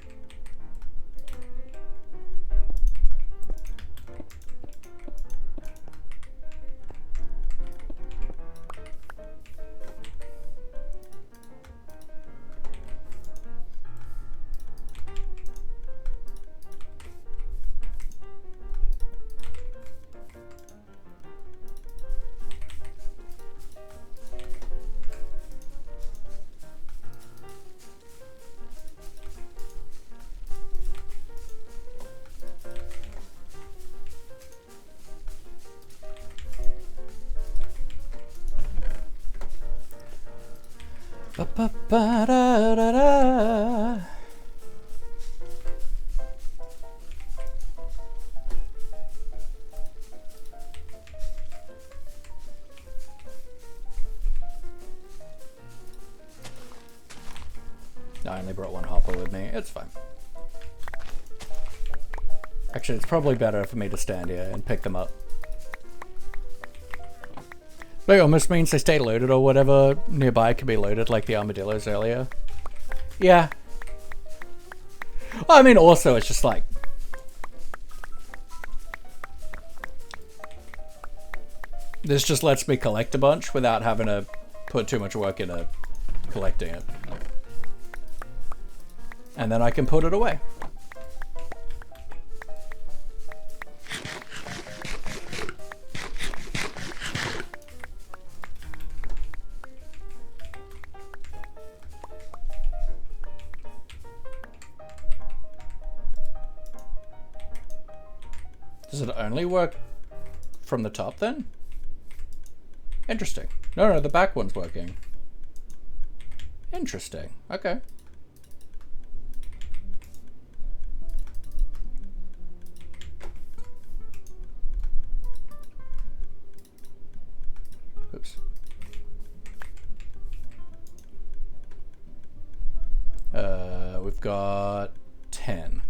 Ba-ba-ba-da-da-da. I only brought one hopper with me. It's fine. Actually, it's probably better for me to stand here and pick them up. But it almost means they stay loaded, or whatever nearby can be loaded, like the armadillos earlier. Yeah. Well, I mean, also, it's just like... this just lets me collect a bunch without having to put too much work into collecting it. And then I can put it away. Does it only work from the top then? Interesting. No, the back one's working. Interesting. Okay. Oops. We've got 10.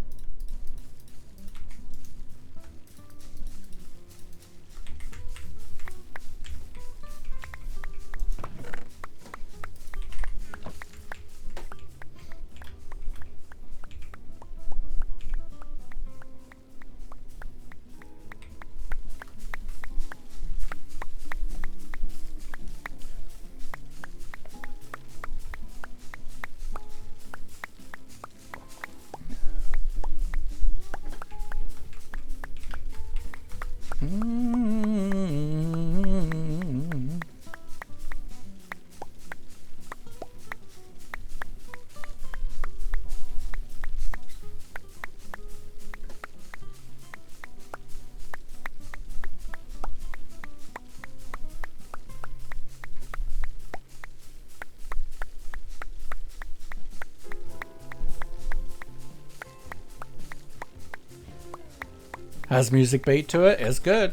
Has music beat to it, is good.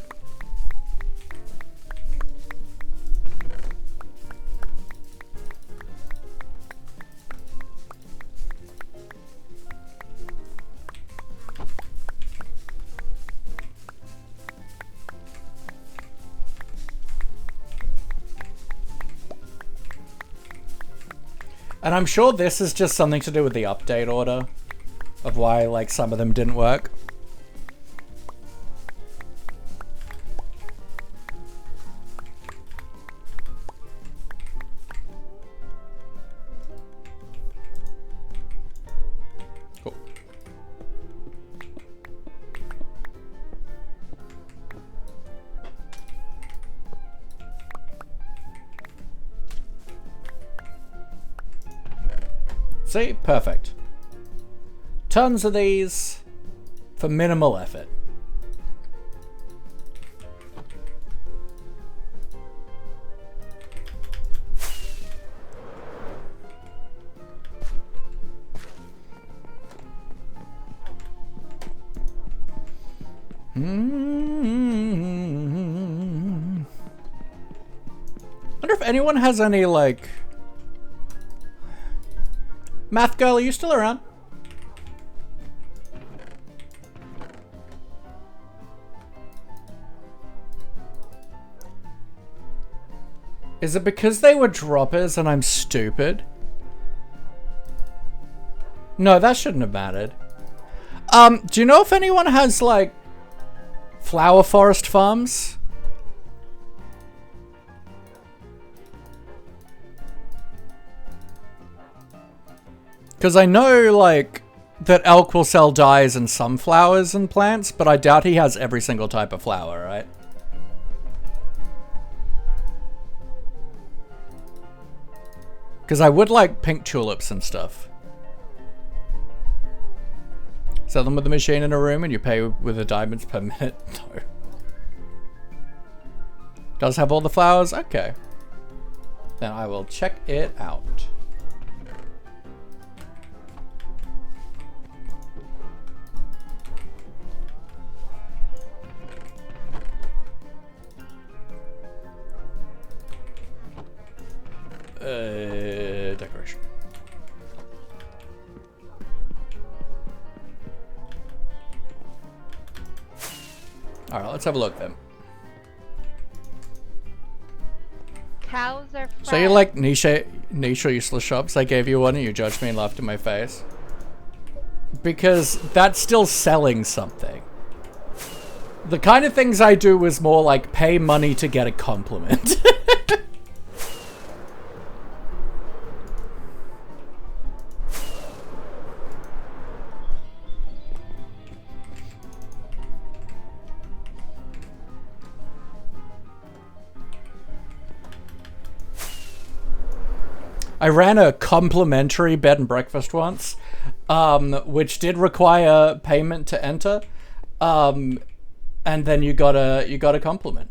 And I'm sure this is just something to do with the update order of why, like, some of them didn't work. Cool. See? Perfect. Tons of these for minimal effort. Wonder if anyone has any, like... Math girl, are you still around? Is it because they were droppers and I'm stupid? No, that shouldn't have mattered. Do you know if anyone has, like, flower forest farms? Because I know, like, that elk will sell dyes and some flowers and plants, but I doubt he has every single type of flower, right? Because I would like pink tulips and stuff. Sell them with the machine in a room and you pay with the diamonds per minute? No. Does have all the flowers? Okay. Then I will check it out. Decoration. Alright, let's have a look then. Cows are fresh. So you like niche or useless shops? I gave you one and you judged me and laughed in my face. Because that's still selling something. The kind of things I do was more like pay money to get a compliment. I ran a complimentary bed and breakfast once, which did require payment to enter, and then you got a compliment.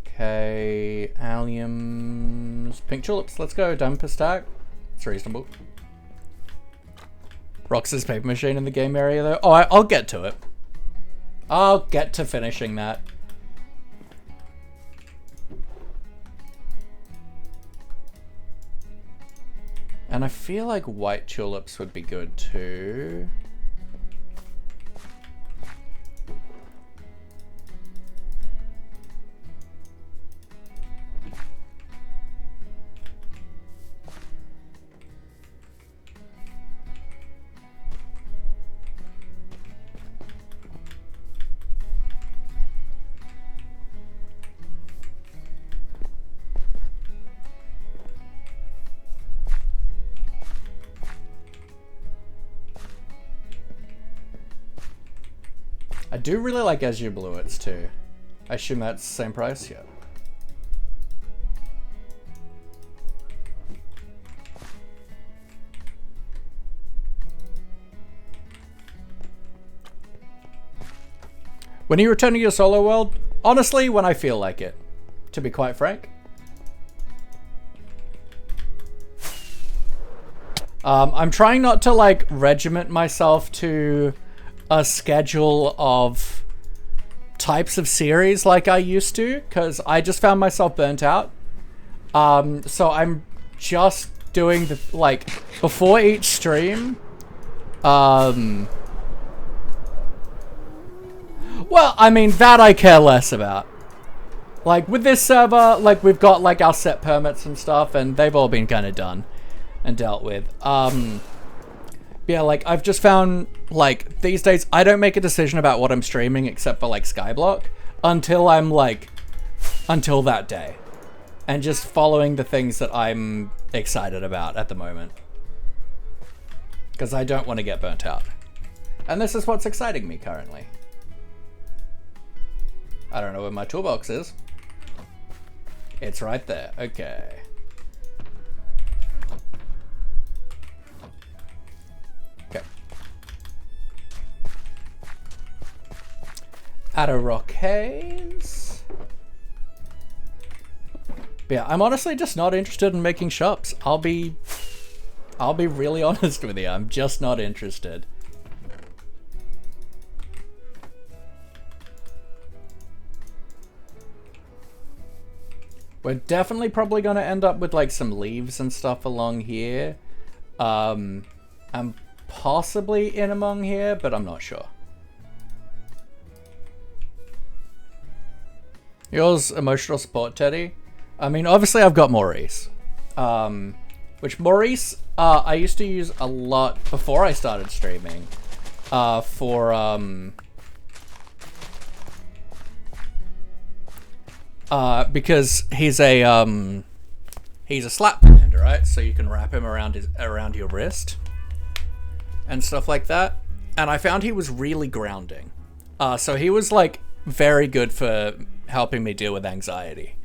Okay, alliums, pink tulips. Let's go. Diamond per stack. It's reasonable. Rox's paper machine in the game area though. Oh, I'll get to it. I'll get to finishing that. And I feel like white tulips would be good too. I do really like azure bluets too. I assume that's the same price? Yeah. When are you returning to your solo world? Honestly, when I feel like it, to be quite frank. I'm trying not to like regiment myself to a schedule of types of series like I used to, because I just found myself burnt out. So I'm just doing the, like, before each stream, well, I mean, that I care less about. Like, with this server, like, we've got, like, our set permits and stuff, and they've all been kind of done and dealt with. Yeah, like, I've just found, like, these days, I don't make a decision about what I'm streaming except for, like, Skyblock until I'm, like, until that day. And just following the things that I'm excited about at the moment. Because I don't want to get burnt out. And this is what's exciting me currently. I don't know where my toolbox is. It's right there. Okay. Okay. Add a rock haze. But yeah, I'm honestly just not interested in making shops. I'll be really honest with you. I'm just not interested. We're definitely probably going to end up with like some leaves and stuff along here. And possibly in among here, but I'm not sure. Yours, emotional support, Teddy? I mean, obviously I've got Maurice. Which Maurice, I used to use a lot before I started streaming. Because he's a slap commander, right? So you can wrap him around your wrist and stuff like that. And I found he was really grounding. So he was like very good for helping me deal with anxiety.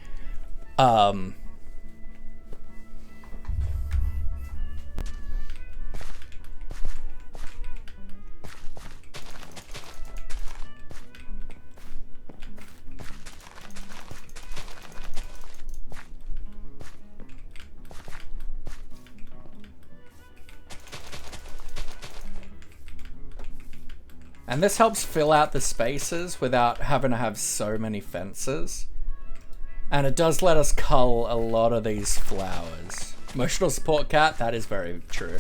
And this helps fill out the spaces without having to have so many fences. And it does let us cull a lot of these flowers. Emotional support cat, that is very true.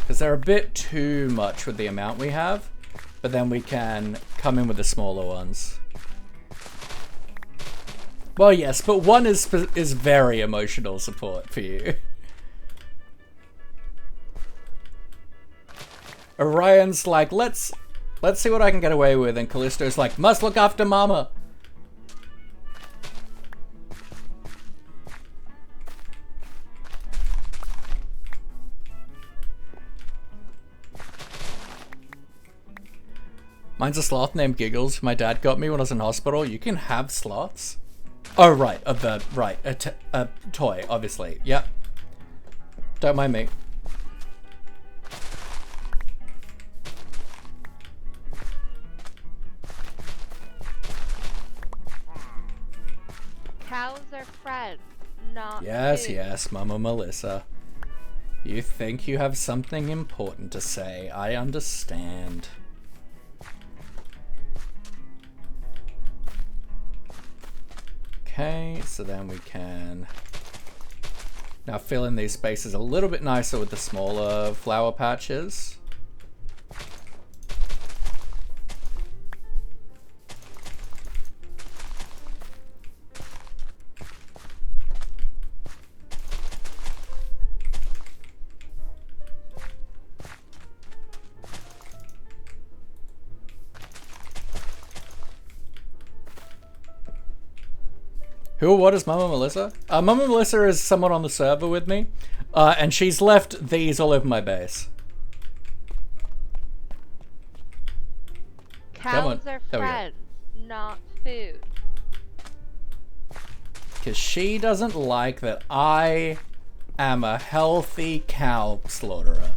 Because they're a bit too much with the amount we have, but then we can come in with the smaller ones. Well, yes, but one is very emotional support for you. Orion's like, let's see what I can get away with, and Callisto's like, must look after mama. Mine's a sloth named Giggles. My dad got me when I was in hospital. You can have sloths? Oh, right, a bird, right, a toy, obviously, yep. Don't mind me. Cows are friends, not Yes, food. yes, Mama Melissa. You think you have something important to say. I understand. Okay, so then we can now fill in these spaces a little bit nicer with the smaller flower patches. Who or what is Mama Melissa? Mama Melissa is someone on the server with me, and she's left these all over my base. Cows are friends, not food. Because she doesn't like that I am a healthy cow slaughterer.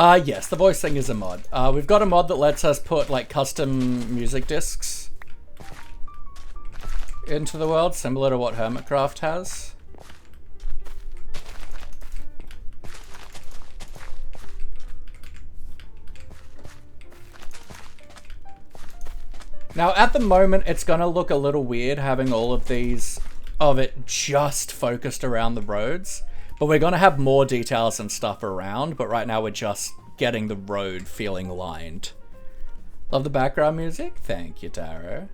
Yes, the voice thing is a mod. We've got a mod that lets us put like custom music discs into the world, similar to what Hermitcraft has. Now, at the moment, it's gonna look a little weird having all of these of it just focused around the roads, but we're gonna have more details and stuff around, but right now we're just getting the road feeling lined. Love the background music. Thank you, Taro.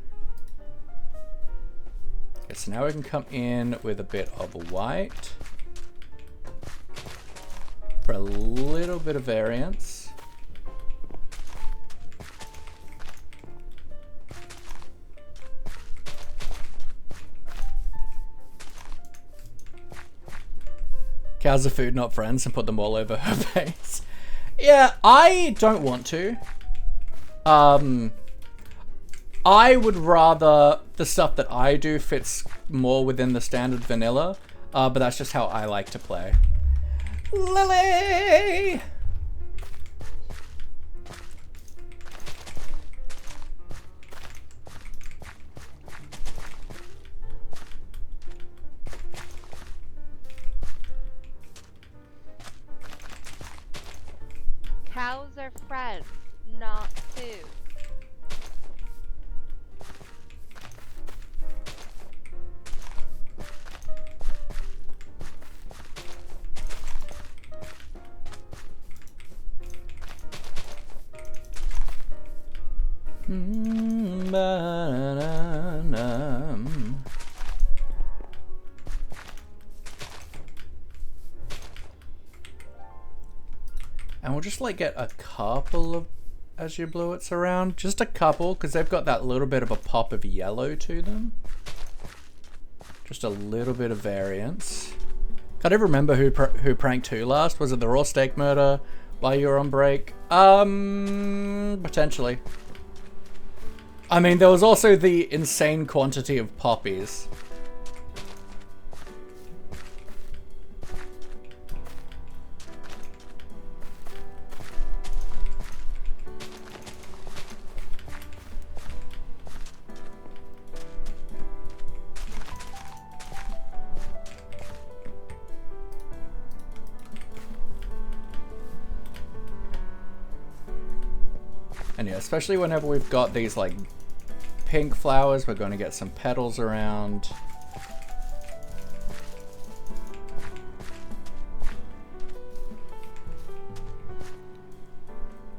Okay, so now we can come in with a bit of white for a little bit of variance. Cows are food, not friends, and put them all over her face. Yeah, I don't want to. I would rather the stuff that I do fits more within the standard vanilla, but that's just how I like to play. Lily! Cows are friends, not food. And we'll just like get a couple of as you blow it around, just a couple, because they've got that little bit of a pop of yellow to them. Just a little bit of variance. Can't even remember who pranked who last. Was it the raw steak murder while you were on break? Potentially. I mean, there was also the insane quantity of poppies. And yeah, especially whenever we've got these like pink flowers, we're going to get some petals around.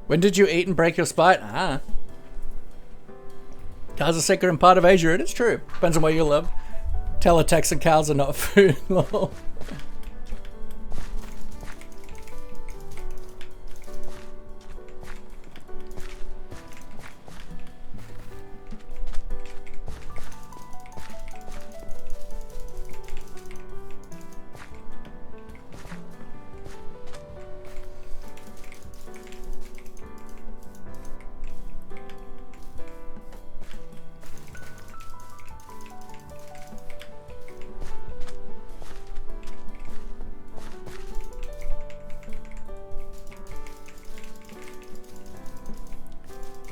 When did you eat and break your spine? Ah. Cows are sacred and part of Asia. It is true. Depends on where you live. Teletext and cows are not food. Lol.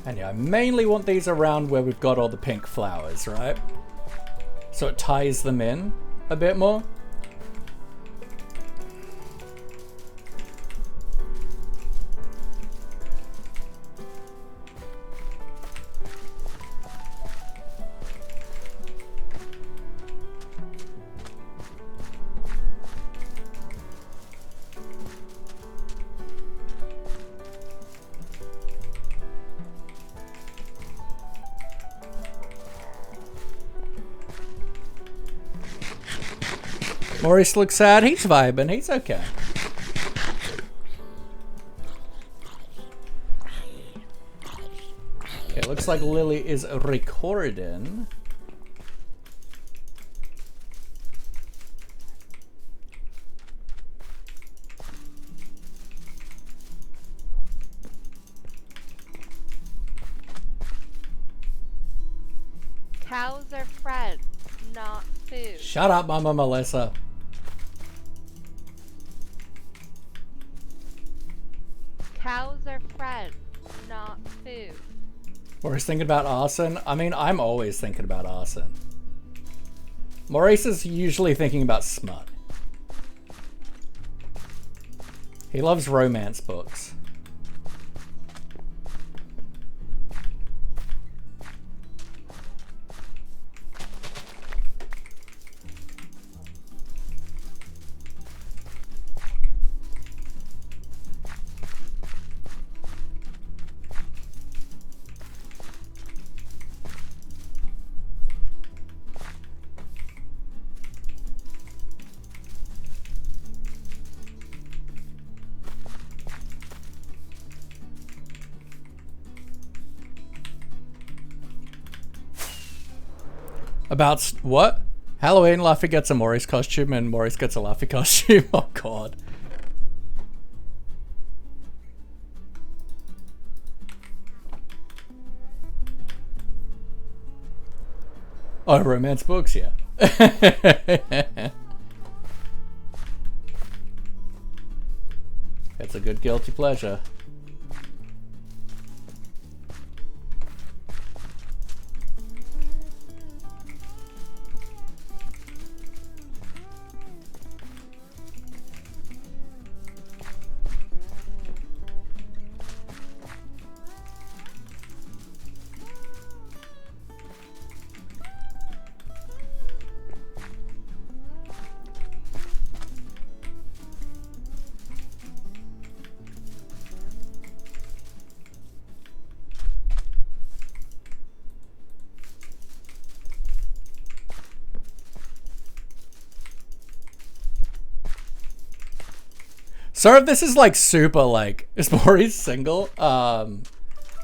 And yeah, I mainly want these around where we've got all the pink flowers, right? So it ties them in a bit more. Maurice looks sad. He's vibing. He's okay. Okay, looks like Lily is recording. Cows are friends, not food. Shut up, Mama Melissa. Maurice thinking about arson? I mean, I'm always thinking about arson. Maurice is usually thinking about smut. He loves romance books. About what? Halloween, Laffy gets a Maurice costume and Maurice gets a Laffy costume. Oh god. Oh, romance books, yeah. It's a good guilty pleasure. Sorry if this is like super like, is Maurice single? I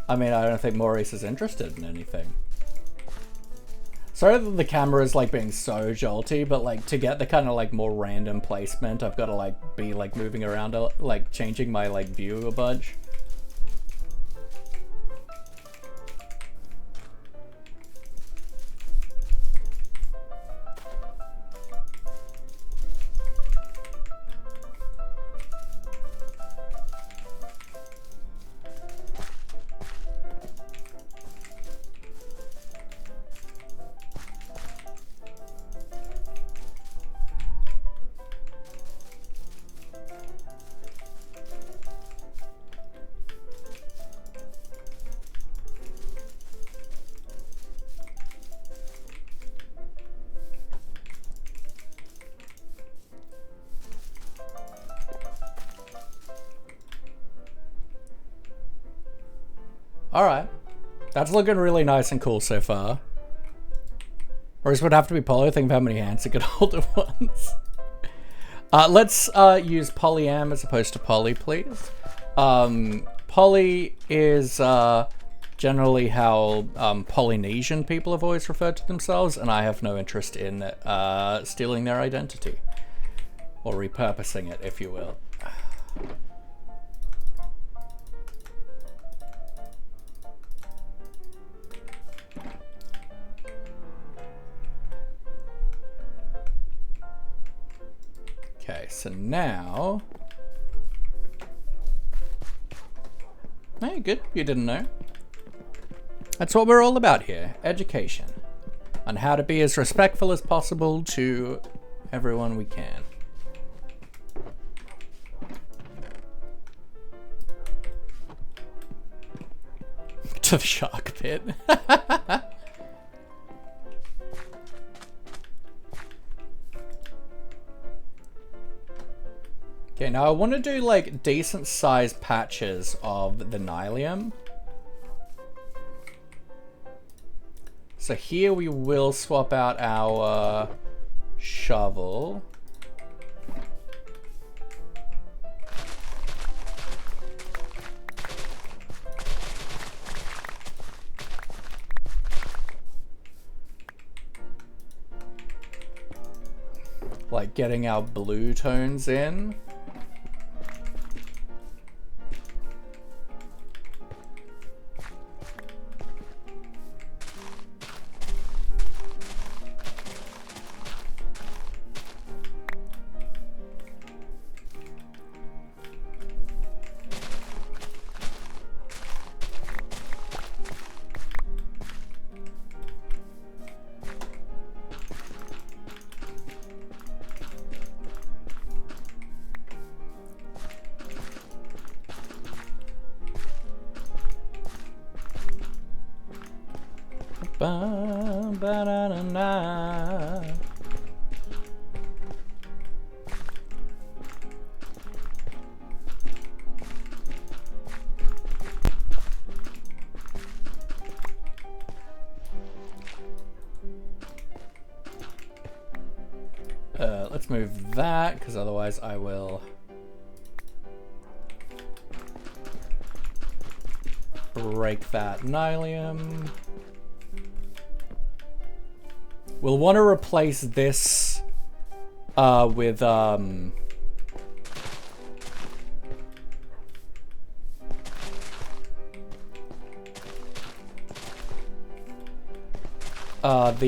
mean, I don't think Maurice is interested in anything. Sorry that the camera is like being so jolty, but like to get the kind of like more random placement, I've got to like be like moving around, like changing my like view a bunch. Alright. That's looking really nice and cool so far. Or this would have to be poly. Think of how many hands it could hold at once. Let's use polyam as opposed to poly, please. Poly is generally how Polynesian people have always referred to themselves, and I have no interest in stealing their identity. Or repurposing it, if you will. Okay, so now... Hey, good. You didn't know. That's what we're all about here. Education. On how to be as respectful as possible to everyone we can. To the shark pit. Okay, now I want to do like decent sized patches of the Nylium. So here we will swap out our shovel. Like getting our blue tones in. Ba, ba, da, da, da. Let's move that, because otherwise I will break that nylium. We'll want to replace this with the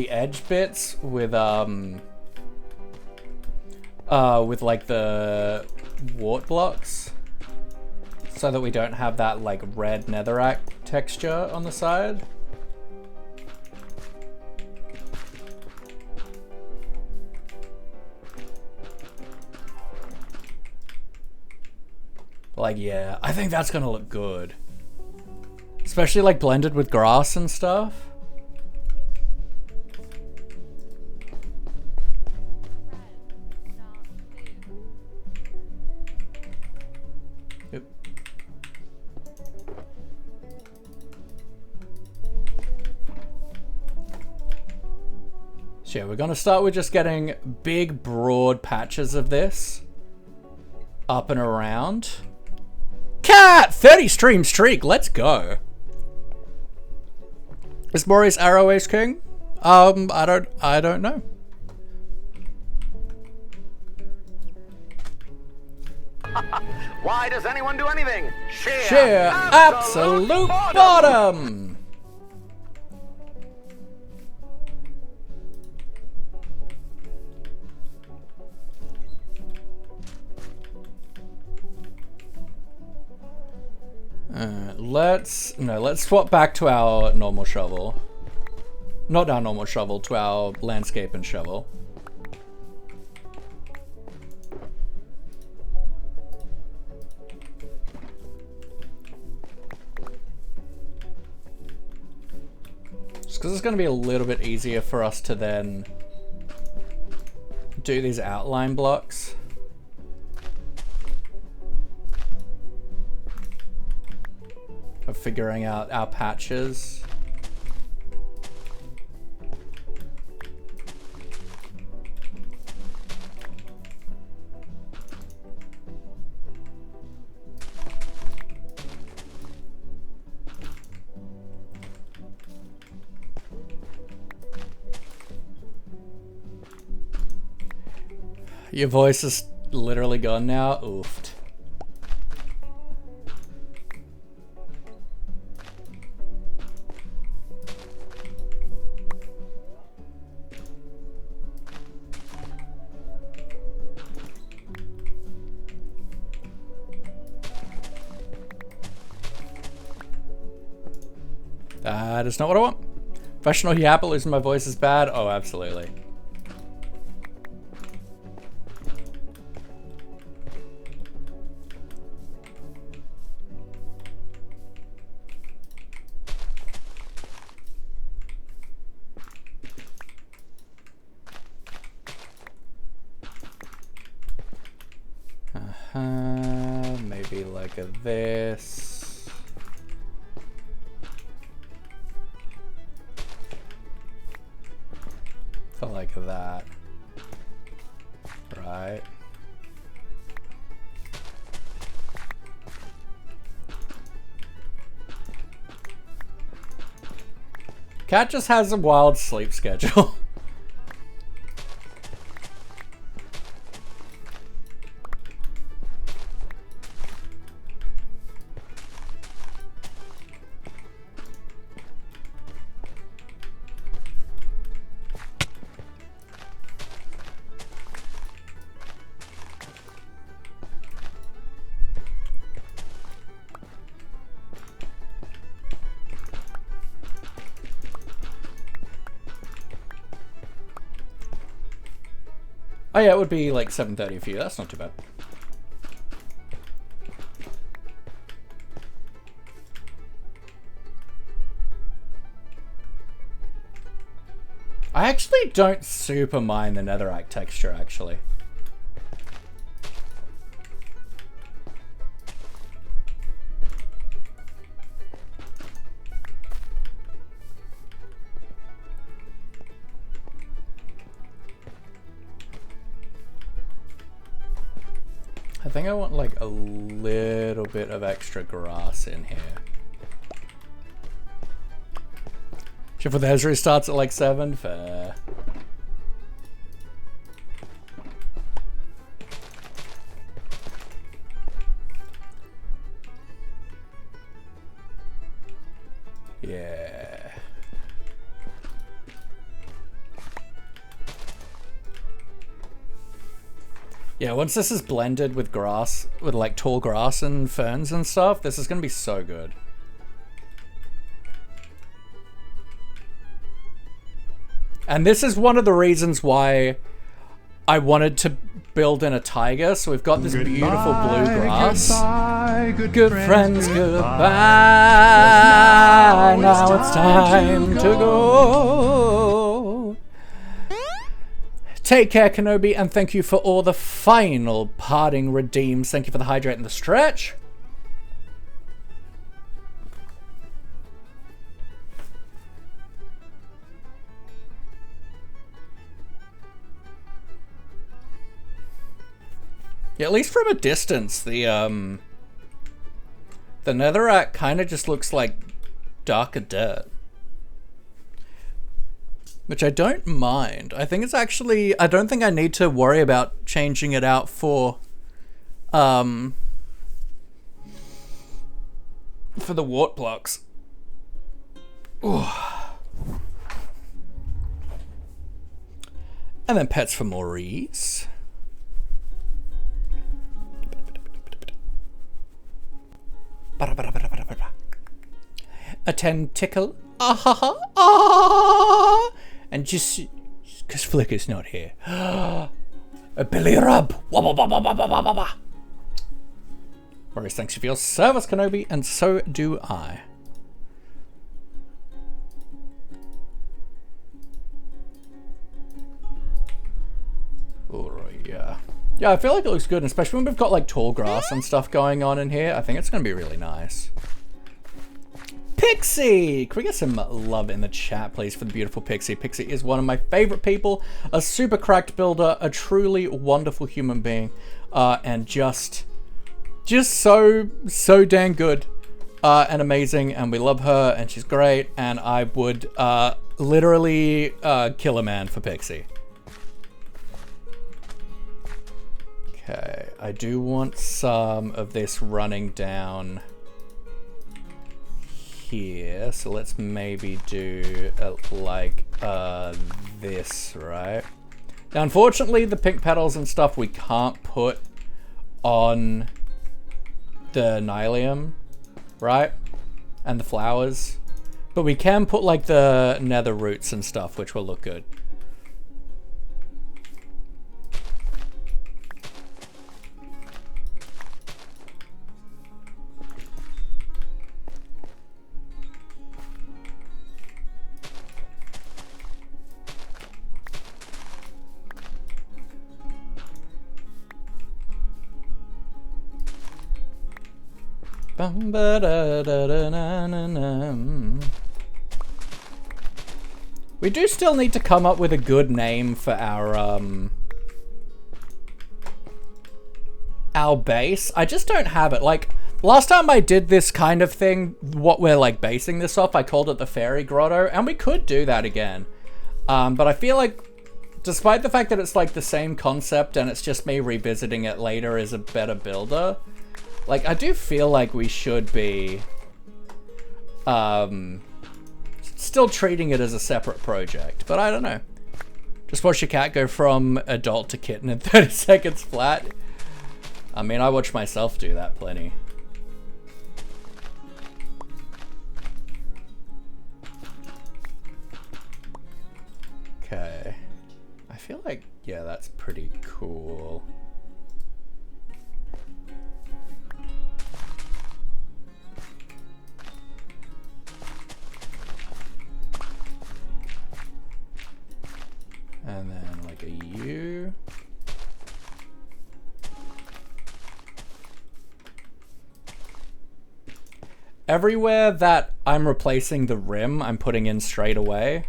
edge bits with like the wart blocks, so that we don't have that like red netherrack texture on the side. Like, yeah, I think that's gonna look good, especially like blended with grass and stuff. So yeah, we're gonna start with just getting big, broad patches of this up and around. Cat! 30 stream streak, let's go. Is Maurice Arrow Ace King? I don't know. Why does anyone do anything? Sheer absolute bottom! Let's swap back to our normal shovel. Not our normal shovel, to our landscape and shovel. Just because it's going to be a little bit easier for us to then do these outline blocks. Of figuring out our patches. Your voice is literally gone now. Oofed. That is not what I want. Professional yapper losing my voice is bad. Oh, absolutely. Maybe like a this. So like that. Right. Cat just has a wild sleep schedule. Oh yeah, it would be like 7:30 for you. That's not too bad. I actually don't super mind the netherrack texture, actually. I think I want like a little bit of extra grass in here. Shift with Ezra starts at like 7, fair. Yeah. Yeah, once this is blended with grass, with like tall grass and ferns and stuff, this is gonna be so good. And this is one of the reasons why I wanted to build in a taiga. So we've got this beautiful blue grass. Good friends, goodbye. Now it's time to go. Take care, Kenobi, and thank you for all the final parting redeems. Thank you for the hydrate and the stretch. Yeah, at least from a distance, the netherrack kind of just looks like darker dirt. Which I don't mind. I think it's actually, I don't think I need to worry about changing it out for the wart blocks. Ooh. And then pets for Maurice. A tentacle. And just because Flicker's not here. A Billy Rub. Maurice, thanks for your service, Kenobi, and so do I. Alright, yeah. Yeah, I feel like it looks good, especially when we've got like tall grass and stuff going on in here. I think it's going to be really nice. Pixie! Can we get some love in the chat, please, for the beautiful Pixie? Pixie is one of my favorite people, a super cracked builder, a truly wonderful human being, and just so dang good and amazing, and we love her, and she's great, and I would literally kill a man for Pixie. Okay, I do want some of this running down here, so let's maybe do like this, right? Now, unfortunately, the pink petals and stuff we can't put on the nylium, right? And the flowers, but we can put like the nether roots and stuff, which will look good. We do still need to come up with a good name for our base. I just don't have it. Like, last time I did this kind of thing, what we're like basing this off, I called it the Fairy Grotto, and we could do that again. But I feel like, despite the fact that it's like the same concept and it's just me revisiting it later as a better builder, like, I do feel like we should be still treating it as a separate project, but I don't know. Just watch your cat go from adult to kitten in 30 seconds flat. I mean, I watch myself do that plenty. Okay. I feel like, yeah, that's pretty cool. Everywhere that I'm replacing the rim, I'm putting in straight away.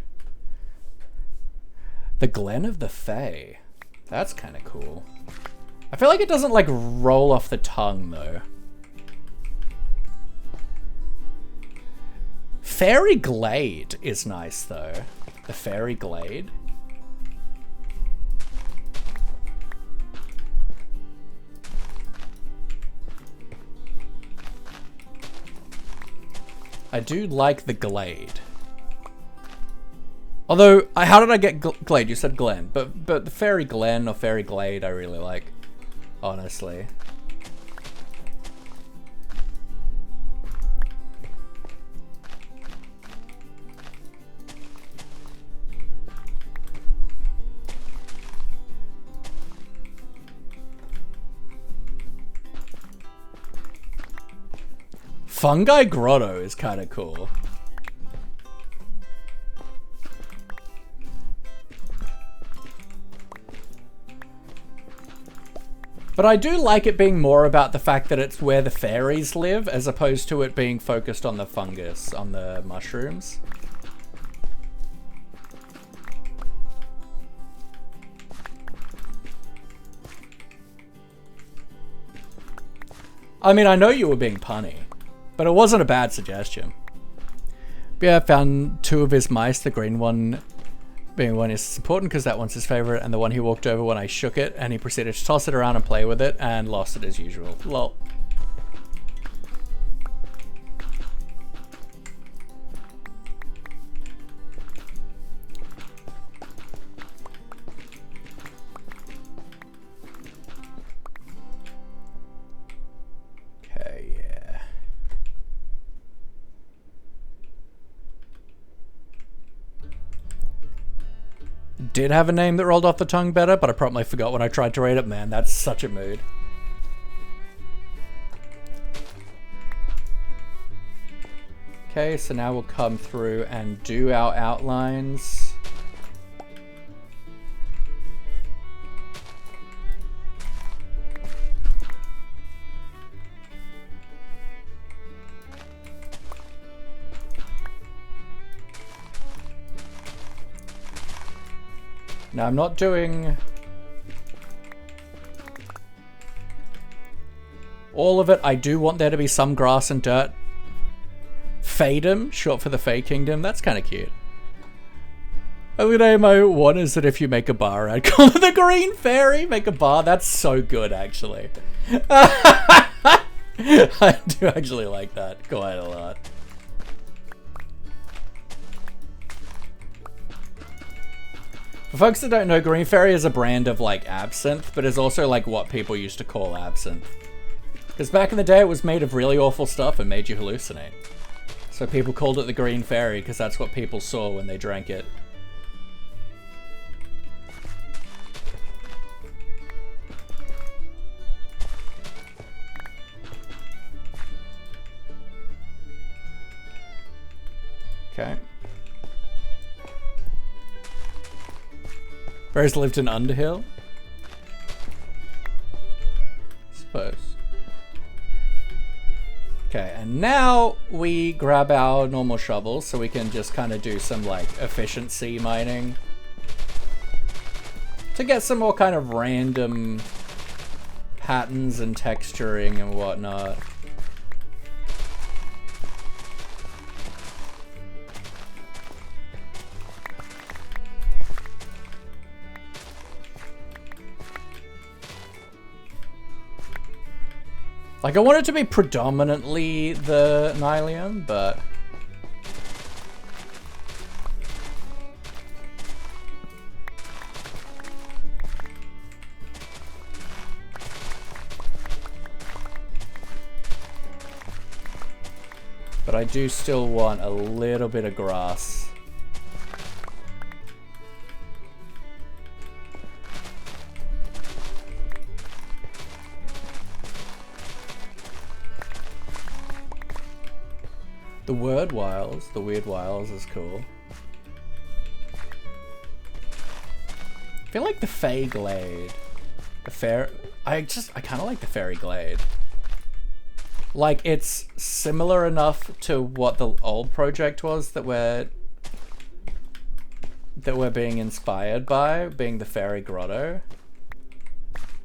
The Glen of the Fae. That's kind of cool. I feel like it doesn't like roll off the tongue though. Fairy Glade is nice though. The Fairy Glade. I do like the Glade. Although, how did I get Glade? You said Glen. But the Fairy Glen or Fairy Glade I really like. Honestly. Fungi Grotto is kind of cool. But I do like it being more about the fact that it's where the fairies live, as opposed to it being focused on the fungus, on the mushrooms. I mean, I know you were being punny, but it wasn't a bad suggestion. But yeah, I found 2 of his mice, the green one being one is important because that one's his favorite, and the one he walked over when I shook it, and he proceeded to toss it around and play with it, and lost it as usual. Lol. Okay, yeah. Did have a name that rolled off the tongue better, but I probably forgot when I tried to read it. Man, that's such a mood. Okay, so now we'll come through and do our outlines. Now I'm not doing all of it. I do want there to be some grass and dirt. Fadum, short for the Fae Kingdom. That's kind of cute. Only name I want is that if you make a bar, I'd call it the Green Fairy. Make a bar. That's so good, actually. I do actually like that quite a lot. For folks that don't know, Green Fairy is a brand of like absinthe, but is also like what people used to call absinthe. Because back in the day it was made of really awful stuff and made you hallucinate. So people called it the Green Fairy because that's what people saw when they drank it. Okay. Fairies lived in Underhill? Suppose. Okay, and now we grab our normal shovels so we can just kind of do some like efficiency mining to get some more kind of random patterns and texturing and whatnot. Like, I want it to be predominantly the Nylium, but... But I do still want a little bit of grass. The Weird Wiles is cool. I feel like the Fae Glade. I kind of like the Fairy Glade. Like, it's similar enough to what the old project was that we're being inspired by, being the Fairy Grotto.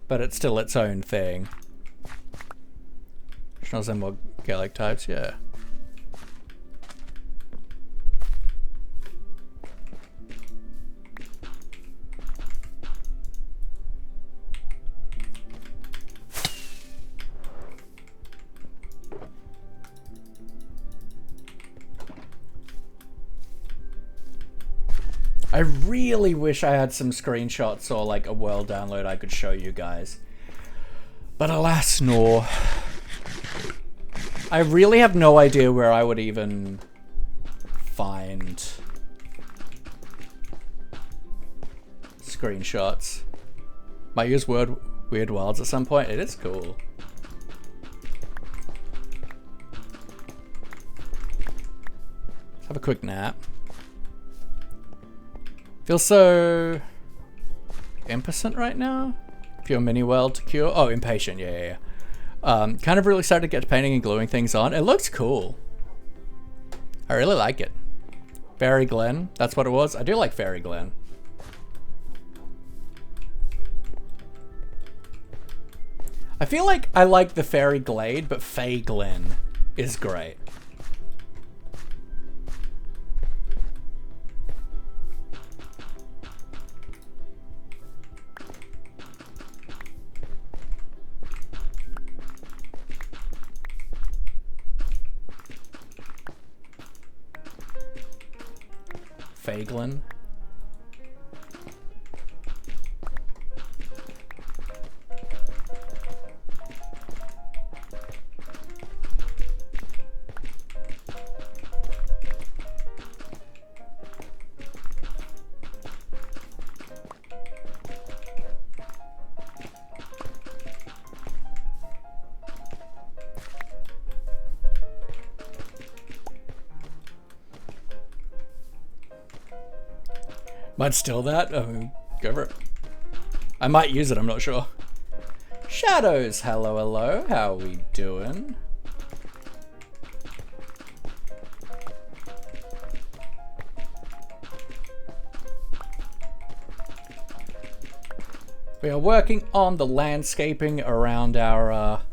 But it's still its own thing. Shows them more Gaelic types, yeah. I really wish I had some screenshots or like a world download I could show you guys. But alas, no. I really have no idea where I would even find screenshots. Might use Weird Wilds at some point. It is cool. Let's have a quick nap. Feel so impatient right now. If you're mini world to cure. Oh, impatient. Yeah. Kind of really started to get to painting and gluing things on. It looks cool. I really like it. Fairy Glen. That's what it was. I do like Fairy Glen. I feel like I like the Fairy Glade, but Fey Glen is great. Faglin. Might steal that? Go for it. I might use it, I'm not sure. Shadows, hello, hello. How we doing? We are working on the landscaping around our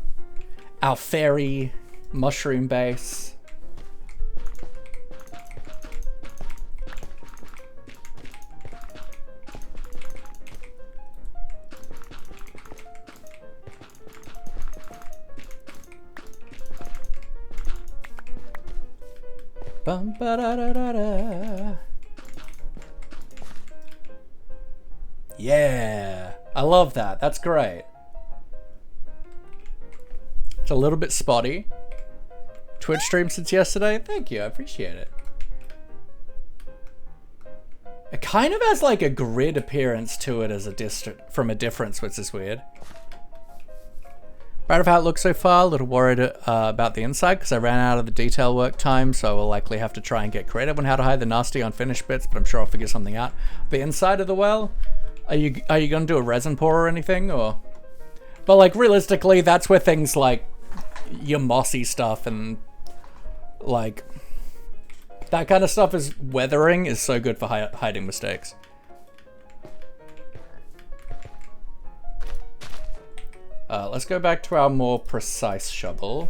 fairy mushroom base. Bum, ba, da, da, da, da. Yeah, I love that. That's great. It's a little bit spotty. Twitch stream since yesterday. Thank you. I appreciate it. It kind of has like a grid appearance to it as a from a difference, which is weird. Proud of how it looks so far. A little worried about the inside because I ran out of the detail work time, so I will likely have to try and get creative on how to hide the nasty unfinished bits, but I'm sure I'll figure something out. The inside of the well, are you gonna do a resin pour or anything, or? But like realistically, that's where things like your mossy stuff and like that kind of stuff is weathering is so good for hiding mistakes. Let's go back to our more precise shovel.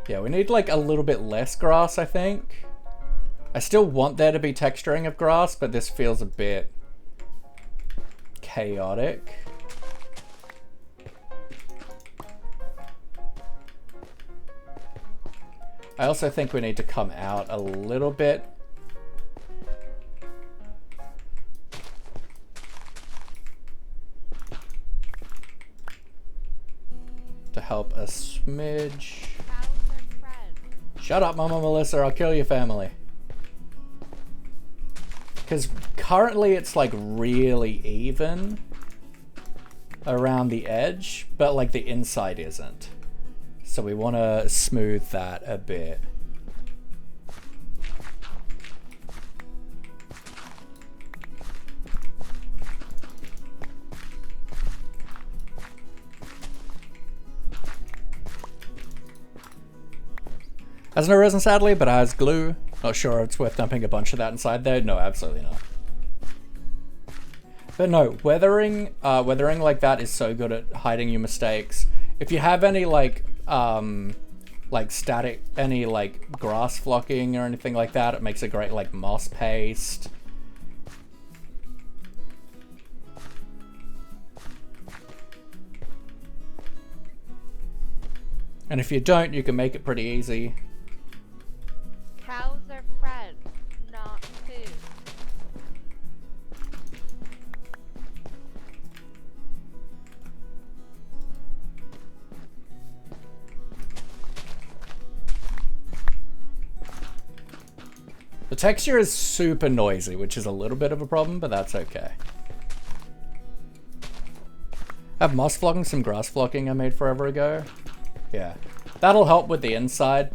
Yeah, we need like a little bit less grass, I think. I still want there to be texturing of grass, but this feels a bit chaotic. I also think we need to come out a little bit. To help a smidge. Shut up, Mama Melissa, I'll kill your family. Because currently it's like really even around the edge, but like the inside isn't. So we want to smooth that a bit. Has no resin sadly, but has glue. Not sure it's worth dumping a bunch of that inside there. No, absolutely not. But no, weathering like that is so good at hiding your mistakes. If you have any like static, any like grass flocking or anything like that, it makes a great like moss paste. And if you don't, you can make it pretty easy. Cows are friends, not food. The texture is super noisy, which is a little bit of a problem, but that's okay. I have moss flocking, some grass flocking I made forever ago. Yeah, that'll help with the inside.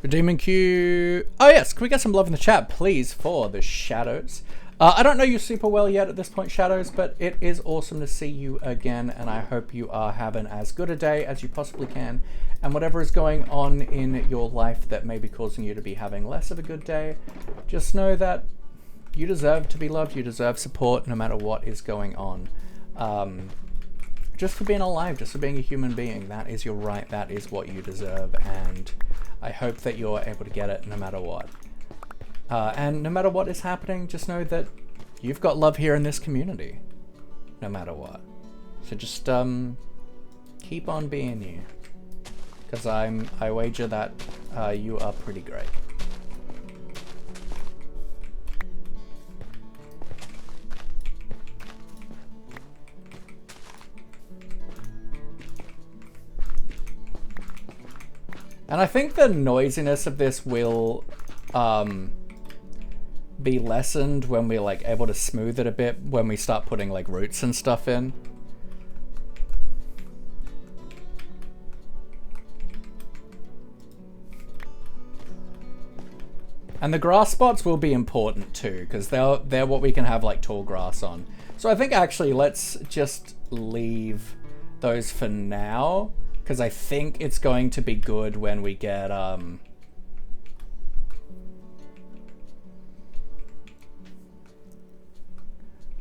Demon Q. Oh yes, can we get some love in the chat, please, for the Shadows? I don't know you super well yet at this point, Shadows, but it is awesome to see you again, and I hope you are having as good a day as you possibly can, and whatever is going on in your life that may be causing you to be having less of a good day, just know that you deserve to be loved, you deserve support no matter what is going on. Just for being alive, just for being a human being, that is your right, that is what you deserve, and I hope that you're able to get it no matter what. And no matter what is happening, just know that you've got love here in this community, no matter what. So just keep on being you, because I wager that you are pretty great. And I think the noisiness of this will be lessened when we're like able to smooth it a bit when we start putting like roots and stuff in. And the grass spots will be important too, because they're what we can have like tall grass on. So I think actually let's just leave those for now, because I think it's going to be good when we get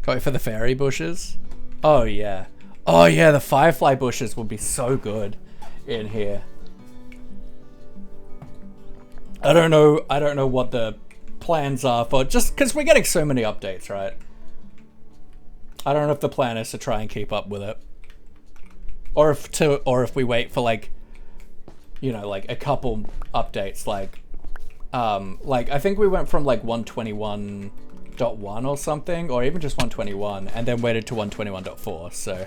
go for the fairy bushes. Oh yeah. Oh yeah, the firefly bushes will be so good in here. I don't know what the plans are for, just because we're getting so many updates, right? I don't know if the plan is to try and keep up with it. Or if we wait for like, you know, like a couple updates, like I think we went from like 121.1 or something, or even just 121, and then waited to 121.4. So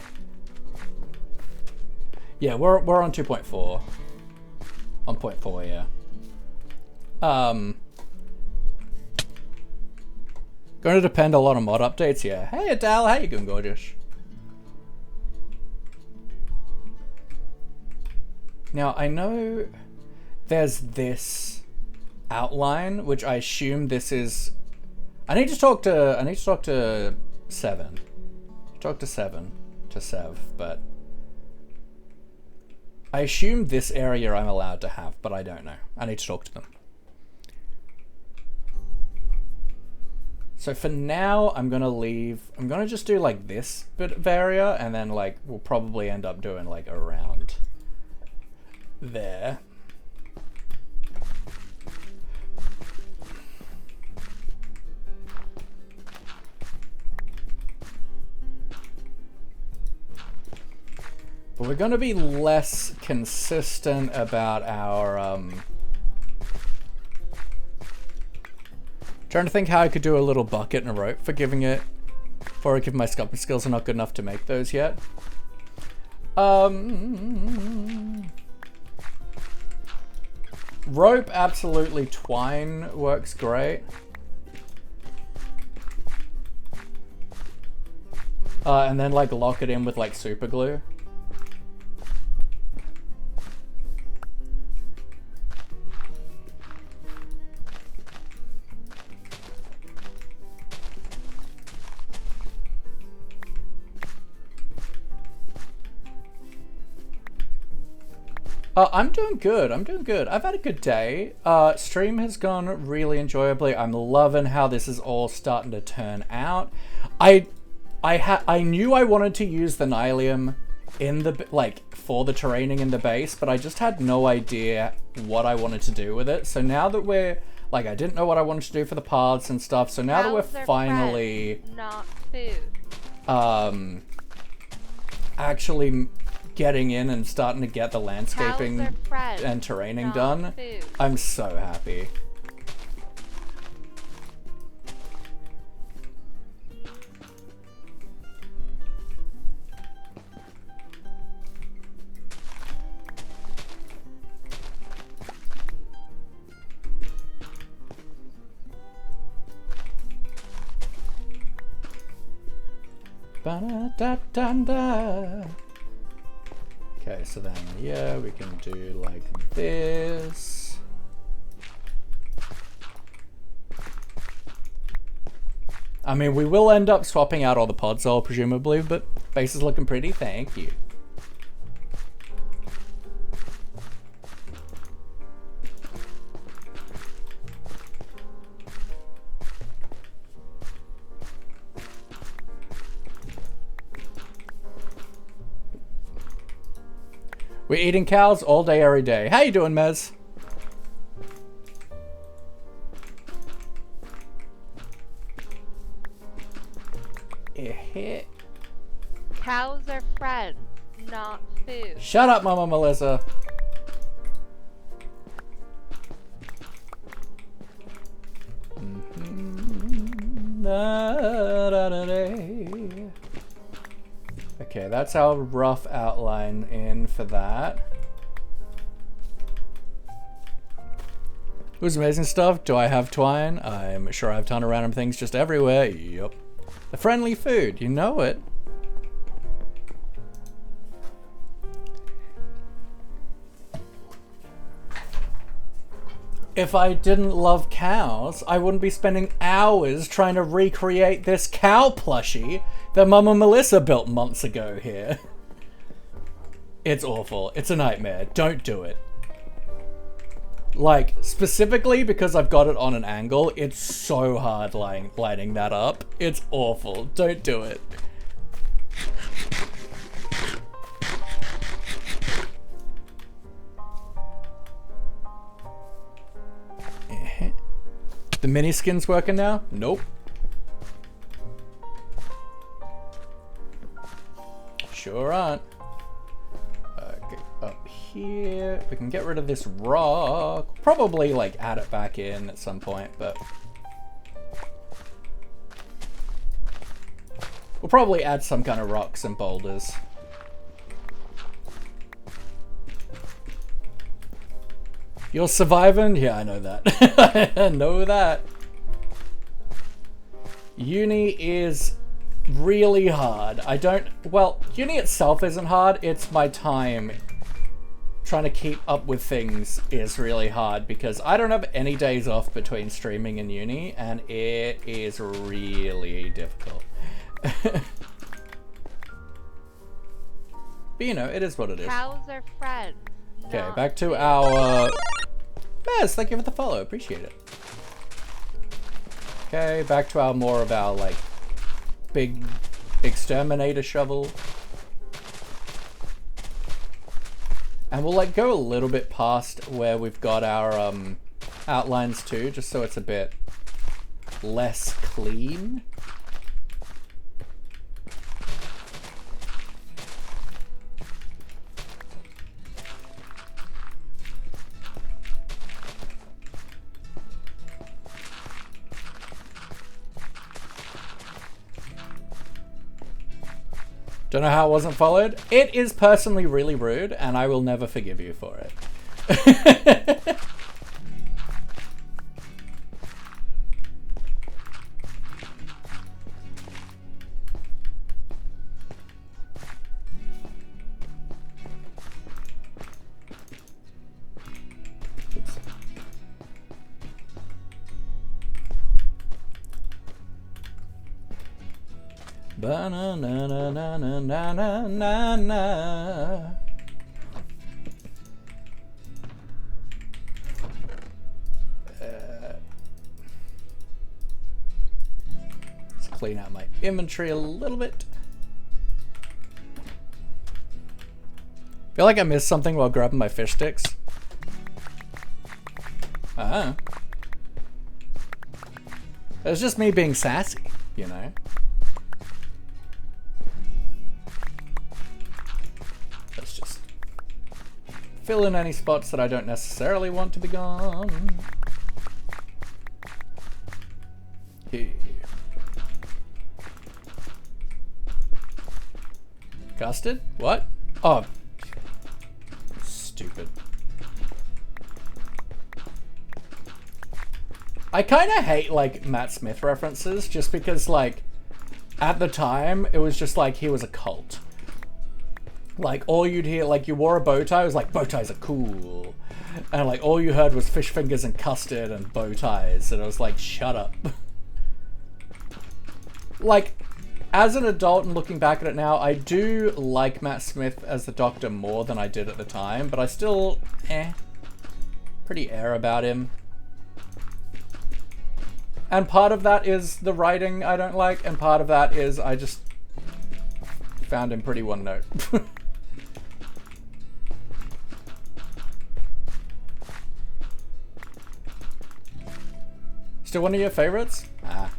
yeah, we're on 2.4, on 0.4, yeah. Going to depend a lot on mod updates, yeah. Hey Adele, how you doing, gorgeous? Now I know there's this outline, which I assume this is. I need to talk to Seven. Talk to Seven, to Sev, but I assume this area I'm allowed to have, but I don't know. I need to talk to them. So for now, I'm gonna just do like this bit of area, and then like we'll probably end up doing like around there. But we're going to be less consistent about our trying to think how I could do a little bucket and a rope for giving it, for given my sculpting skills are not good enough to make those yet. Rope, absolutely. Twine works great. And then like lock it in with like super glue. I'm doing good. I'm doing good. I've had a good day. Stream has gone really enjoyably. I'm loving how this is all starting to turn out. I knew I wanted to use the Nylium in the for the terraining in the base, but I just had no idea what I wanted to do with it. So now that we're I didn't know what I wanted to do for the paths and stuff. So now that we're finally not food. Actually getting in and starting to get the landscaping and terraining done, I'm so happy. Ba-da-da-da-da. Okay, so then, yeah, we can do like this. I mean, we will end up swapping out all the pods all presumably, but base is looking pretty, thank you. We're eating cows all day, every day. How you doing, Mez? Cows are friends, not food. Shut up, Mama Melissa. Okay, that's our rough outline in for that. It was amazing stuff. Do I have twine? I'm sure I have a ton of random things just everywhere. Yup. The friendly food, you know it. If I didn't love cows, I wouldn't be spending hours trying to recreate this cow plushie that Mama Melissa built months ago here. It's awful. It's a nightmare. Don't do it. Like, specifically because I've got it on an angle, it's so hard lighting that up. It's awful. Don't do it. The mini skin's working now? Nope. Sure aren't. Okay, up here. We can get rid of this rock. Probably like add it back in at some point, but we'll probably add some kind of rocks and boulders. You're surviving? Yeah, I know that. I know that. Uni is really hard. Well, uni itself isn't hard. It's my time trying to keep up with things is really hard because I don't have any days off between streaming and uni, and it is really difficult. But you know, it is what it is. Cows are friends. Okay, back to our... Yes, thank you for the follow. Appreciate it. Okay, back to our more of our, like, big exterminator shovel. And we'll, like, go a little bit past where we've got our outlines too, just so it's a bit less clean. Don't know how it wasn't followed. It is personally really rude, and I will never forgive you for it. Ba-na-na-na-na-na-na-na-na. clean out my inventory a little bit. Feel like I missed something while grabbing my fish sticks. It's just me being sassy, you know? Let's just fill in any spots that I don't necessarily want to be gone. Here. Custard? What? Oh. Stupid. I kind of hate, like, Matt Smith references, just because, like, at the time, it was just like he was a cult. Like, all you'd hear, like, you wore a bow tie, it was like, bow ties are cool. And, like, all you heard was fish fingers and custard and bow ties, and I was like, shut up. Like, as an adult and looking back at it now, I do like Matt Smith as the Doctor more than I did at the time, but I still, pretty about him. And part of that is the writing I don't like, and part of that is I just found him pretty one note. Still one of your favorites? Ah.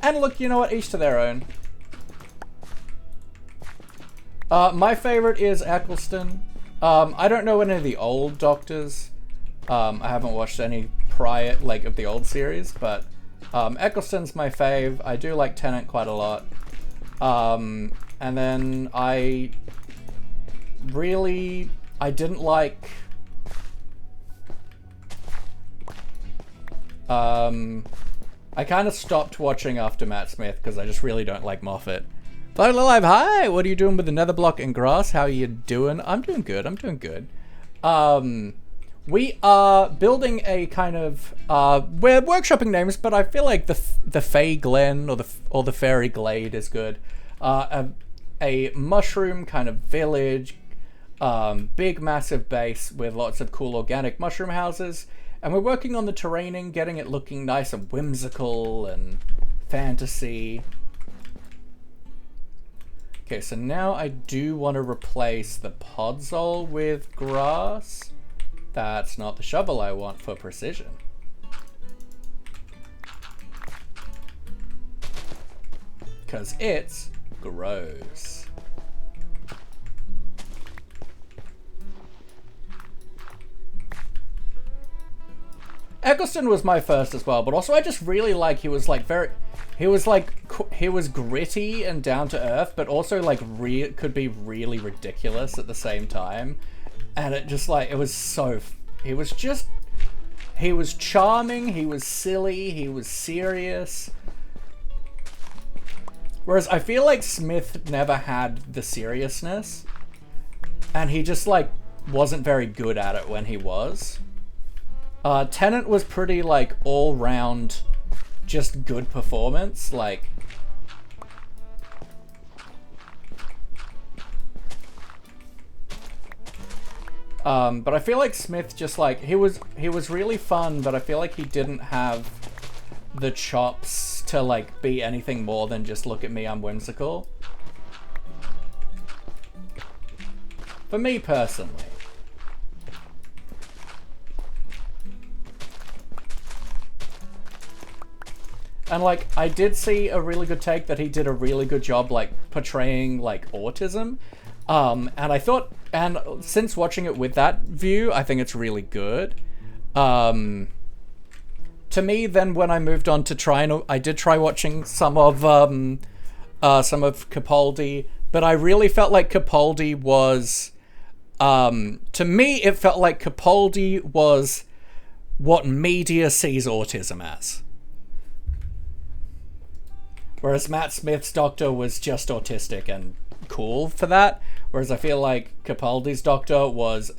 And look, you know what? Each to their own. My favorite is Eccleston. I don't know any of the old Doctors. I haven't watched any prior, like, of the old series, but Eccleston's my fave. I do like Tennant quite a lot. And then I didn't like I kind of stopped watching after Matt Smith because I just really don't like Moffat. Floating Alive, hi! What are you doing with the nether block and grass? How are you doing? I'm doing good, I'm doing good. We are building a kind of, we're workshopping names, but I feel like the Fey Glen or the Fairy Glade is good. A mushroom kind of village, big massive base with lots of cool organic mushroom houses. And we're working on the terraining, getting it looking nice and whimsical and fantasy. Okay, so now I do want to replace the podzol with grass. That's not the shovel I want for precision. Because it's gross. Eccleston was my first as well, but also I just really like he was gritty and down to earth, but also like could be really ridiculous at the same time. And it just like, he was charming, he was silly, he was serious. Whereas I feel like Smith never had the seriousness, and he just like wasn't very good at it when he was. Tennant was pretty like all round just good performance, like but I feel like Smith just like he was really fun, but I feel like he didn't have the chops to like be anything more than just look at me, I'm whimsical. For me personally. And like, I did see a really good take that he did a really good job like portraying like autism. And I thought, and since watching it with that view, I think it's really good. To me, then when I moved on to I did try watching some of Capaldi, but I really felt like Capaldi was, to me, it felt like Capaldi was what media sees autism as. Whereas Matt Smith's Doctor was just autistic and cool for that. Whereas I feel like Capaldi's Doctor was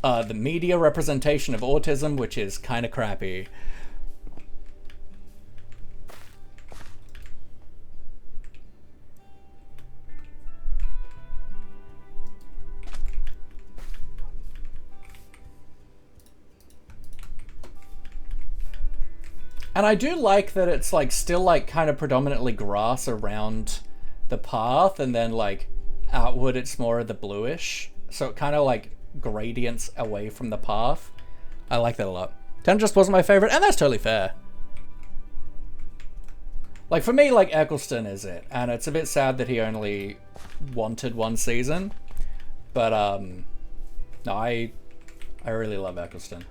the media representation of autism, which is kind of crappy. And I do like that it's like still like kind of predominantly grass around the path, and then like outward it's more of the bluish. So it kind of like gradients away from the path. I like that a lot. 10 just wasn't my favorite, and that's totally fair. Like for me, like Eccleston is it, and it's a bit sad that he only wanted one season. But no, I really love Eccleston.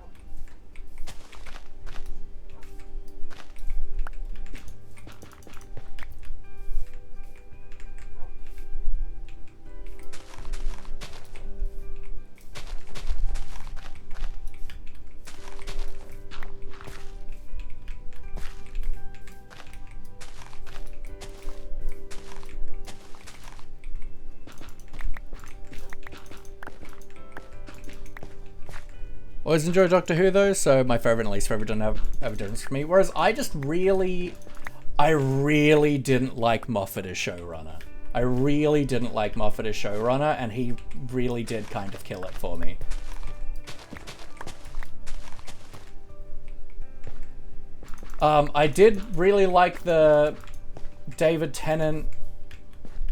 Always enjoy Doctor Who though, so my favorite and least favorite don't have a difference for me. Whereas I really didn't like Moffat as showrunner. I really didn't like Moffat as showrunner, and he really did kind of kill it for me. I did really like the David Tennant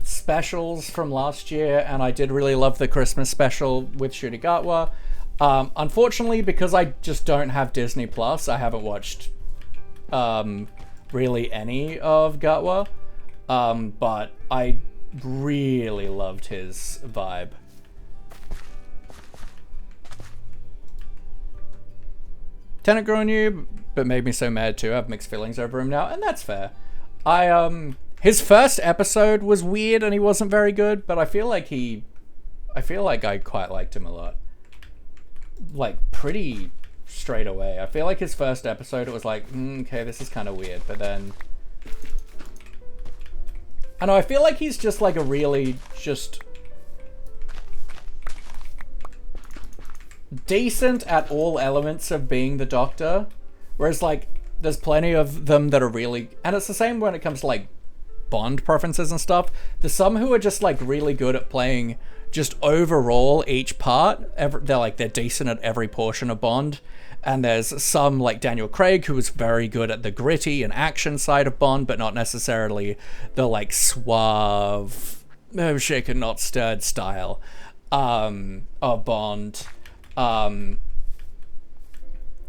specials from last year, and I did really love the Christmas special with Ncuti Gatwa. Unfortunately, because I just don't have Disney Plus, I haven't watched really any of Gatwa, but I really loved his vibe. Tennant grew on you, but made me so mad too. I have mixed feelings over him now, and that's fair. His first episode was weird and he wasn't very good, but I feel like I quite liked him a lot. Like pretty straight away. I feel like his first episode, it was like, okay, this is kind of weird, but then I know, I feel like he's just like a really just decent at all elements of being the Doctor, whereas like there's plenty of them that are really, and it's the same when it comes to like Bond preferences and stuff. There's some who are just like really good at playing just overall each part. They're decent at every portion of Bond. And there's some like Daniel Craig who is very good at the gritty and action side of Bond, but not necessarily the like suave, shaken not stirred style of Bond. And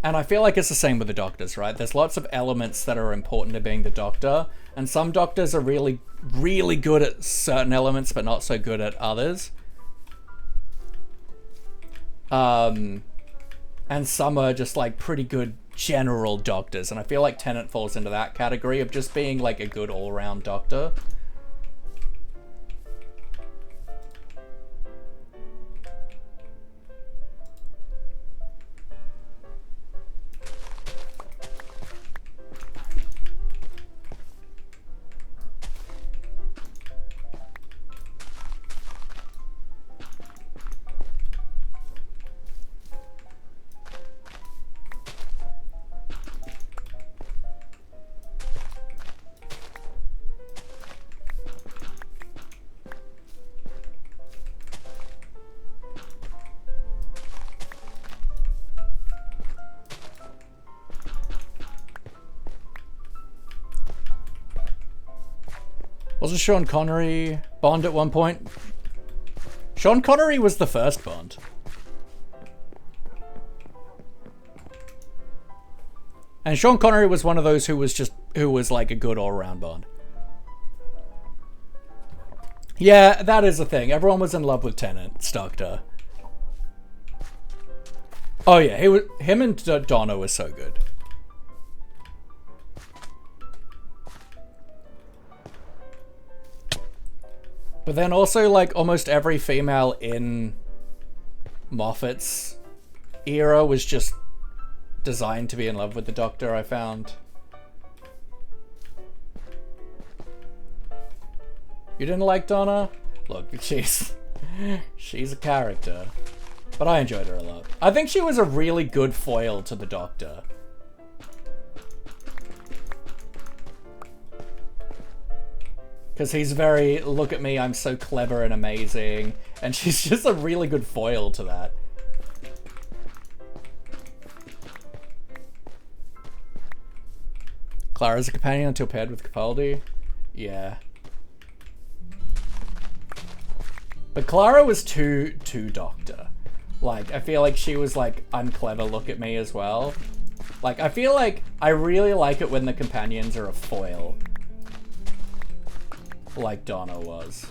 I feel like it's the same with the Doctors, right? There's lots of elements that are important to being the Doctor, and some Doctors are really, really good at certain elements, but not so good at others. And some are just like pretty good general Doctors, and I feel like Tennant falls into that category of just being like a good all-round Doctor. Wasn't Sean Connery Bond at one point? Sean Connery was the first Bond. And Sean Connery was one of those who was like a good all-round Bond. Yeah, that is the thing. Everyone was in love with Tennant's Doctor. Oh yeah, him and Donna was so good. But then also, like, almost every female in Moffat's era was just designed to be in love with the Doctor, I found. You didn't like Donna? Look, she's a character. But I enjoyed her a lot. I think she was a really good foil to the Doctor. Because he's very, look at me, I'm so clever and amazing. And she's just a really good foil to that. Clara's a companion until paired with Capaldi. Yeah. But Clara was too doctor. Like, I feel like she was like, unclever look at me as well. Like, I feel like I really like it when the companions are a foil. Like Donna was.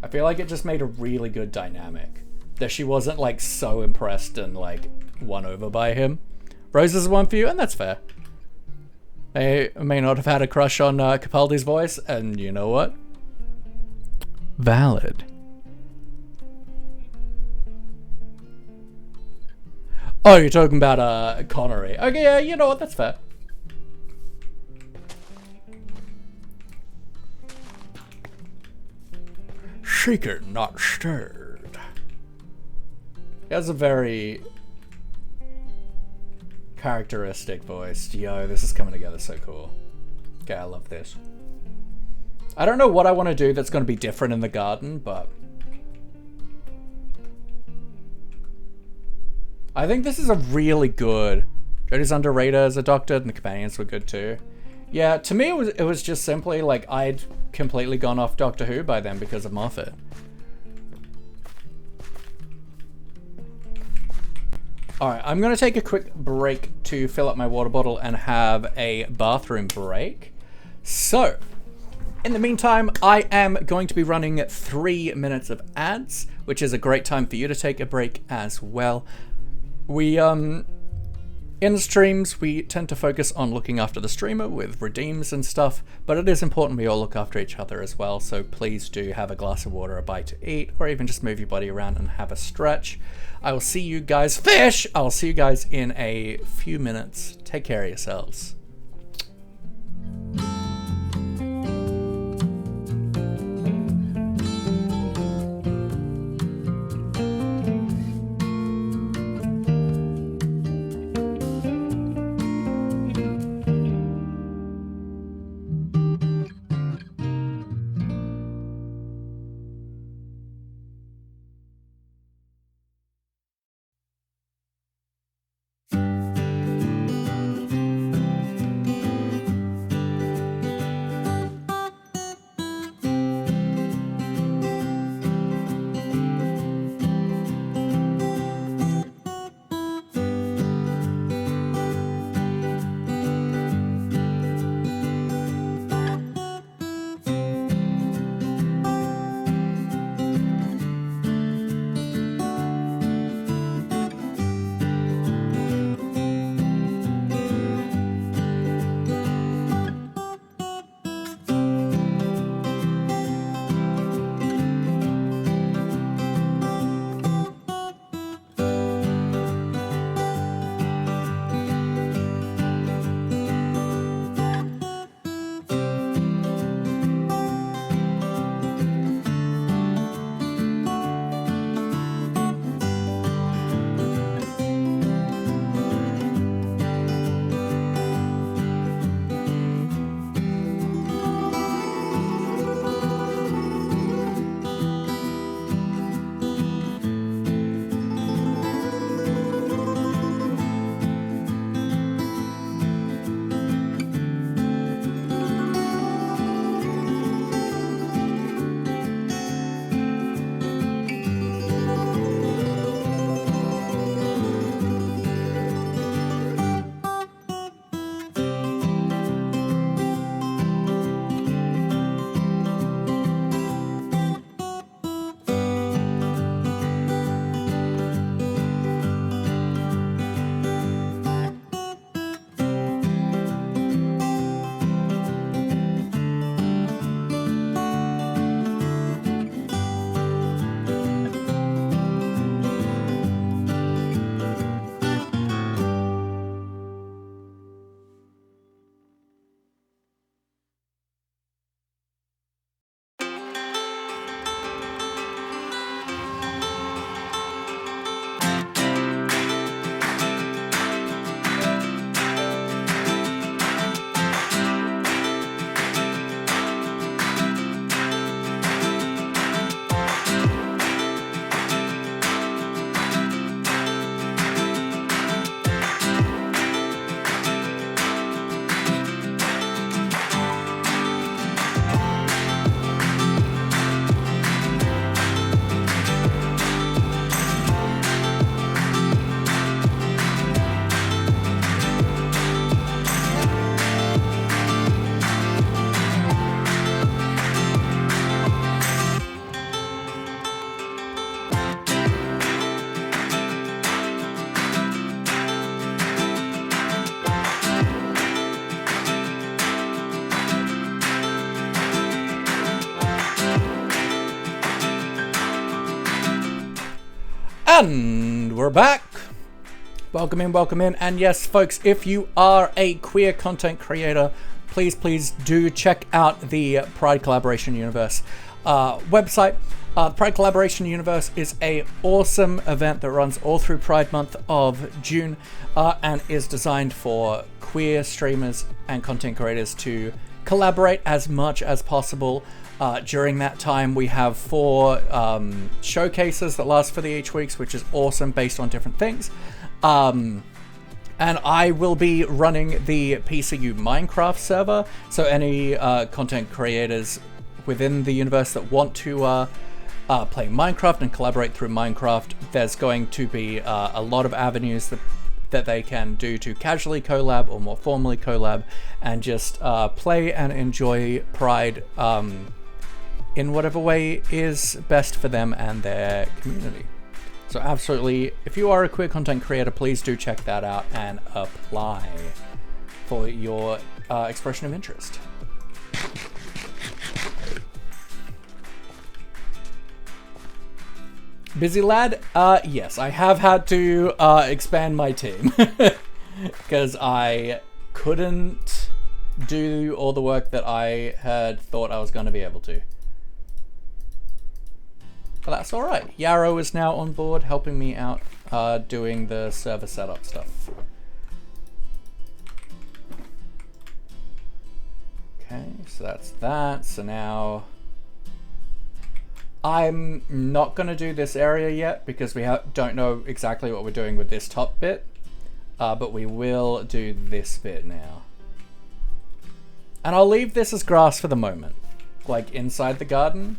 I feel like it just made a really good dynamic. That she wasn't like so impressed and like won over by him. Rose is one for you, and that's fair. I may not have had a crush on Capaldi's voice, and you know what? Valid. Oh, you're talking about Connery. Okay, yeah, you know what? That's fair. Shaken, not stirred. He has a very characteristic voice. Yo, this is coming together so cool. Okay, I love this. I don't know what I want to do that's going to be different in the garden, but I think this is a really good. Jodie's underrated as a doctor, and the companions were good too. Yeah, to me it was just simply like I'd completely gone off Doctor Who by then because of Moffat. Alright, I'm gonna take a quick break to fill up my water bottle and have a bathroom break. So, in the meantime, I am going to be running 3 minutes of ads, which is a great time for you to take a break as well. We, in the streams, we tend to focus on looking after the streamer with redeems and stuff, but it is important we all look after each other as well, so please do have a glass of water, a bite to eat, or even just move your body around and have a stretch. I will see you guys, fish! I'll see you guys in a few minutes. Take care of yourselves. And we're back. Welcome in. And yes, folks, if you are a queer content creator, please do check out the Pride Collaboration Universe website. Pride Collaboration Universe is a awesome event that runs all through Pride Month of June and is designed for queer streamers and content creators to collaborate as much as possible. During that time, we have 4 showcases that last for the each weeks, which is awesome, based on different things. And I will be running the PCU Minecraft server, so any content creators within the universe that want to play Minecraft and collaborate through Minecraft, there's going to be a lot of avenues that they can do to casually collab or more formally collab and just play and enjoy Pride in whatever way is best for them and their community. So absolutely, if you are a queer content creator, please do check that out and apply for your expression of interest. Busy lad? Yes, I have had to expand my team because I couldn't do all the work that I had thought I was going to be able to. But that's alright. Yarrow is now on board helping me out doing the server setup stuff. Okay, so that's that. So now I'm not going to do this area yet because we don't know exactly what we're doing with this top bit. But we will do this bit now. And I'll leave this as grass for the moment, like inside the garden.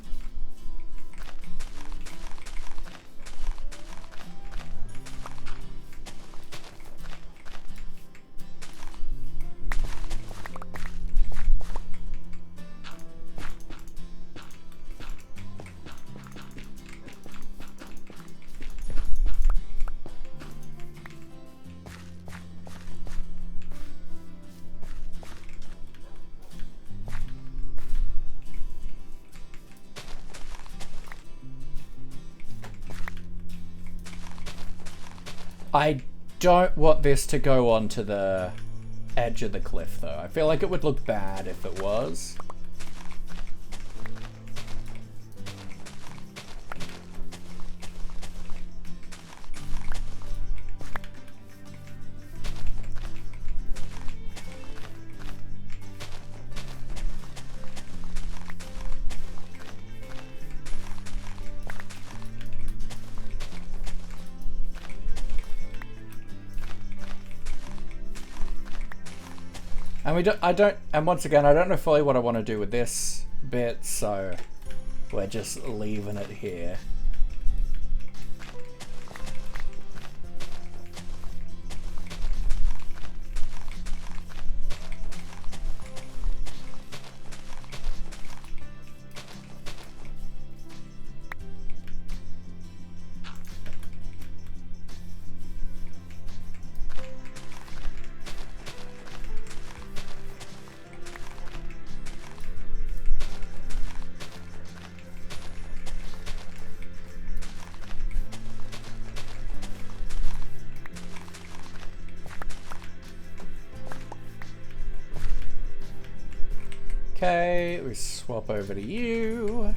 I don't want this to go onto the edge of the cliff, though. I feel like it would look bad if it was. And once again, I don't know fully what I want to do with this bit, so we're just leaving it here. Okay, we swap over to you.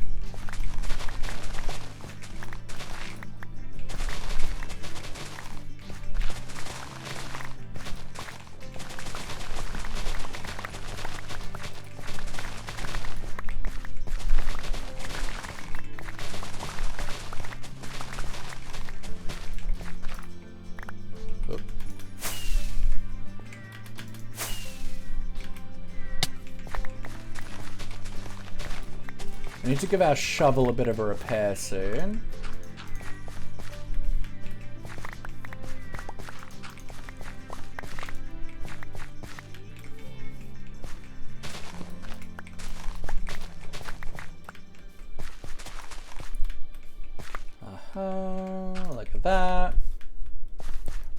We need to give our shovel a bit of a repair soon. Look at that.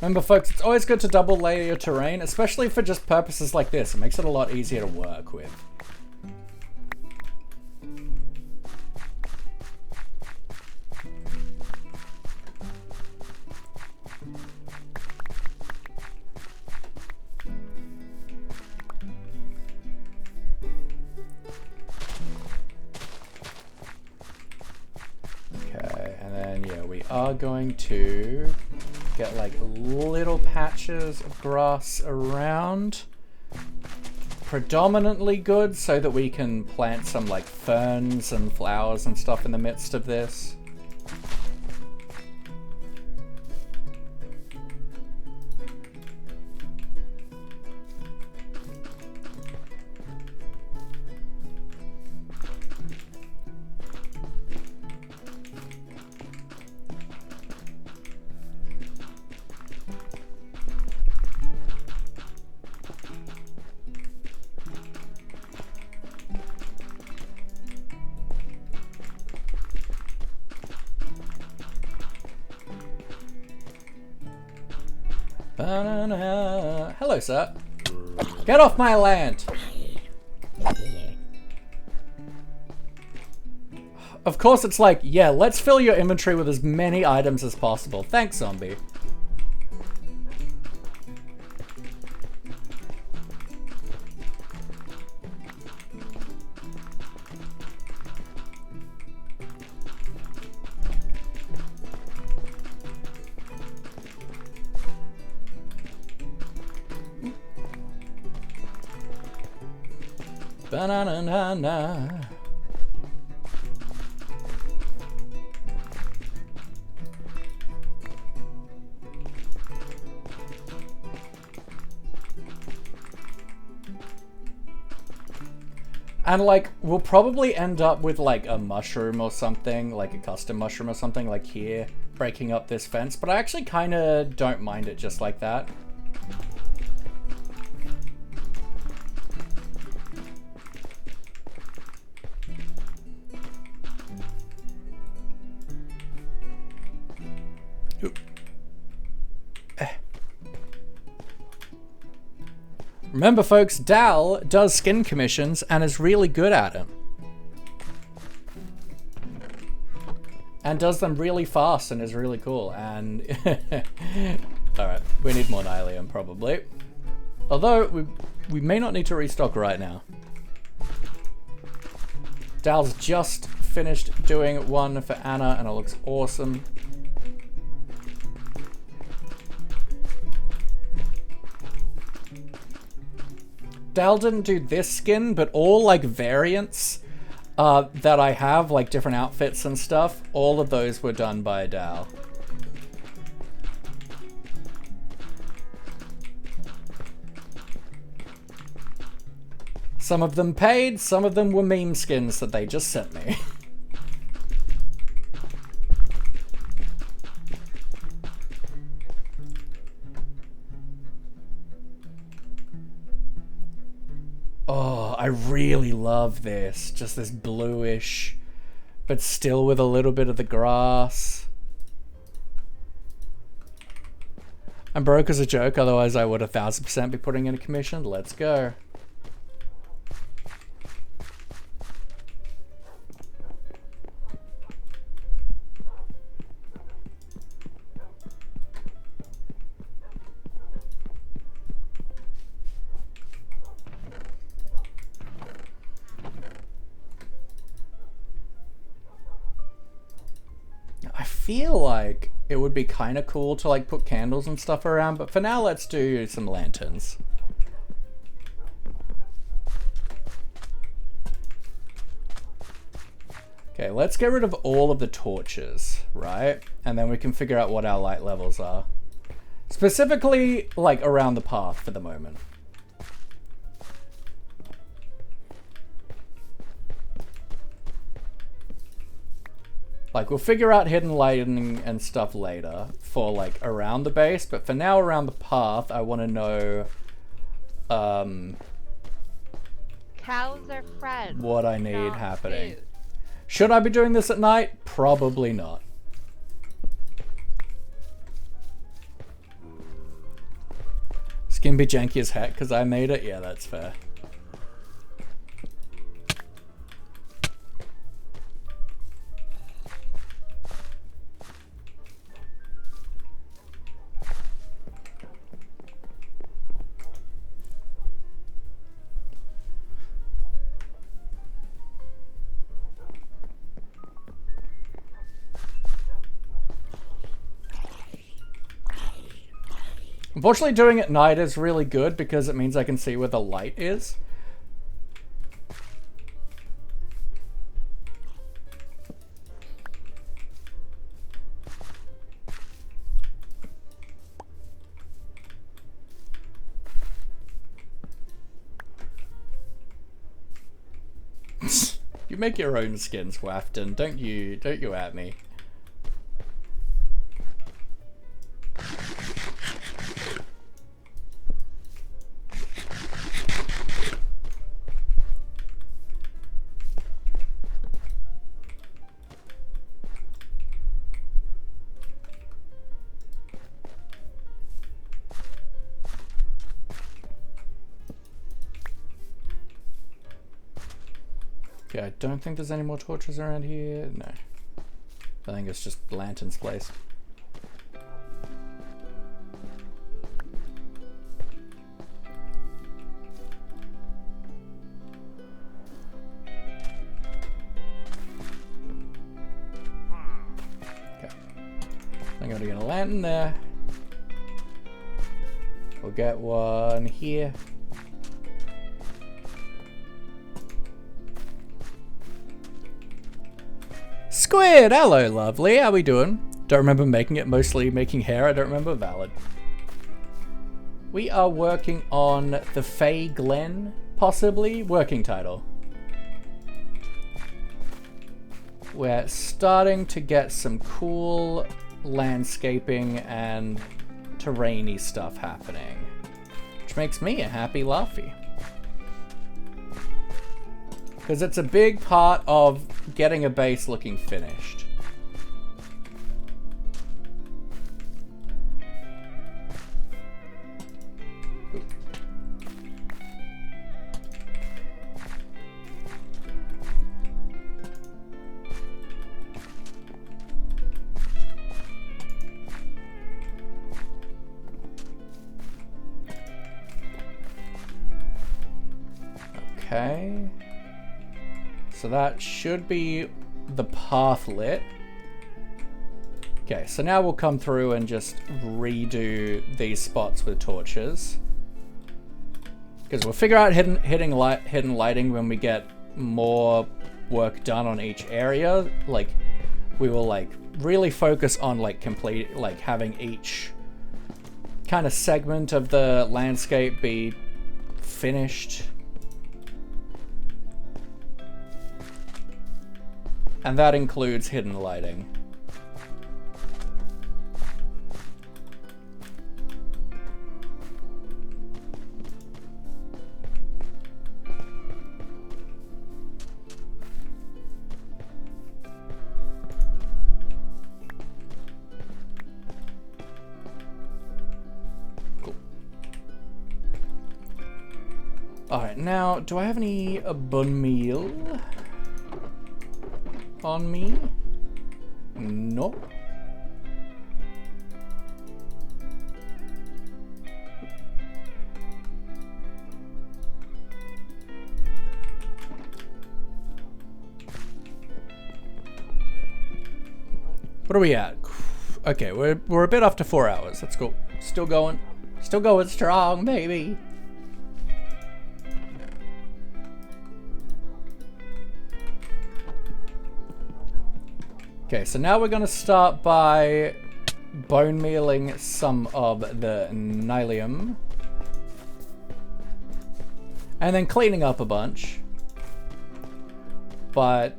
Remember, folks, it's always good to double layer your terrain, especially for just purposes like this. It makes it a lot easier to work with. are going to get like little patches of grass around. Predominantly good so that we can plant some like ferns and flowers and stuff in the midst of this. Banana. Hello, sir. Get off my land! Of course it's like, yeah, let's fill your inventory with as many items as possible. Thanks, zombie. Banana. And like, we'll probably end up with like a mushroom or something, like a custom mushroom or something like here, breaking up this fence, but I actually kind of don't mind it just like that. Remember folks, Dal does skin commissions and is really good at them. And does them really fast and is really cool. And alright, we need more Nylium probably. Although we may not need to restock right now. Dal's just finished doing one for Anna and it looks awesome. Dal didn't do this skin, but all like variants that I have, like different outfits and stuff, all of those were done by Dal. Some of them paid, some of them were meme skins that they just sent me. Oh, I really love this. Just this bluish, but still with a little bit of the grass. I'm broke as a joke, otherwise I would 1000% be putting in a commission. Let's go. I feel like it would be kind of cool to like put candles and stuff around, but for now let's do some lanterns. Okay, let's get rid of all of the torches, right? And then we can figure out what our light levels are. Specifically, like around the path for the moment. Like, we'll figure out hidden lighting and stuff later for, like, around the base. But for now, around the path, I want to know, Cows are friends. what I need not happening. food. Should I be doing this at night? Probably not. Skin be janky as heck because I made it? Yeah, that's fair. Unfortunately, doing it at night is really good because it means I can see where the light is. You make your own skins, Wafton. Don't you at me. Okay, I don't think there's any more torches around here. No. I think it's just lanterns placed. Okay. I'm gonna get a lantern there. We'll get one here. Squid! Hello, lovely. How we doing? Don't remember making it. Mostly making hair. I don't remember. Valid. We are working on the Fey Glen, possibly. Working title. We're starting to get some cool landscaping and terrainy stuff happening, which makes me a happy laughy. Because it's a big part of getting a base looking finished. Ooh. Okay. So that should be the path lit. Okay, so now we'll come through and just redo these spots with torches. Because we'll figure out hidden lighting when we get more work done on each area. Like, we will like really focus on like having each kind of segment of the landscape be finished. And that includes hidden lighting. Cool. Alright, now, do I have any bone meal on me? No. What are we at? Okay, we're a bit off to 4 hours. That's cool. Still going strong, baby. Okay, so now we're going to start by bone mealing some of the nylium. And then cleaning up a bunch. But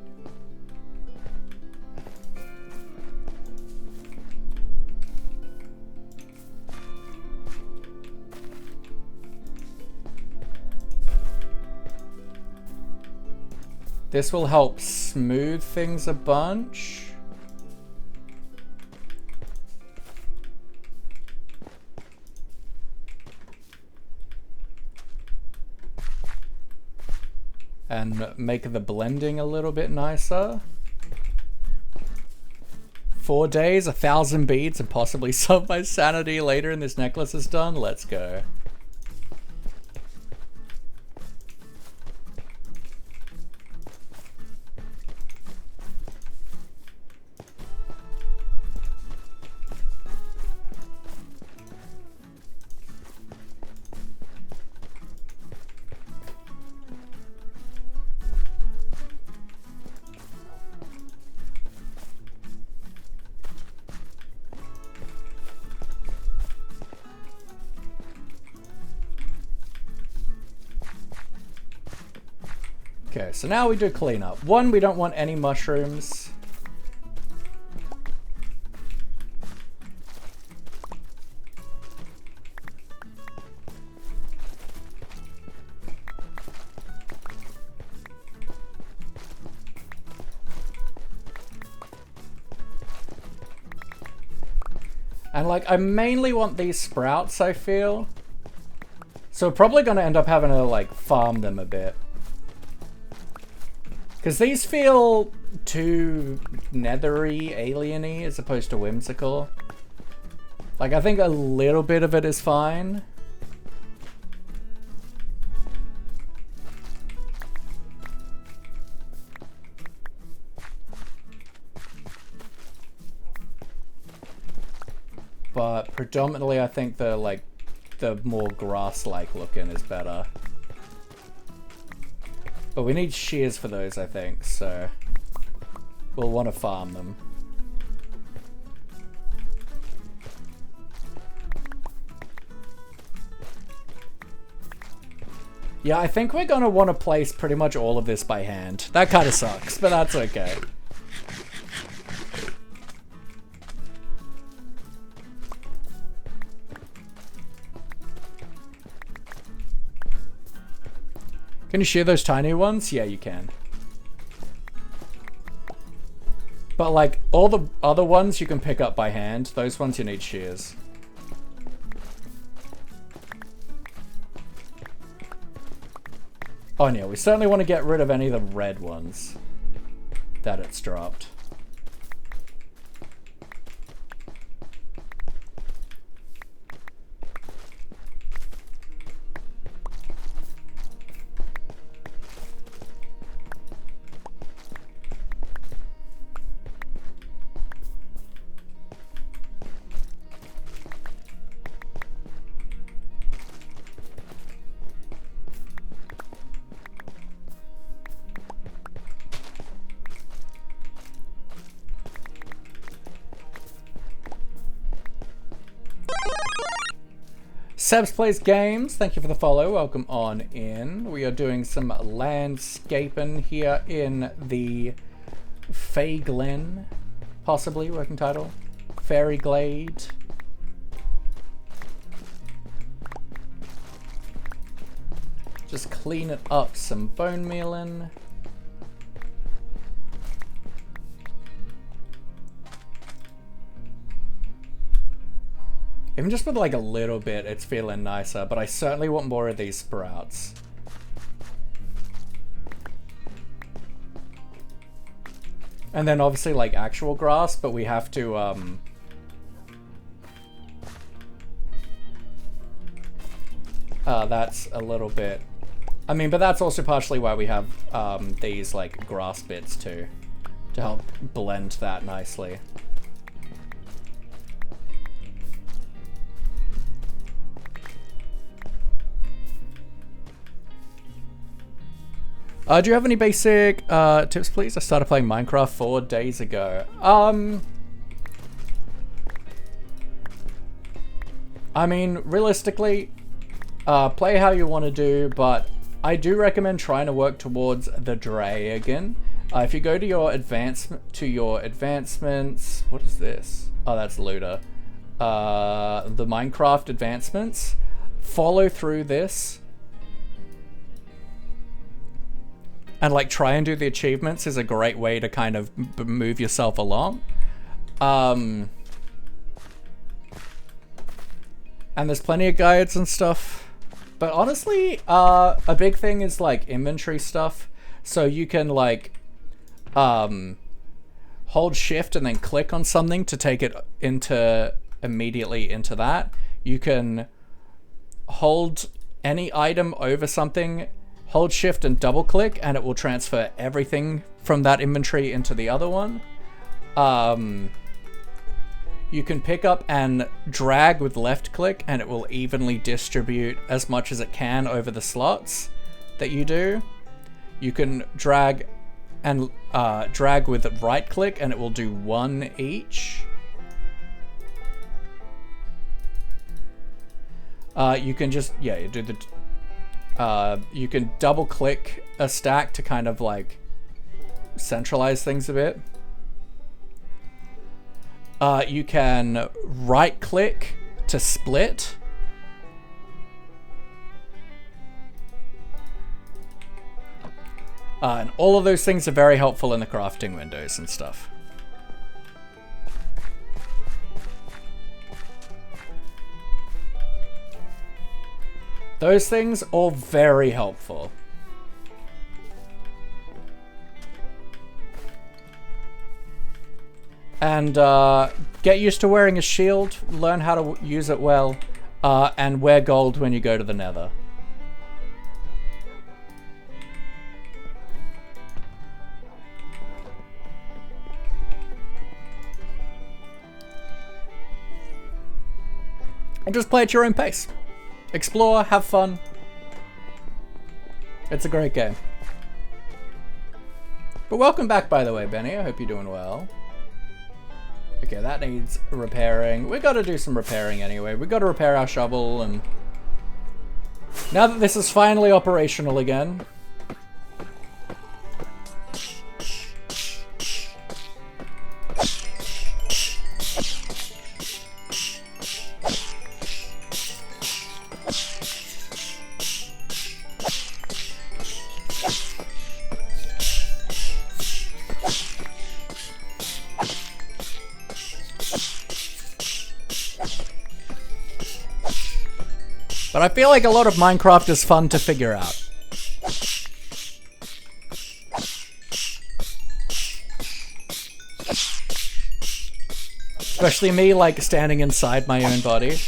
this will help smooth things a bunch. And make the blending a little bit nicer. 4 days, 1,000 beads, and possibly some of my sanity later in this necklace is done. Let's go. Okay, so now we do cleanup. One, we don't want any mushrooms. And like, I mainly want these sprouts, I feel. So we're probably going to end up having to like farm them a bit. Because these feel too nethery, alien-y, as opposed to whimsical. Like, I think a little bit of it is fine. But predominantly, I think the more grass-like looking is better. But we need shears for those, I think, so we'll want to farm them. Yeah, I think we're going to want to place pretty much all of this by hand. That kind of sucks, but that's okay. Can you shear those tiny ones? Yeah, you can. But like, all the other ones you can pick up by hand. Those ones you need shears. Oh yeah, we certainly want to get rid of any of the red ones that it's dropped. Sebs Plays Games, thank you for the follow. Welcome on in. We are doing some landscaping here in the Fay Glen, possibly, working title. Fairy Glade. Just clean it up, some bone mealing. Even just with like a little bit, it's feeling nicer, but I certainly want more of these sprouts. And then obviously like actual grass, but we have to, that's a little bit, I mean, but that's also partially why we have, these like grass bits too, to help blend that nicely. Do you have any basic tips, please? I started playing Minecraft 4 days ago. I mean, realistically, play how you want to do, but I do recommend trying to work towards the dragon. If you go to your advancements, what is this? Oh, that's looter. The Minecraft advancements. Follow through this. And like try and do the achievements is a great way to kind of move yourself along. And there's plenty of guides and stuff. But honestly, a big thing is like inventory stuff. So you can like hold shift and then click on something to take it immediately into that. You can hold any item over something, hold shift and double click, and it will transfer everything from that inventory into the other one. You can pick up and drag with left click, and it will evenly distribute as much as it can over the slots that you do. You can drag and drag with right click, and it will do one each. You can just, yeah, you do the... you can double click a stack to kind of like centralize things a bit. You can right click to split. And all of those things are very helpful in the crafting windows and stuff. Those things all very helpful. And get used to wearing a shield, learn how to use it well, and wear gold when you go to the Nether. And just play at your own pace. Explore, have fun. It's a great game. But welcome back, by the way, Benny. I hope you're doing well. Okay, that needs repairing. We gotta do some repairing anyway. We gotta repair our shovel, and now that this is finally operational again. But I feel like a lot of Minecraft is fun to figure out. Especially me, like, standing inside my own body.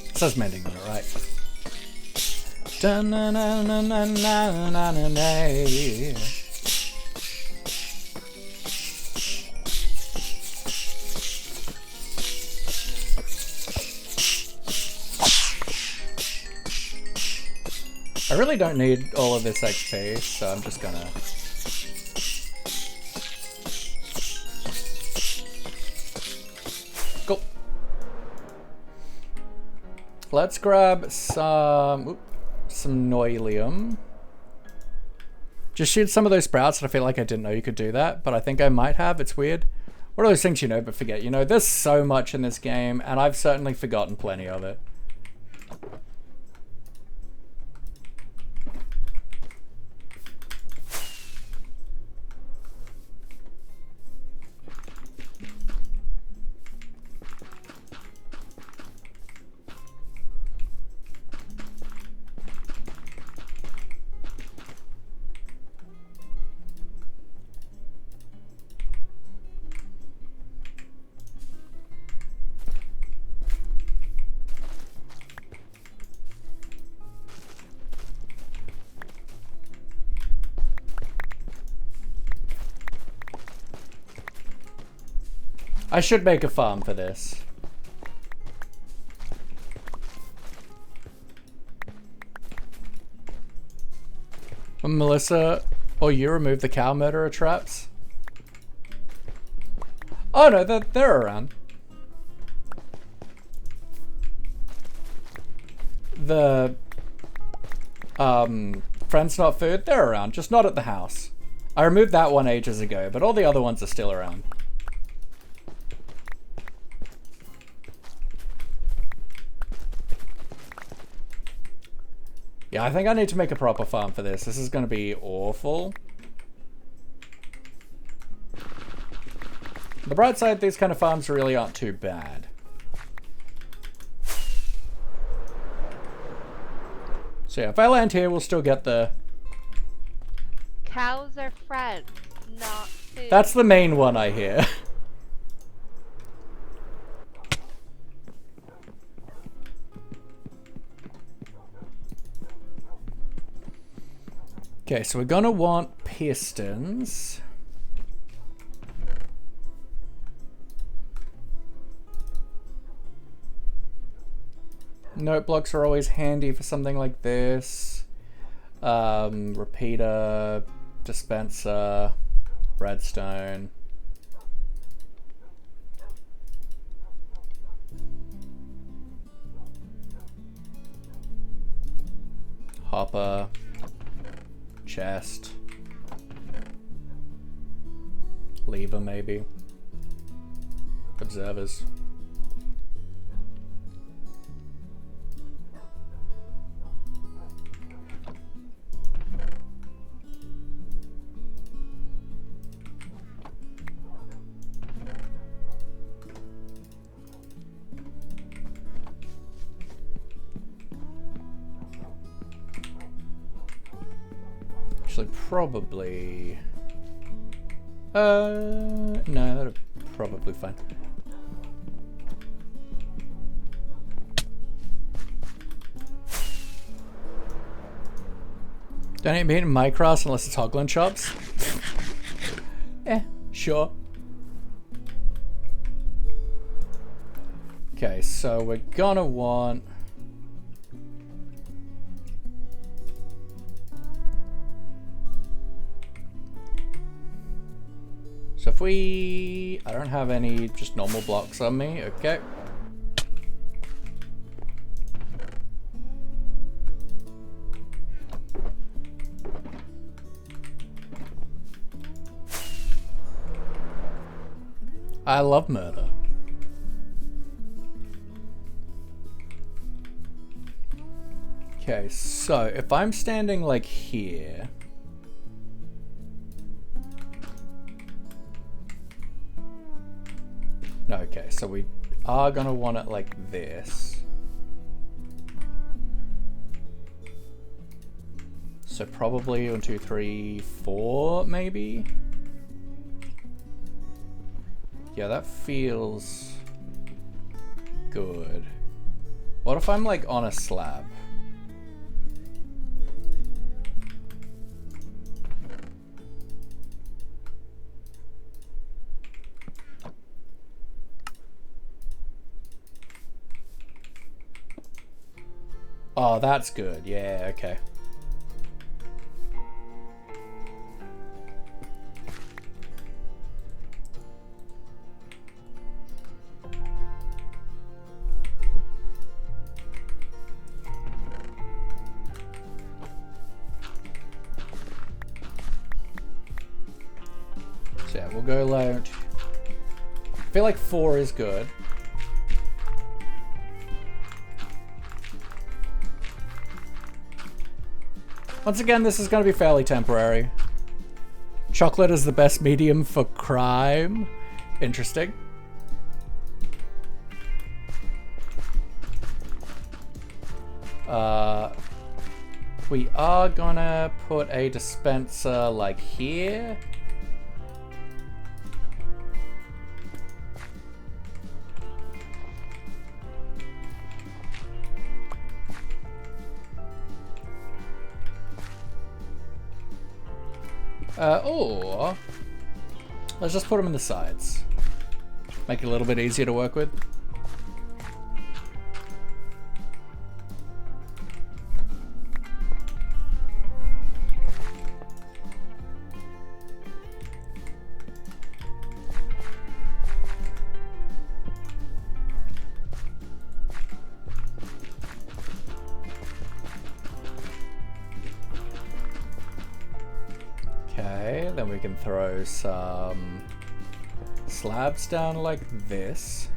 It says mending on it, right? I really don't need all of this XP, so I'm just gonna... Go! Let's grab some noilium. Just shoot some of those sprouts, and I feel like I didn't know you could do that, but I think I might have. It's weird. What are those things you know but forget? You know, there's so much in this game, and I've certainly forgotten plenty of it. I should make a farm for this. Melissa, or you remove the cow murderer traps? Oh no, they're around. The friends not food, they're around, just not at the house. I removed that one ages ago, but all the other ones are still around. Yeah, I think I need to make a proper farm for this. This is going to be awful. The bright side, these kind of farms really aren't too bad. So yeah, if I land here, we'll still get the... Cows are friends, not food. That's the main one I hear. Okay, so we're gonna want pistons. Note blocks are always handy for something like this. Repeater, dispenser, redstone. Hopper. Chest. Lever, maybe. Observers. Actually, probably... no, that'll probably fine. Don't eat meat in Minecraft unless it's Hoglin shops. Sure. Okay, so we're gonna want... So if we... I don't have any just normal blocks on me, okay. I love murder. Okay, so if I'm standing like here... No, okay, so we are gonna want it like this. So probably 1, 2, 3, 4, maybe? Yeah, that feels good. What if I'm like on a slab? Oh, that's good. Yeah, okay. So yeah, we'll go like... I feel like 4 is good. Once again, this is going to be fairly temporary. Chocolate is the best medium for crime. Interesting. We are gonna put a dispenser like here. Or let's just put them in the sides. Make it a little bit easier to work with. Okay, then we can throw some slabs down like this.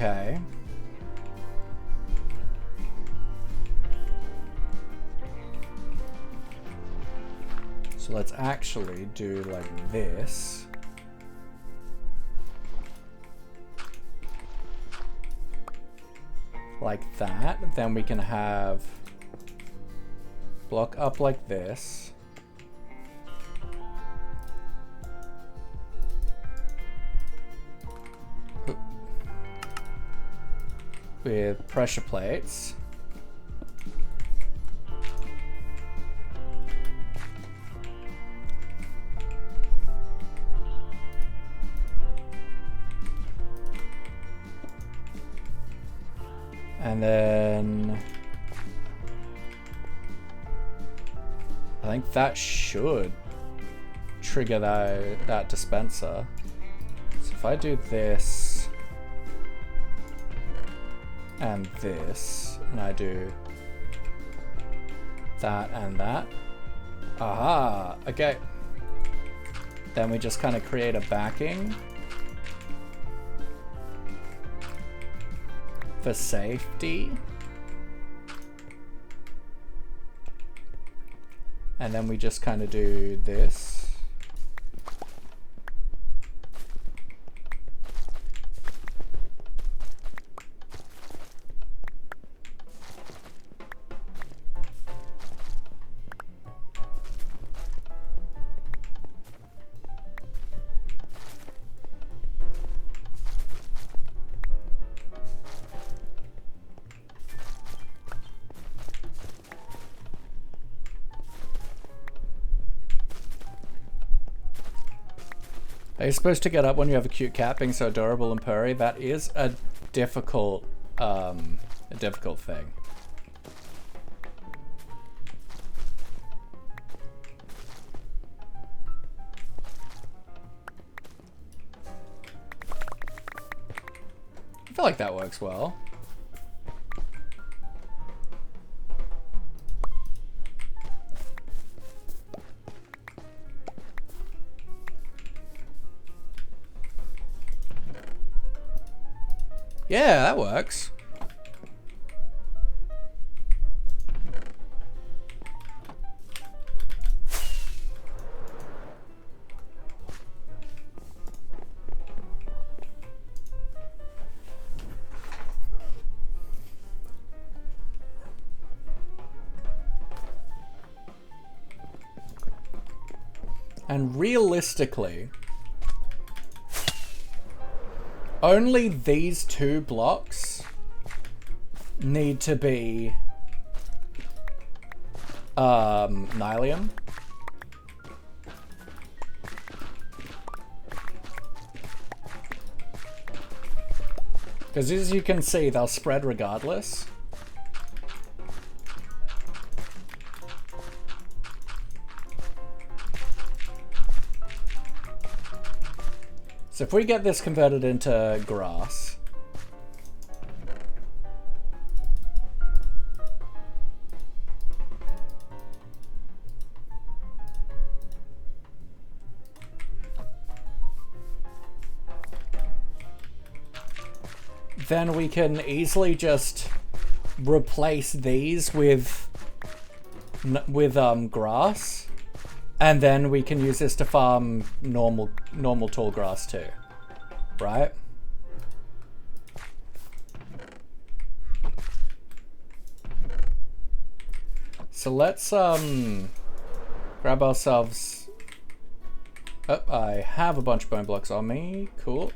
Okay. So let's actually do like this. Like that. Then we can have block up like this. With pressure plates. And then I think that should trigger that dispenser. So if I do this and this, and I do that and that. Aha, okay. Then we just kind of create a backing for safety. And then we just kind of do this. Are you supposed to get up when you have a cute cat being so adorable and purry? That is a difficult thing. I feel like that works well. Yeah, that works. And realistically, only these two blocks need to be Nylium. Because as you can see, they'll spread regardless. So if we get this converted into grass, then we can easily just replace these with grass. And then we can use this to farm normal tall grass too, right? So let's grab ourselves. Oh, I have a bunch of bone blocks on me. Cool.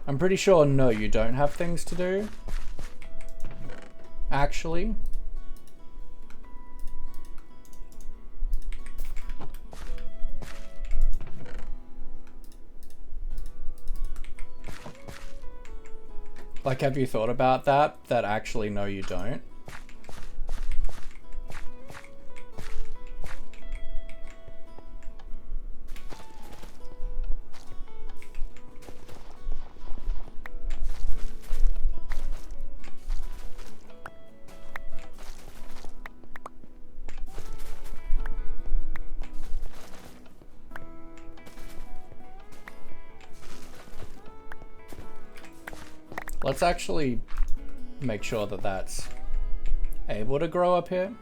I'm pretty sure no, you don't have things to do. Actually. Like, have you thought about that? That actually, no, you don't. Let's actually make sure that that's able to grow up here.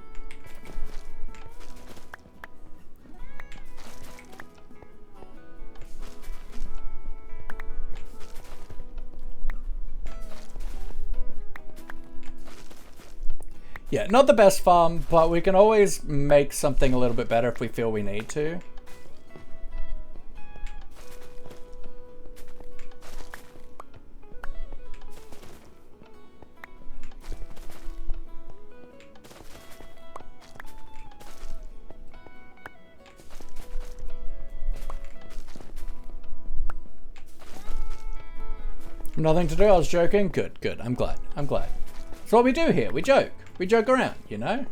Yeah, not the best farm, but we can always make something a little bit better if we feel we need to. Nothing to do, I was joking. Good, good, I'm glad, I'm glad. That's what we do here, we joke. We joke around, you know?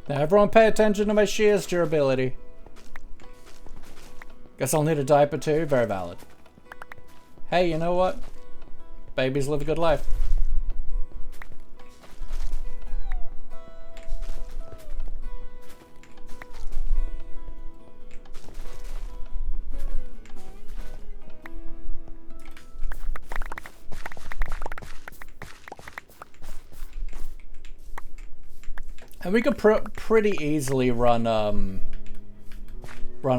Now everyone pay attention to my shears durability. Guess I'll need a diaper too, very valid. Hey, you know what? Babies live a good life. And we could pretty easily run a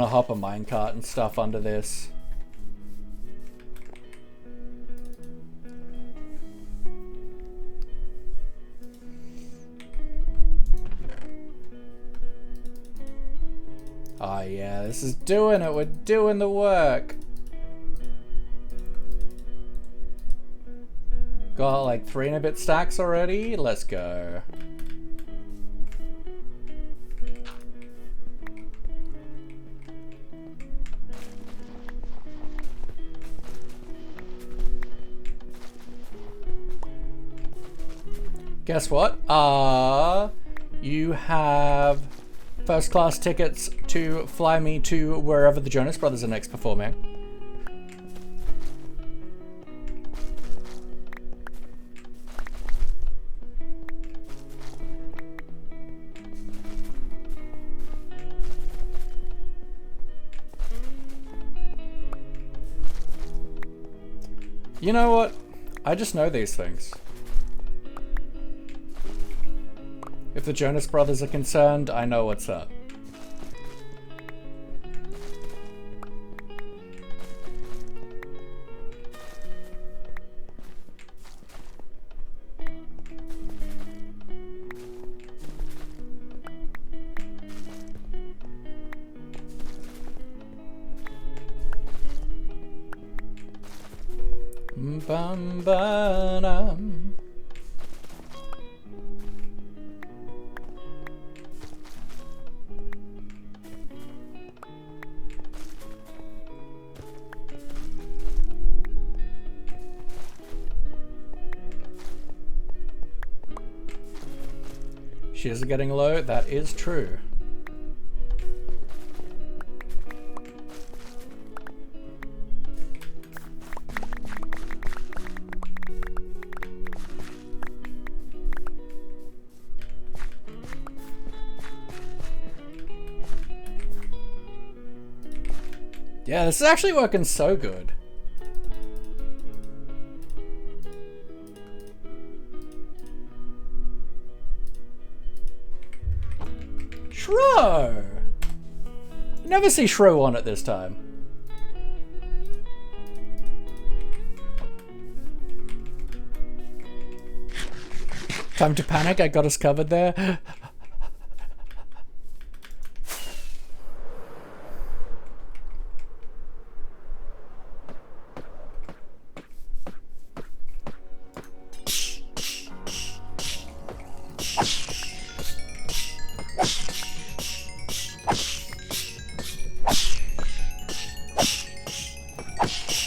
hopper minecart and stuff under this. Oh yeah, this is doing it. We're doing the work. Got like 3 and a bit stacks already. Let's go. Guess what? You have first class tickets to fly me to wherever the Jonas Brothers are next performing. You know what? I just know these things. If the Jonas Brothers are concerned, I know what's up. Bum ba dum. Shears are getting low, that is true. Yeah, this is actually working so good. Shro! Never see Shro on it this time. Time to panic, I got us covered there.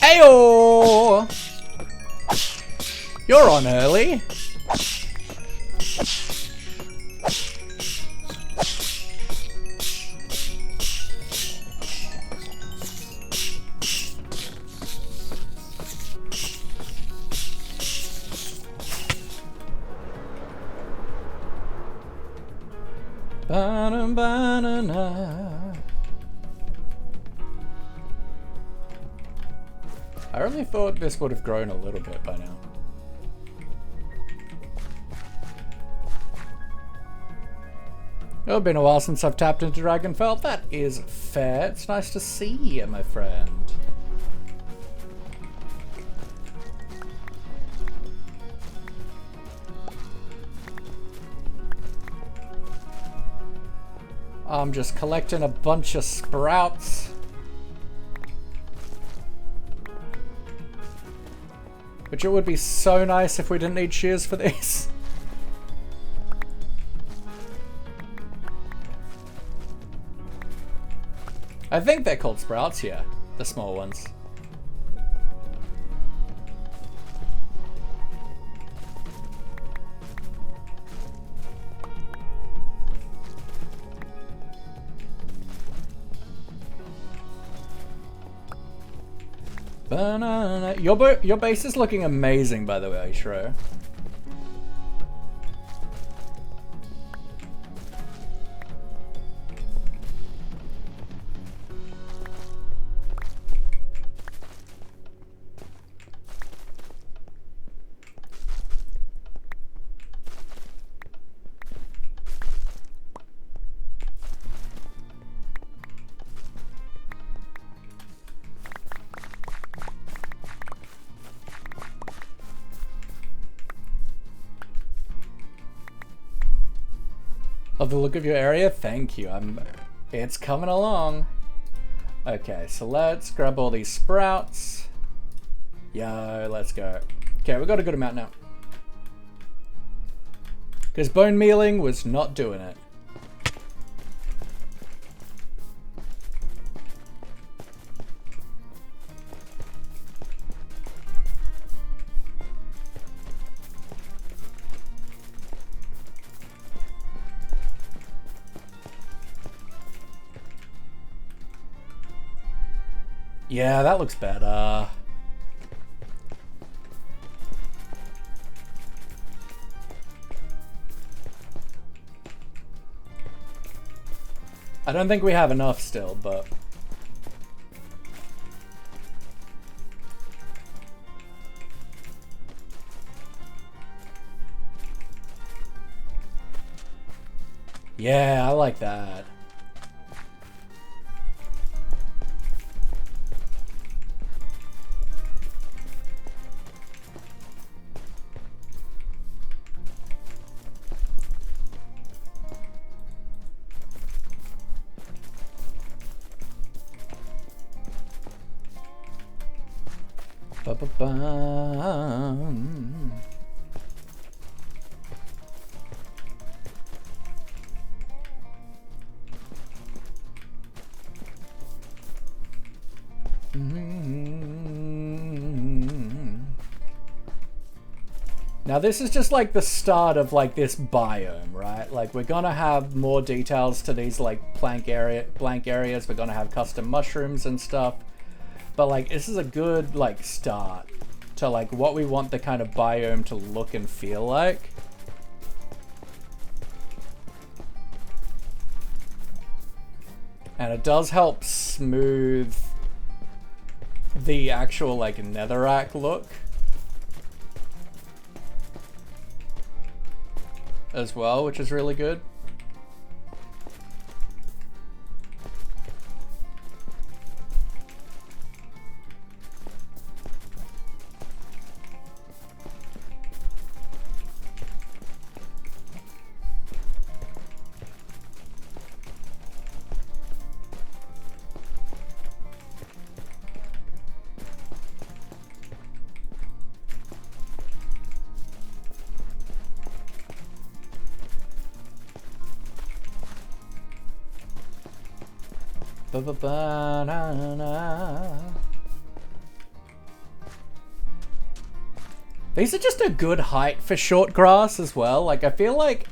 Ayo! You're on early. Ba-dum-ba-na-na. I really thought this would have grown a little bit by now. Oh, it's been a while since I've tapped into Dragonfell. That is fair. It's nice to see you, my friend. I'm just collecting a bunch of sprouts. Which it would be so nice if we didn't need shears for these. I think they're called sprouts, yeah. The small ones. Banana. Your base is looking amazing, by the way, Shro. Love the look of your area. Thank you. It's coming along. Okay, so let's grab all these sprouts. Yo, let's go. Okay, we got a good amount now. Because bone mealing was not doing it. Yeah, that looks better. I don't think we have enough still, but... Yeah, I like that. Ba-ba-bum. Now this is just like the start of like this biome, right? Like we're gonna have more details to these like blank areas. We're gonna have custom mushrooms and stuff. But like this is a good like start to like what we want the kind of biome to look and feel like. And it does help smooth the actual like netherrack look as well, which is really good. Ba-ba-ba-na-na. These are just a good height for short grass as well. Like I feel like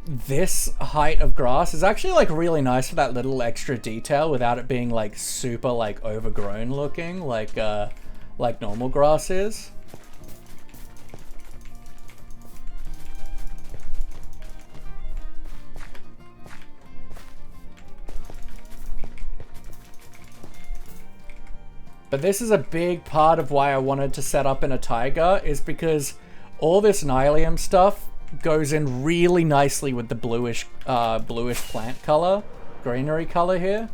this height of grass is actually like really nice for that little extra detail without it being like super like overgrown looking like normal grass is. But this is a big part of why I wanted to set up in a taiga, is because all this nylium stuff goes in really nicely with the bluish plant color, greenery color here.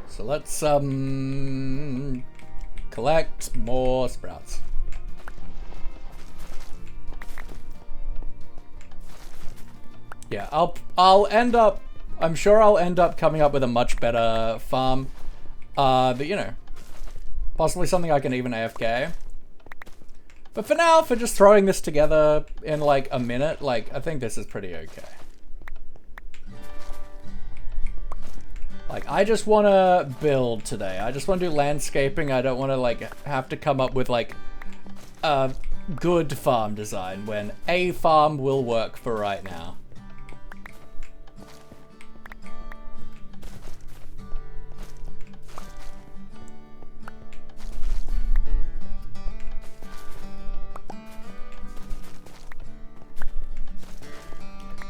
So let's collect more sprouts. Yeah, I'll end up, I'm sure I'll end up coming up with a much better farm. But you know, possibly something I can even AFK. But for now, for just throwing this together in like a minute, like I think this is pretty okay. Like, I just want to build today. I just want to do landscaping. I don't want to, like, have to come up with, like, a good farm design when a farm will work for right now.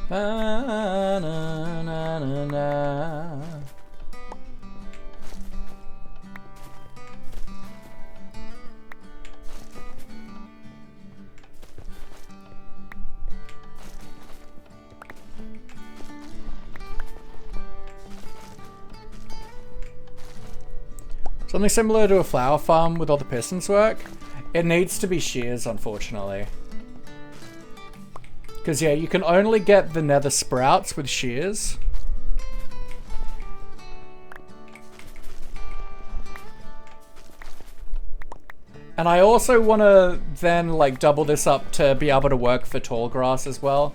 Na, na, na, na, na. Something similar to a flower farm with all the pistons work. It needs to be shears, unfortunately. Because, yeah, you can only get the nether sprouts with shears. And I also want to then, like, double this up to be able to work for tall grass as well.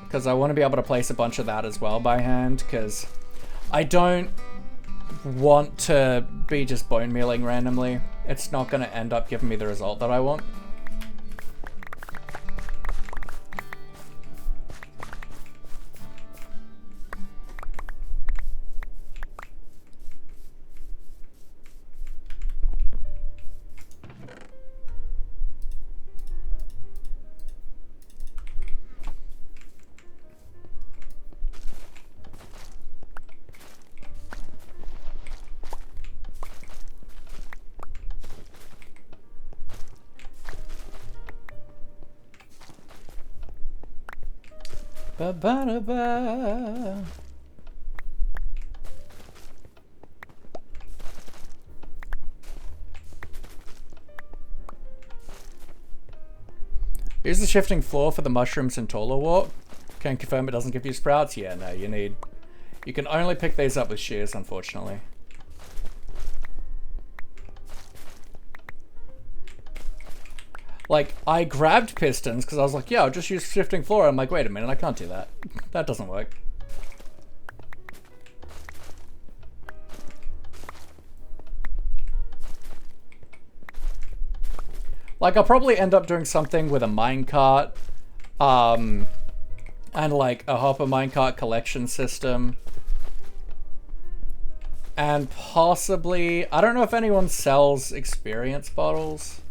Because I want to be able to place a bunch of that as well by hand. Because I don't want to be just bone mealing randomly. It's not going to end up giving me the result that I want. Ba ba da ba. Use the shifting floor for the mushrooms and taller walk. Can confirm it doesn't give you sprouts? Yeah, no, you can only pick these up with shears, unfortunately. Like, I grabbed pistons because I was like, yeah, I'll just use shifting floor. I'm like, wait a minute, I can't do that. That doesn't work. Like, I'll probably end up doing something with a minecart, and like a hopper minecart collection system. And possibly, I don't know if anyone sells experience bottles.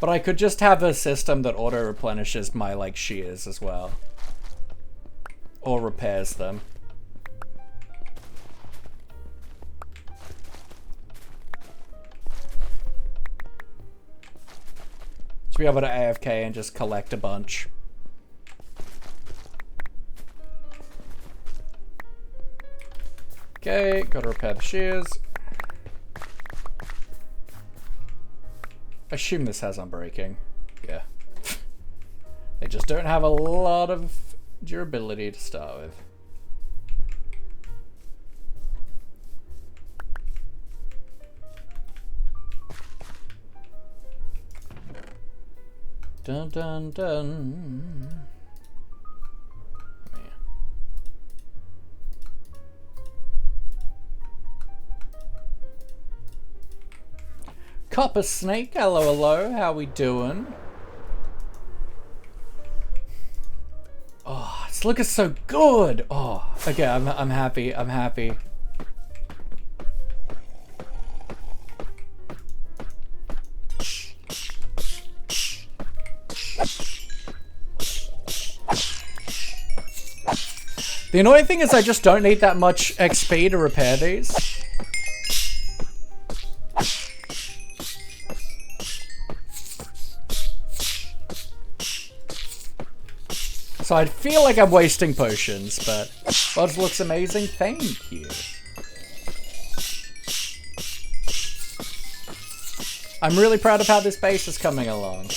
But I could just have a system that auto-replenishes my, like, shears as well. Or repairs them. To be able to AFK and just collect a bunch. Okay, gotta repair the shears. I assume this has unbreaking. Yeah. They just don't have a lot of durability to start with. Dun dun dun. Copper Snake, hello, hello, how we doing? Oh, it's It's looking so good. Oh, okay. I'm happy. I'm happy. The annoying thing is I just don't need that much XP to repair these. So I feel like I'm wasting potions, but Buds looks amazing. Thank you. I'm really proud of how this base is coming along.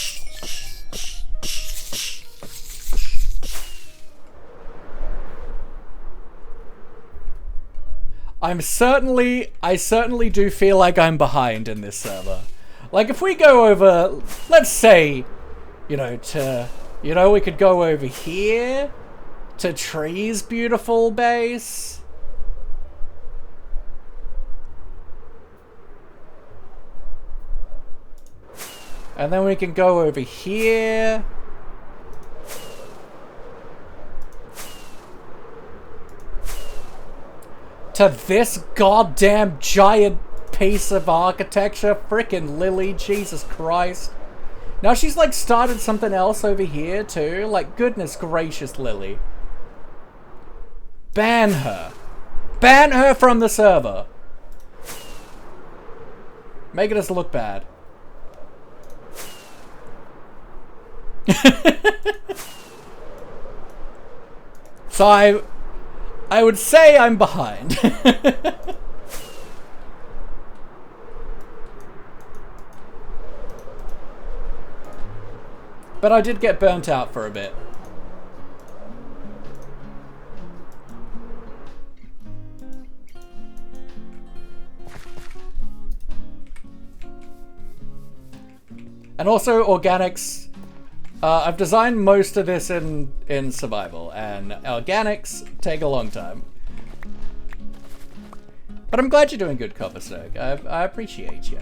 I certainly do feel like I'm behind in this server. Like if we go over, let's say, you know, we could go over here to Tree's beautiful base. And then we can go over here. To this goddamn giant piece of architecture. Frickin' Lily, Jesus Christ. Now she's like started something else over here too. Like, goodness gracious, Lily. Ban her. Ban her from the server. Making us look bad. So I would say I'm behind. But I did get burnt out for a bit. And also organics. I've designed most of this in survival, and organics take a long time. But I'm glad you're doing good, Copperstone. I appreciate you.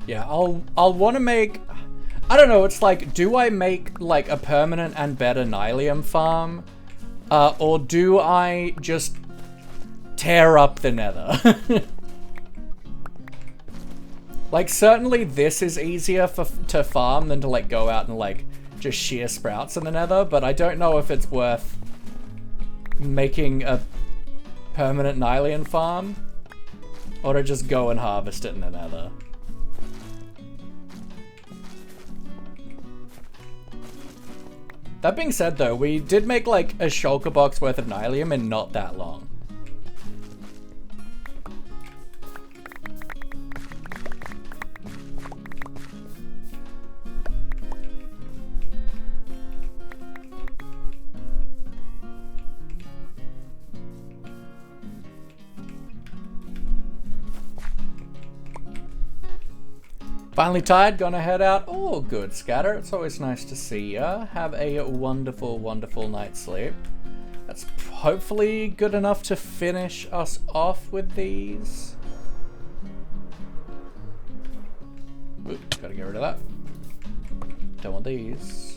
Yeah, I'll want to make, I don't know, it's like, do I make like a permanent and better Nylium farm? Or do I just tear up the nether? Like, certainly this is easier to farm than to like go out and like just shear sprouts in the nether, but I don't know if it's worth making a permanent Nylium farm or to just go and harvest it in the nether. That being said though, we did make like a shulker box worth of Nylium in not that long. Finally tired, gonna head out. Oh, good, Scatter. It's always nice to see ya. Have a wonderful, wonderful night's sleep. That's hopefully good enough to finish us off with these. Ooh, gotta get rid of that. Don't want these.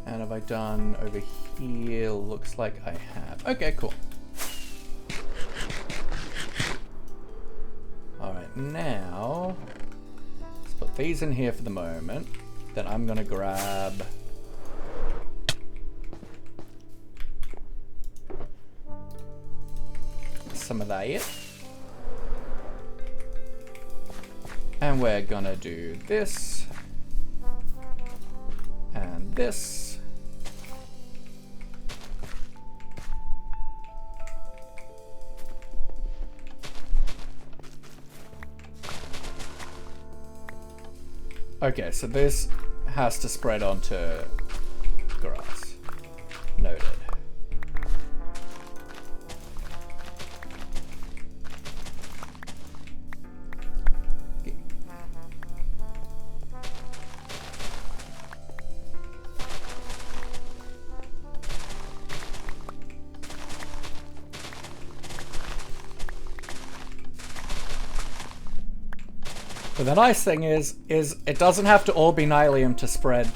And have I done over here? Looks like I have. Okay, cool. Alright, now let's put these in here for the moment. Then I'm gonna grab some of that. And we're gonna do this. And this. Okay, so this has to spread onto grass. Noted. But the nice thing is it doesn't have to all be nylium to spread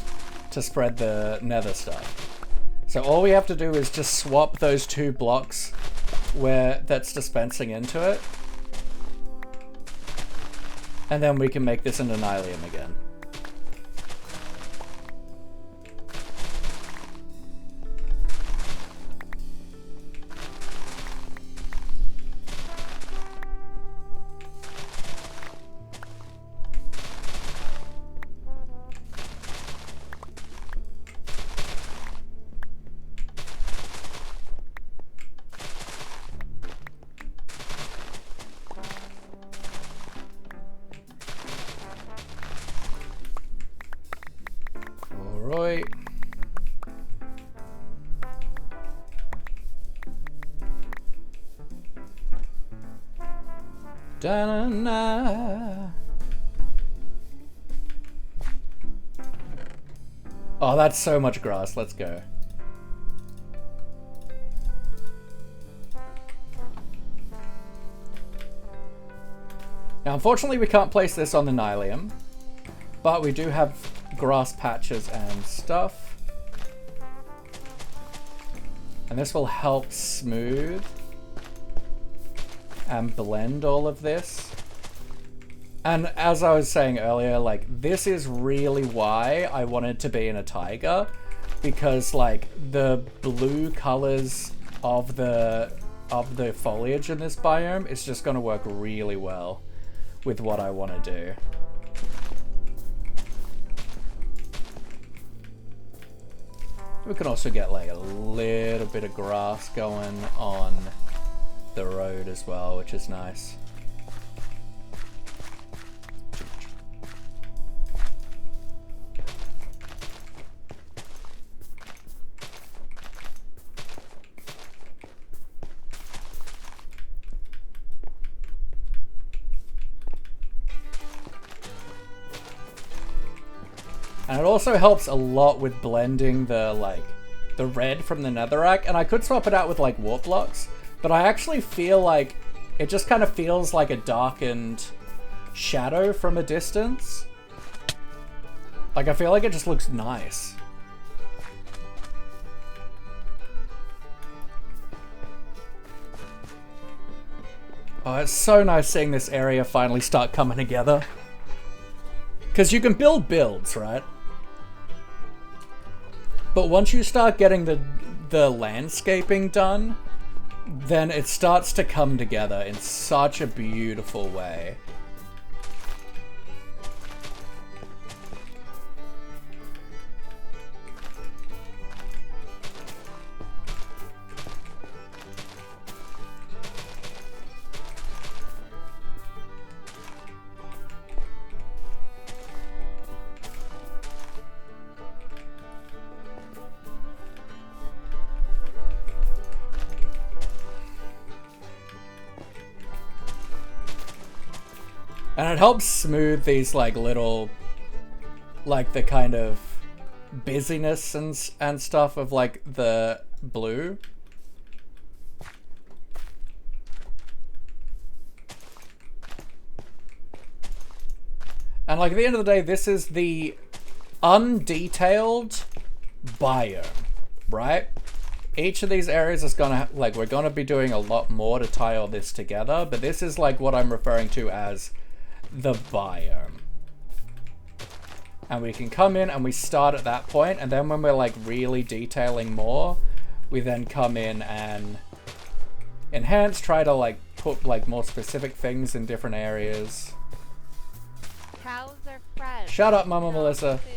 the nether stuff. So all we have to do is just swap those 2 blocks where that's dispensing into it. And then we can make this into nylium again. Alright. Da-na-na. Oh, that's so much grass. Let's go. Now, unfortunately, we can't place this on the nylium, but we do have grass patches and stuff. And this will help smooth and blend all of this. And as I was saying earlier, like, this is really why I wanted to be in a taiga, because like the blue colors of the foliage in this biome is just going to work really well with what I want to do. We can also get like a little bit of grass going on the road as well, which is nice. And it also helps a lot with blending the red from the netherrack. And I could swap it out with like warp blocks, but I actually feel like it just kind of feels like a darkened shadow from a distance. Like, I feel like it just looks nice. Oh, it's so nice seeing this area finally start coming together. Because you can build builds, right? But once you start getting the landscaping done, then it starts to come together in such a beautiful way. And it helps smooth these like little, like the kind of busyness and stuff of like the blue. And like at the end of the day, this is the undetailed biome, right? Each of these areas is gonna, like, we're gonna be doing a lot more to tie all this together, but this is like what I'm referring to as the biome. And we can come in and we start at that point, and then when we're like really detailing more, we then come in and enhance, try to like put like more specific things in different areas. Cows are friends. Shut up, Mama not Melissa. food.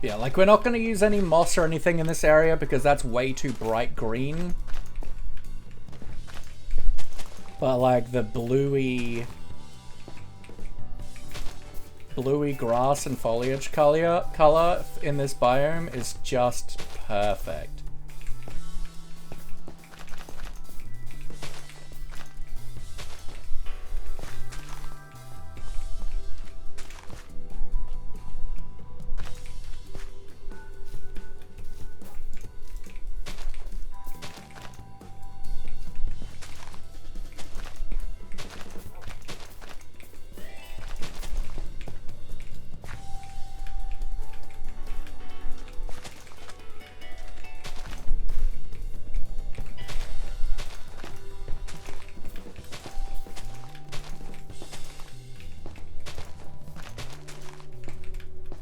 Yeah, like we're not going to use any moss or anything in this area because that's way too bright green. But like the bluey grass and foliage color in this biome is just perfect.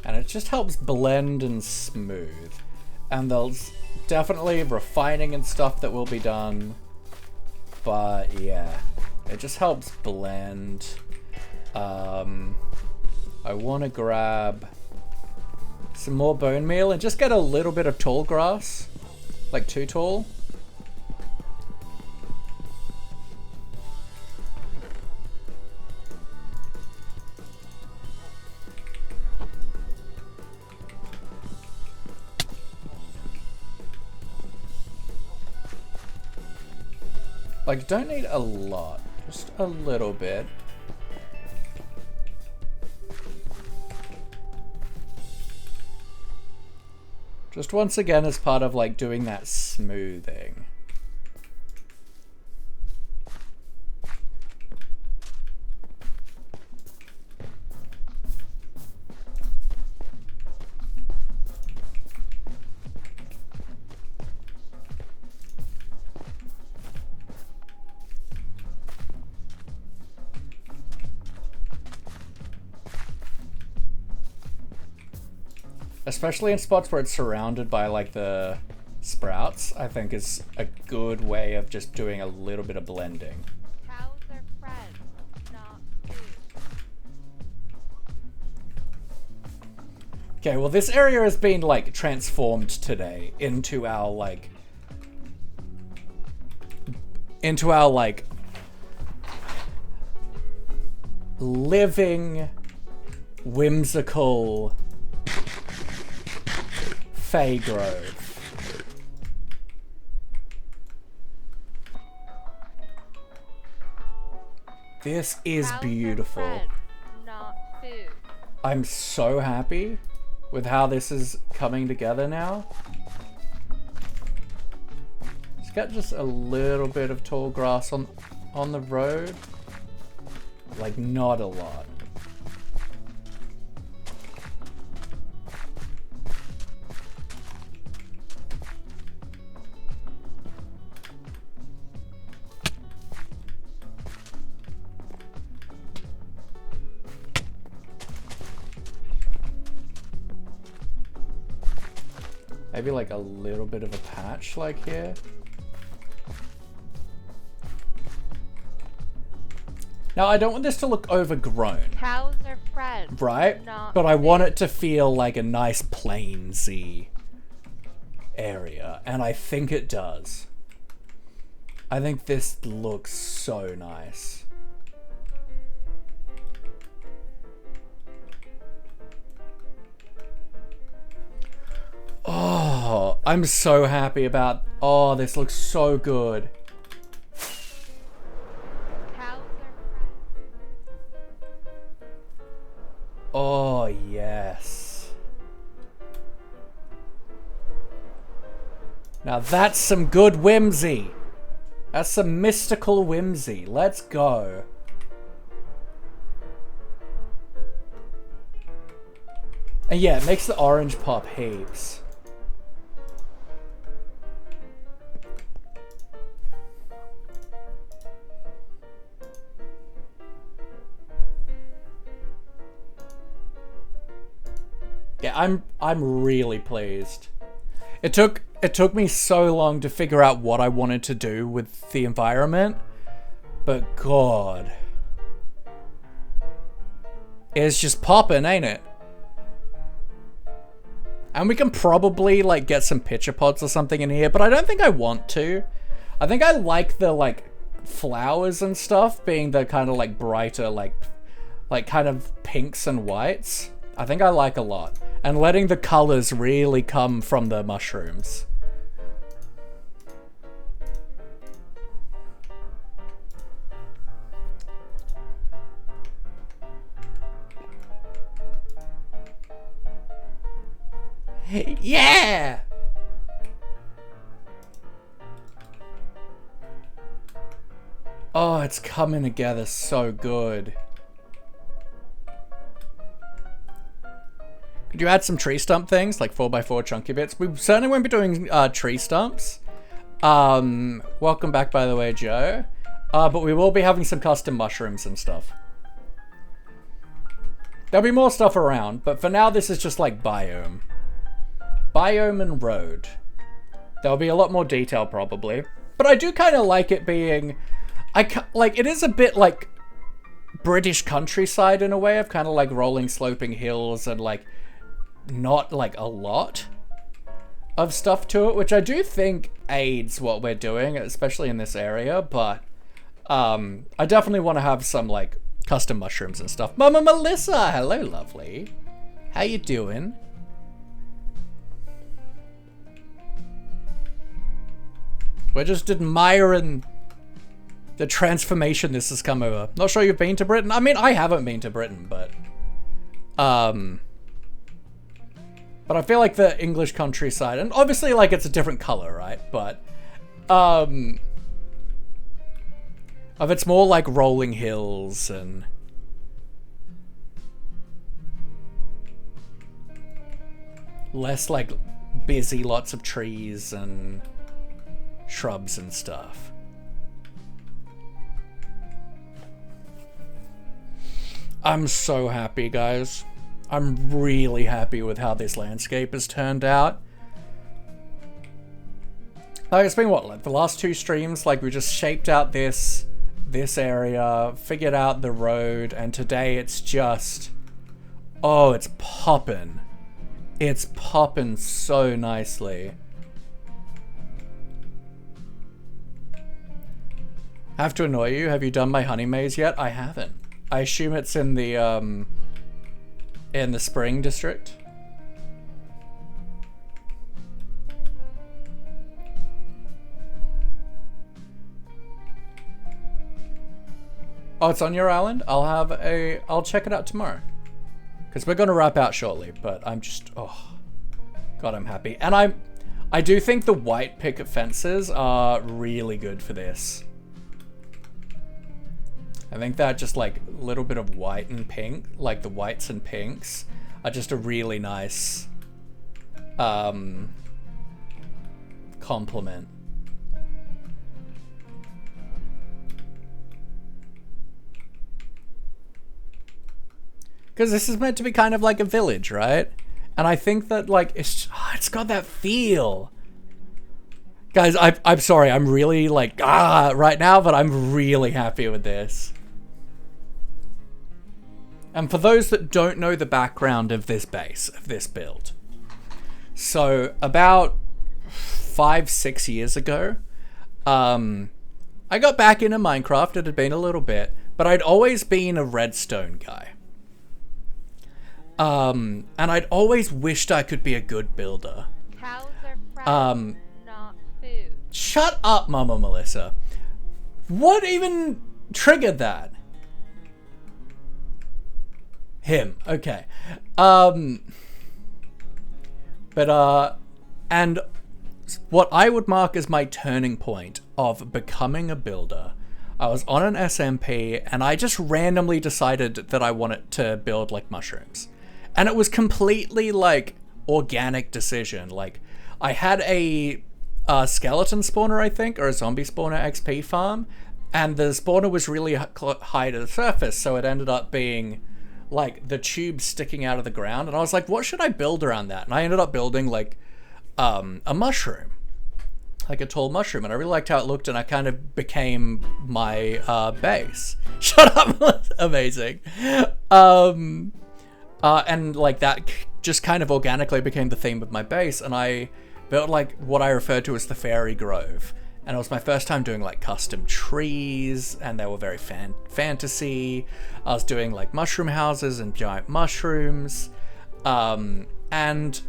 And it just helps blend and smooth. And there's definitely refining and stuff that will be done. But yeah, it just helps blend. I want to grab some more bone meal and just get a little bit of tall grass. Like too tall. Like, don't need a lot, just a little bit. Just once again as part of like doing that smoothing. Especially in spots where it's surrounded by like the sprouts, I think is a good way of just doing a little bit of blending. Cows are friends, not food. Okay, well this area has been like transformed today into our like living whimsical Fey Grove. This is Cows are beautiful. friends, not food. I'm so happy with how this is coming together now. It's got just a little bit of tall grass on the road. Like not a lot. Maybe like a little bit of a patch like here. Now I don't want this to look overgrown, Cows are friends, right? not But I want food. it to feel like a nice plainsy area, and I think it does. I think this looks so nice. Oh, I'm so happy about... Oh, this looks so good. Cows are friends. Oh, yes. Now that's some good whimsy. That's some mystical whimsy. Let's go. And yeah, it makes the orange pop heaps. I'm really pleased. It took me so long to figure out what I wanted to do with the environment, but God, it's just popping, ain't it? And we can probably like get some pitcher pods or something in here, but I don't think I want to. I think I like the like flowers and stuff being the kind of like brighter like kind of pinks and whites. I think I like a lot. And letting the colors really come from the mushrooms. Yeah! Oh, it's coming together so good. Could you add some tree stump things, like 4x4 chunky bits? We certainly won't be doing tree stumps. Welcome back, by the way, Joe. But we will be having some custom mushrooms and stuff. There'll be more stuff around, but for now this is just like biome. Biome and road. There'll be a lot more detail probably. But I do kind of like it being... like, it is a bit like British countryside in a way of kind of like rolling sloping hills and like not like a lot of stuff to it, which I do think aids what we're doing, especially in this area, but I definitely want to have some like custom mushrooms and stuff. Mama Melissa, hello lovely. How you doing? We're just admiring the transformation this has come over. Not sure you've been to Britain. I mean, I haven't been to Britain, but I feel like the English countryside, and obviously like it's a different color, right? But of it's more like rolling hills and less like busy, lots of trees and shrubs and stuff. I'm so happy, guys. I'm really happy with how this landscape has turned out. Like, it's been what, like the last 2 streams? Like, we just shaped out this area, figured out the road, and today it's just... oh, it's poppin'. It's poppin' so nicely. I have to annoy you. Have you done my honey maze yet? I haven't. I assume it's in the spring district. Oh, it's on your island? I'll check it out tomorrow. Because we're going to wrap out shortly, but I'm just, oh, God, I'm happy. And I do think the white picket fences are really good for this. I think that just like a little bit of white and pink, like the whites and pinks, are just a really nice complement. Because this is meant to be kind of like a village, right? And I think that like it's got that feel. Guys, I'm sorry, I'm really like right now, but I'm really happy with this. And for those that don't know the background of this base, of this build. So about 5-6 years ago, I got back into Minecraft. It had been a little bit, but I'd always been a redstone guy. And I'd always wished I could be a good builder. Cows are friends, not food. Shut up, Mama Melissa. What even triggered that? Him, okay. And what I would mark as my turning point of becoming a builder, I was on an SMP and I just randomly decided that I wanted to build like mushrooms. And it was completely like organic decision. Like I had a skeleton spawner, I think, or a zombie spawner XP farm, and the spawner was really high to the surface, so it ended up being like the tube sticking out of the ground, and I was like, what should I build around that? And I ended up building like a mushroom, like a tall mushroom, and I really liked how it looked, and I kind of became my base. Shut up. Amazing. And like that just kind of organically became the theme of my base, and I built like what I referred to as the fairy grove. And it was my first time doing like custom trees, and they were very fantasy. I was doing like mushroom houses and giant mushrooms. And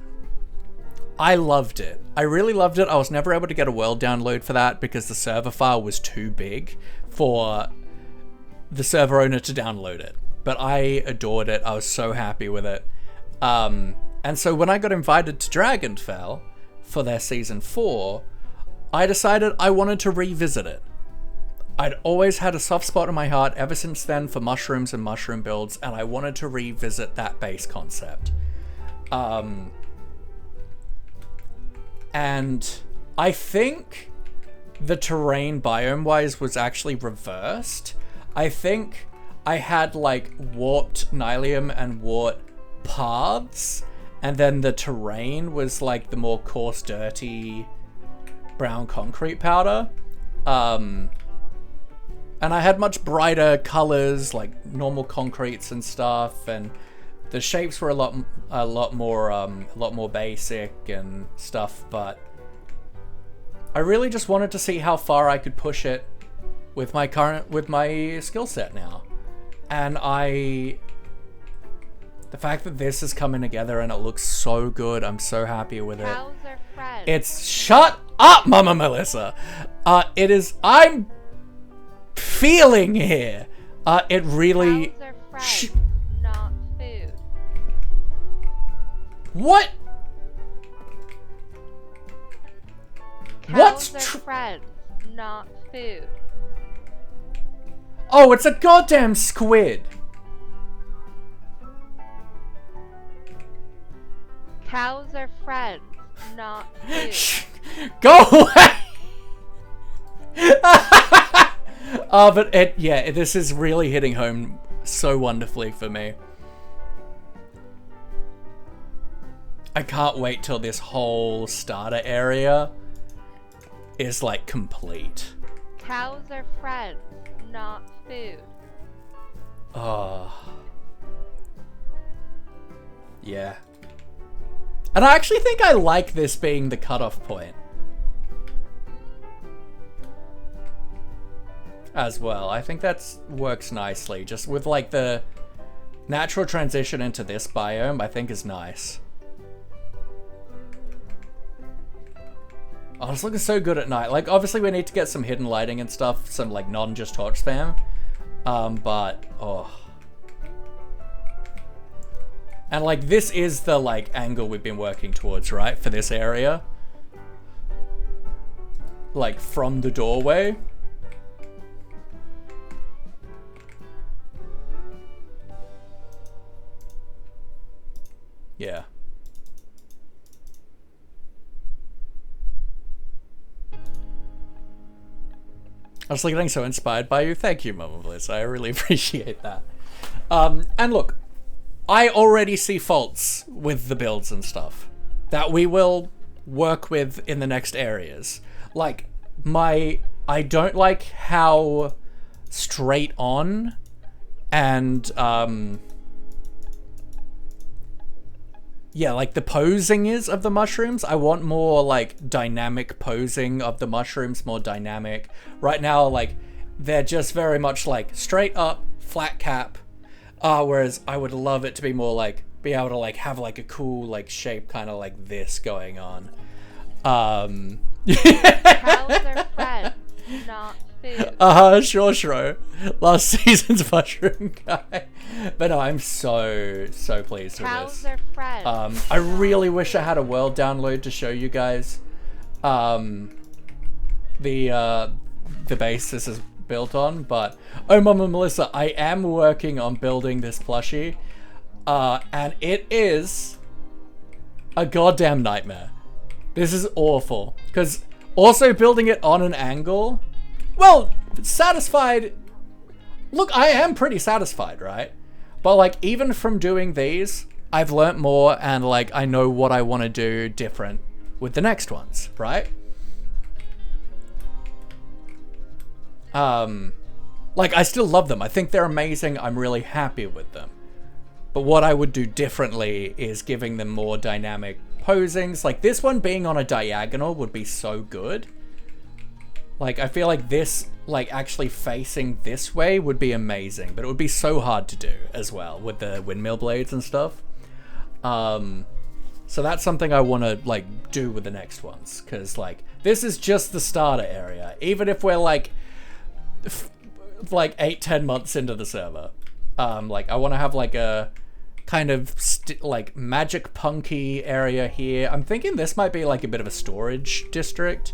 I loved it. I really loved it. I was never able to get a world download for that because the server file was too big for the server owner to download it. But I adored it. I was so happy with it. And so when I got invited to Dragonfell for their season 4, I decided I wanted to revisit it. I'd always had a soft spot in my heart ever since then for mushrooms and mushroom builds, and I wanted to revisit that base concept. And I think the terrain biome-wise was actually reversed. I think I had like warped nylium and warped paths, and then the terrain was like the more coarse, dirty brown concrete powder. And I had much brighter colors, like normal concretes and stuff, and the shapes were a lot more basic and stuff. But I really just wanted to see how far I could push it with my skill set now. And the fact that this is coming together and it looks so good, I'm so happy with it. Cows are friends. It's shut up, Mama Melissa. It is. I'm feeling here. It really. Cows are friends, not food. What? What's Cows are friends, not food. Oh, it's a goddamn squid. Cows are friends, not food. Go away. But this is really hitting home so wonderfully for me. I can't wait till this whole starter area is like complete. Cows are friends, not food. Oh. Yeah. And I actually think I like this being the cutoff point as well. I think that works nicely. Just with like the natural transition into this biome, I think is nice. Oh, it's looking so good at night. Like, obviously we need to get some hidden lighting and stuff, some like non-just torch spam. But, oh. And like, this is the like angle we've been working towards, right? For this area. Like, from the doorway. Yeah. I was like getting so inspired by you. Thank you, Mama Bliss. I really appreciate that. And look, I already see faults with the builds and stuff that we will work with in the next areas. Like, I don't like how straight on and, yeah, like the posing is of the mushrooms. I want more like dynamic posing of the mushrooms, more dynamic. Right now, like, they're just very much like straight up, flat cap. Whereas I would love it to be more like, be able to like have like a cool like shape kind of like this going on. Cows are friends, not food. Sure. Last season's mushroom guy. But no, I'm so pleased with Cows this. are friends. I really wish I had a world download to show you guys the base this is built on, but oh, Mama Melissa, I am working on building this plushie, and it is a goddamn nightmare. This is awful, because also building it on an angle, well, satisfied. Look, I am pretty satisfied, right? But like, even from doing these, I've learnt more, and like, I know what I want to do different with the next ones, right? Like, I still love them. I think they're amazing. I'm really happy with them. But what I would do differently is giving them more dynamic posings. Like, this one being on a diagonal would be so good. Like, I feel like this, like, actually facing this way would be amazing. But it would be so hard to do as well with the windmill blades and stuff. So that's something I want to, like, do with the next ones. Because, like, this is just the starter area. Even if we're, like 8-10 months into the server, like, I want to have like a kind of like magic punky area here. I'm thinking this might be like a bit of a storage district.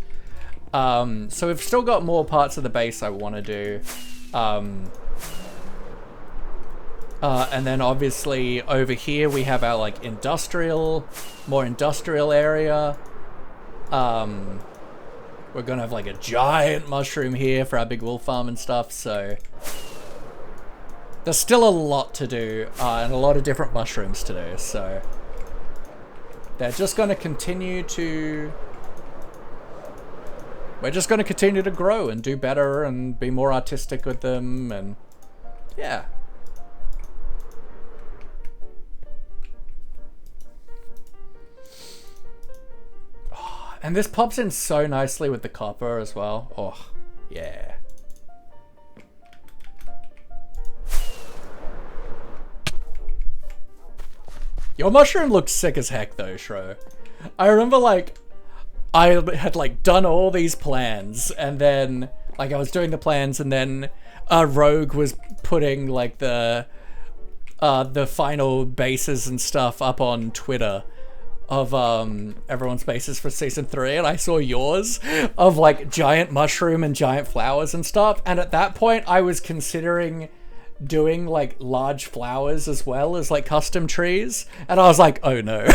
So we've still got more parts of the base I want to do, and then obviously over here we have our like more industrial area. We're gonna have like a giant mushroom here for our big wool farm and stuff, so there's still a lot to do, and a lot of different mushrooms to do, so they're just gonna continue to... We're just gonna continue to grow and do better and be more artistic with them, and yeah. And this pops in so nicely with the copper as well. Oh, yeah. Your mushroom looks sick as heck though, Shro. I remember like, I had like done all these plans, and then like I was doing the plans, and then Rogue was putting like the final bases and stuff up on Twitter of everyone's bases for season 3, and I saw yours of like giant mushroom and giant flowers and stuff, and at that point I was considering doing like large flowers as well as like custom trees, and I was like, oh no.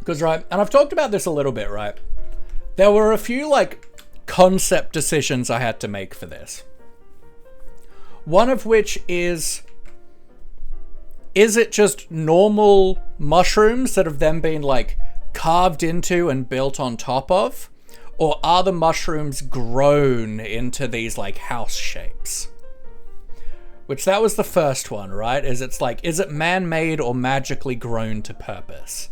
Because right, and I've talked about this a little bit, right? There were a few like concept decisions I had to make for this. One of which is it just normal mushrooms that have then been like carved into and built on top of? Or are the mushrooms grown into these like house shapes? Which that was the first one, right? Is it man-made or magically grown to purpose?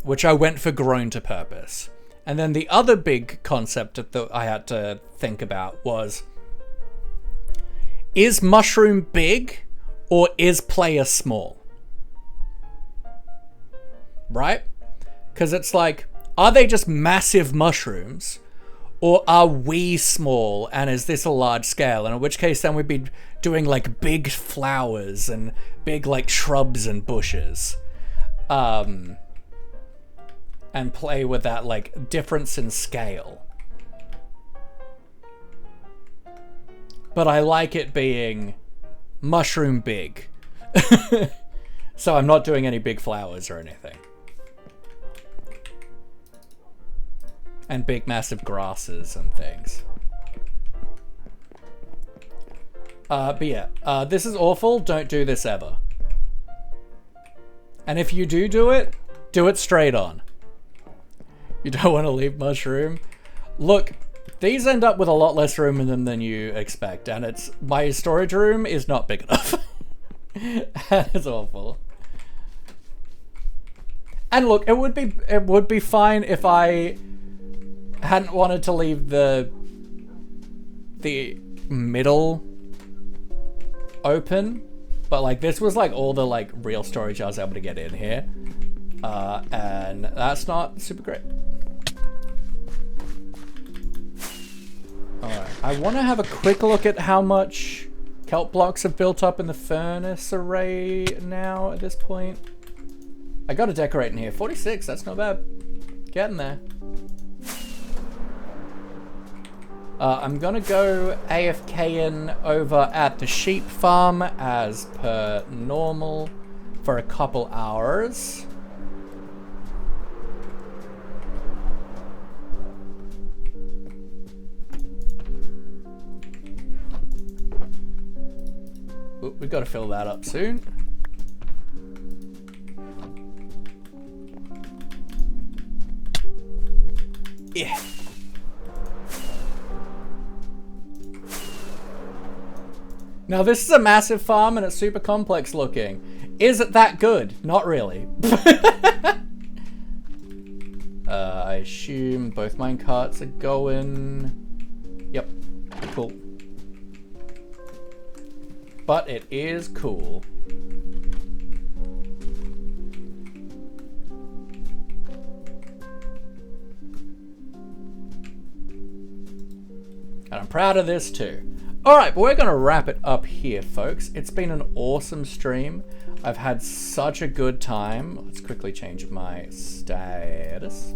Which I went for grown to purpose. And then the other big concept that I had to think about was, is mushroom big? Or is player small? Right? Because it's like, are they just massive mushrooms? Or are we small, and is this a large scale? And in which case then we'd be doing like big flowers and big like shrubs and bushes. And play with that like difference in scale. But I like it being mushroom big. So I'm not doing any big flowers or anything. And big massive grasses and things. But yeah, this is awful. Don't do this ever. And if you do it straight on. You don't want to leave mushroom. Look, these end up with a lot less room in them than you expect, and my storage room is not big enough. That is awful. And look, it would be fine if I hadn't wanted to leave the middle open, but like this was like all the like real storage I was able to get in here, and that's not super great. Alright, I want to have a quick look at how much kelp blocks have built up in the furnace array now at this point. I got to decorate in here. 46, that's not bad. Getting there. I'm gonna go AFK-in over at the sheep farm as per normal for a couple hours. We've got to fill that up soon. Yeah. Now this is a massive farm and it's super complex looking. Is it that good? Not really. I assume both mine carts are going. Yep, cool. But it is cool. And I'm proud of this too. Alright, but we're going to wrap it up here, folks. It's been an awesome stream. I've had such a good time. Let's quickly change my status.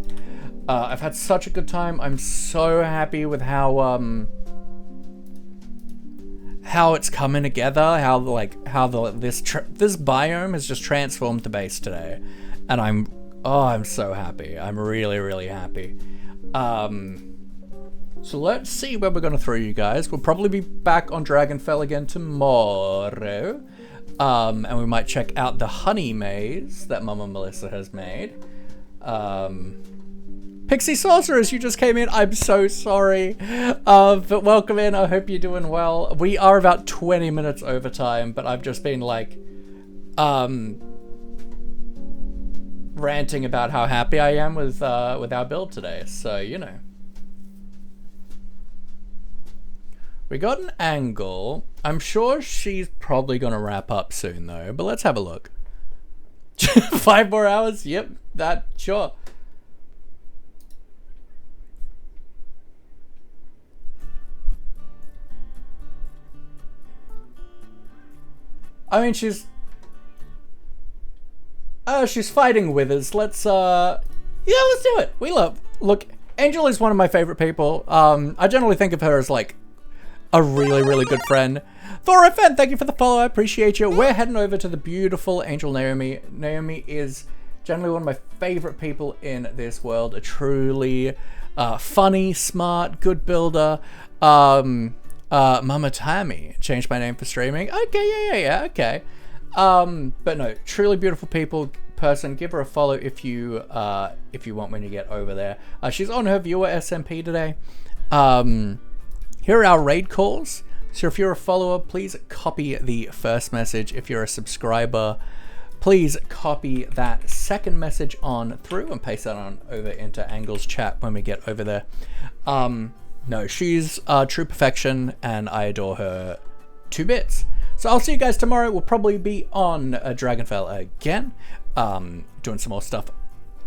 I've had such a good time. I'm so happy with how it's coming together. This biome has just transformed the base today, and I'm so happy. I'm really, really happy. So let's see where we're going to throw you guys. We'll probably be back on Dragonfell again tomorrow. And we might check out the honey maze that Mama Melissa has made. Pixie Sorceress, you just came in. I'm so sorry. But welcome in. I hope you're doing well. We are about 20 minutes over time, but I've just been like, ranting about how happy I am with our build today. So, you know. We got an angle. I'm sure she's probably going to wrap up soon, though. But let's have a look. 5 more hours? Yep, sure. I mean, she's fighting withers. Let's, let's do it. Look, Angel is one of my favorite people. I generally think of her as, like, a really, really good friend. Thor FN, thank you for the follow. I appreciate you. We're heading over to the beautiful Angel Naomi. Naomi is generally one of my favorite people in this world. A truly funny, smart, good builder. Mama Tammy changed my name for streaming. Okay, yeah, okay. But no, truly beautiful person. Give her a follow if you want when you get over there. She's on her viewer SMP today. Here are our raid calls. So if you're a follower, please copy the first message. If you're a subscriber, please copy that second message on through and paste that on over into Angle's chat when we get over there. No, she's true perfection and I adore her 2 bits. So I'll see you guys tomorrow. We'll probably be on Dragonfell again, doing some more stuff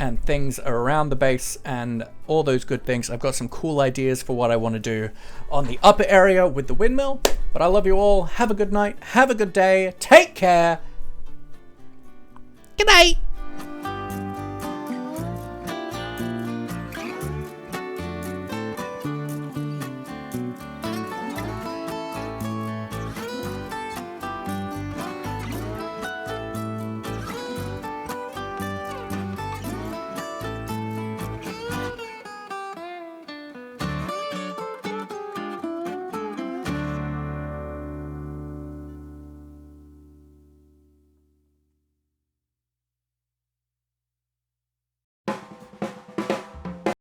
and things around the base and all those good things. I've got some cool ideas for what I want to do on the upper area with the windmill. But I love you all. Have a good night. Have a good day. Take care. Good night.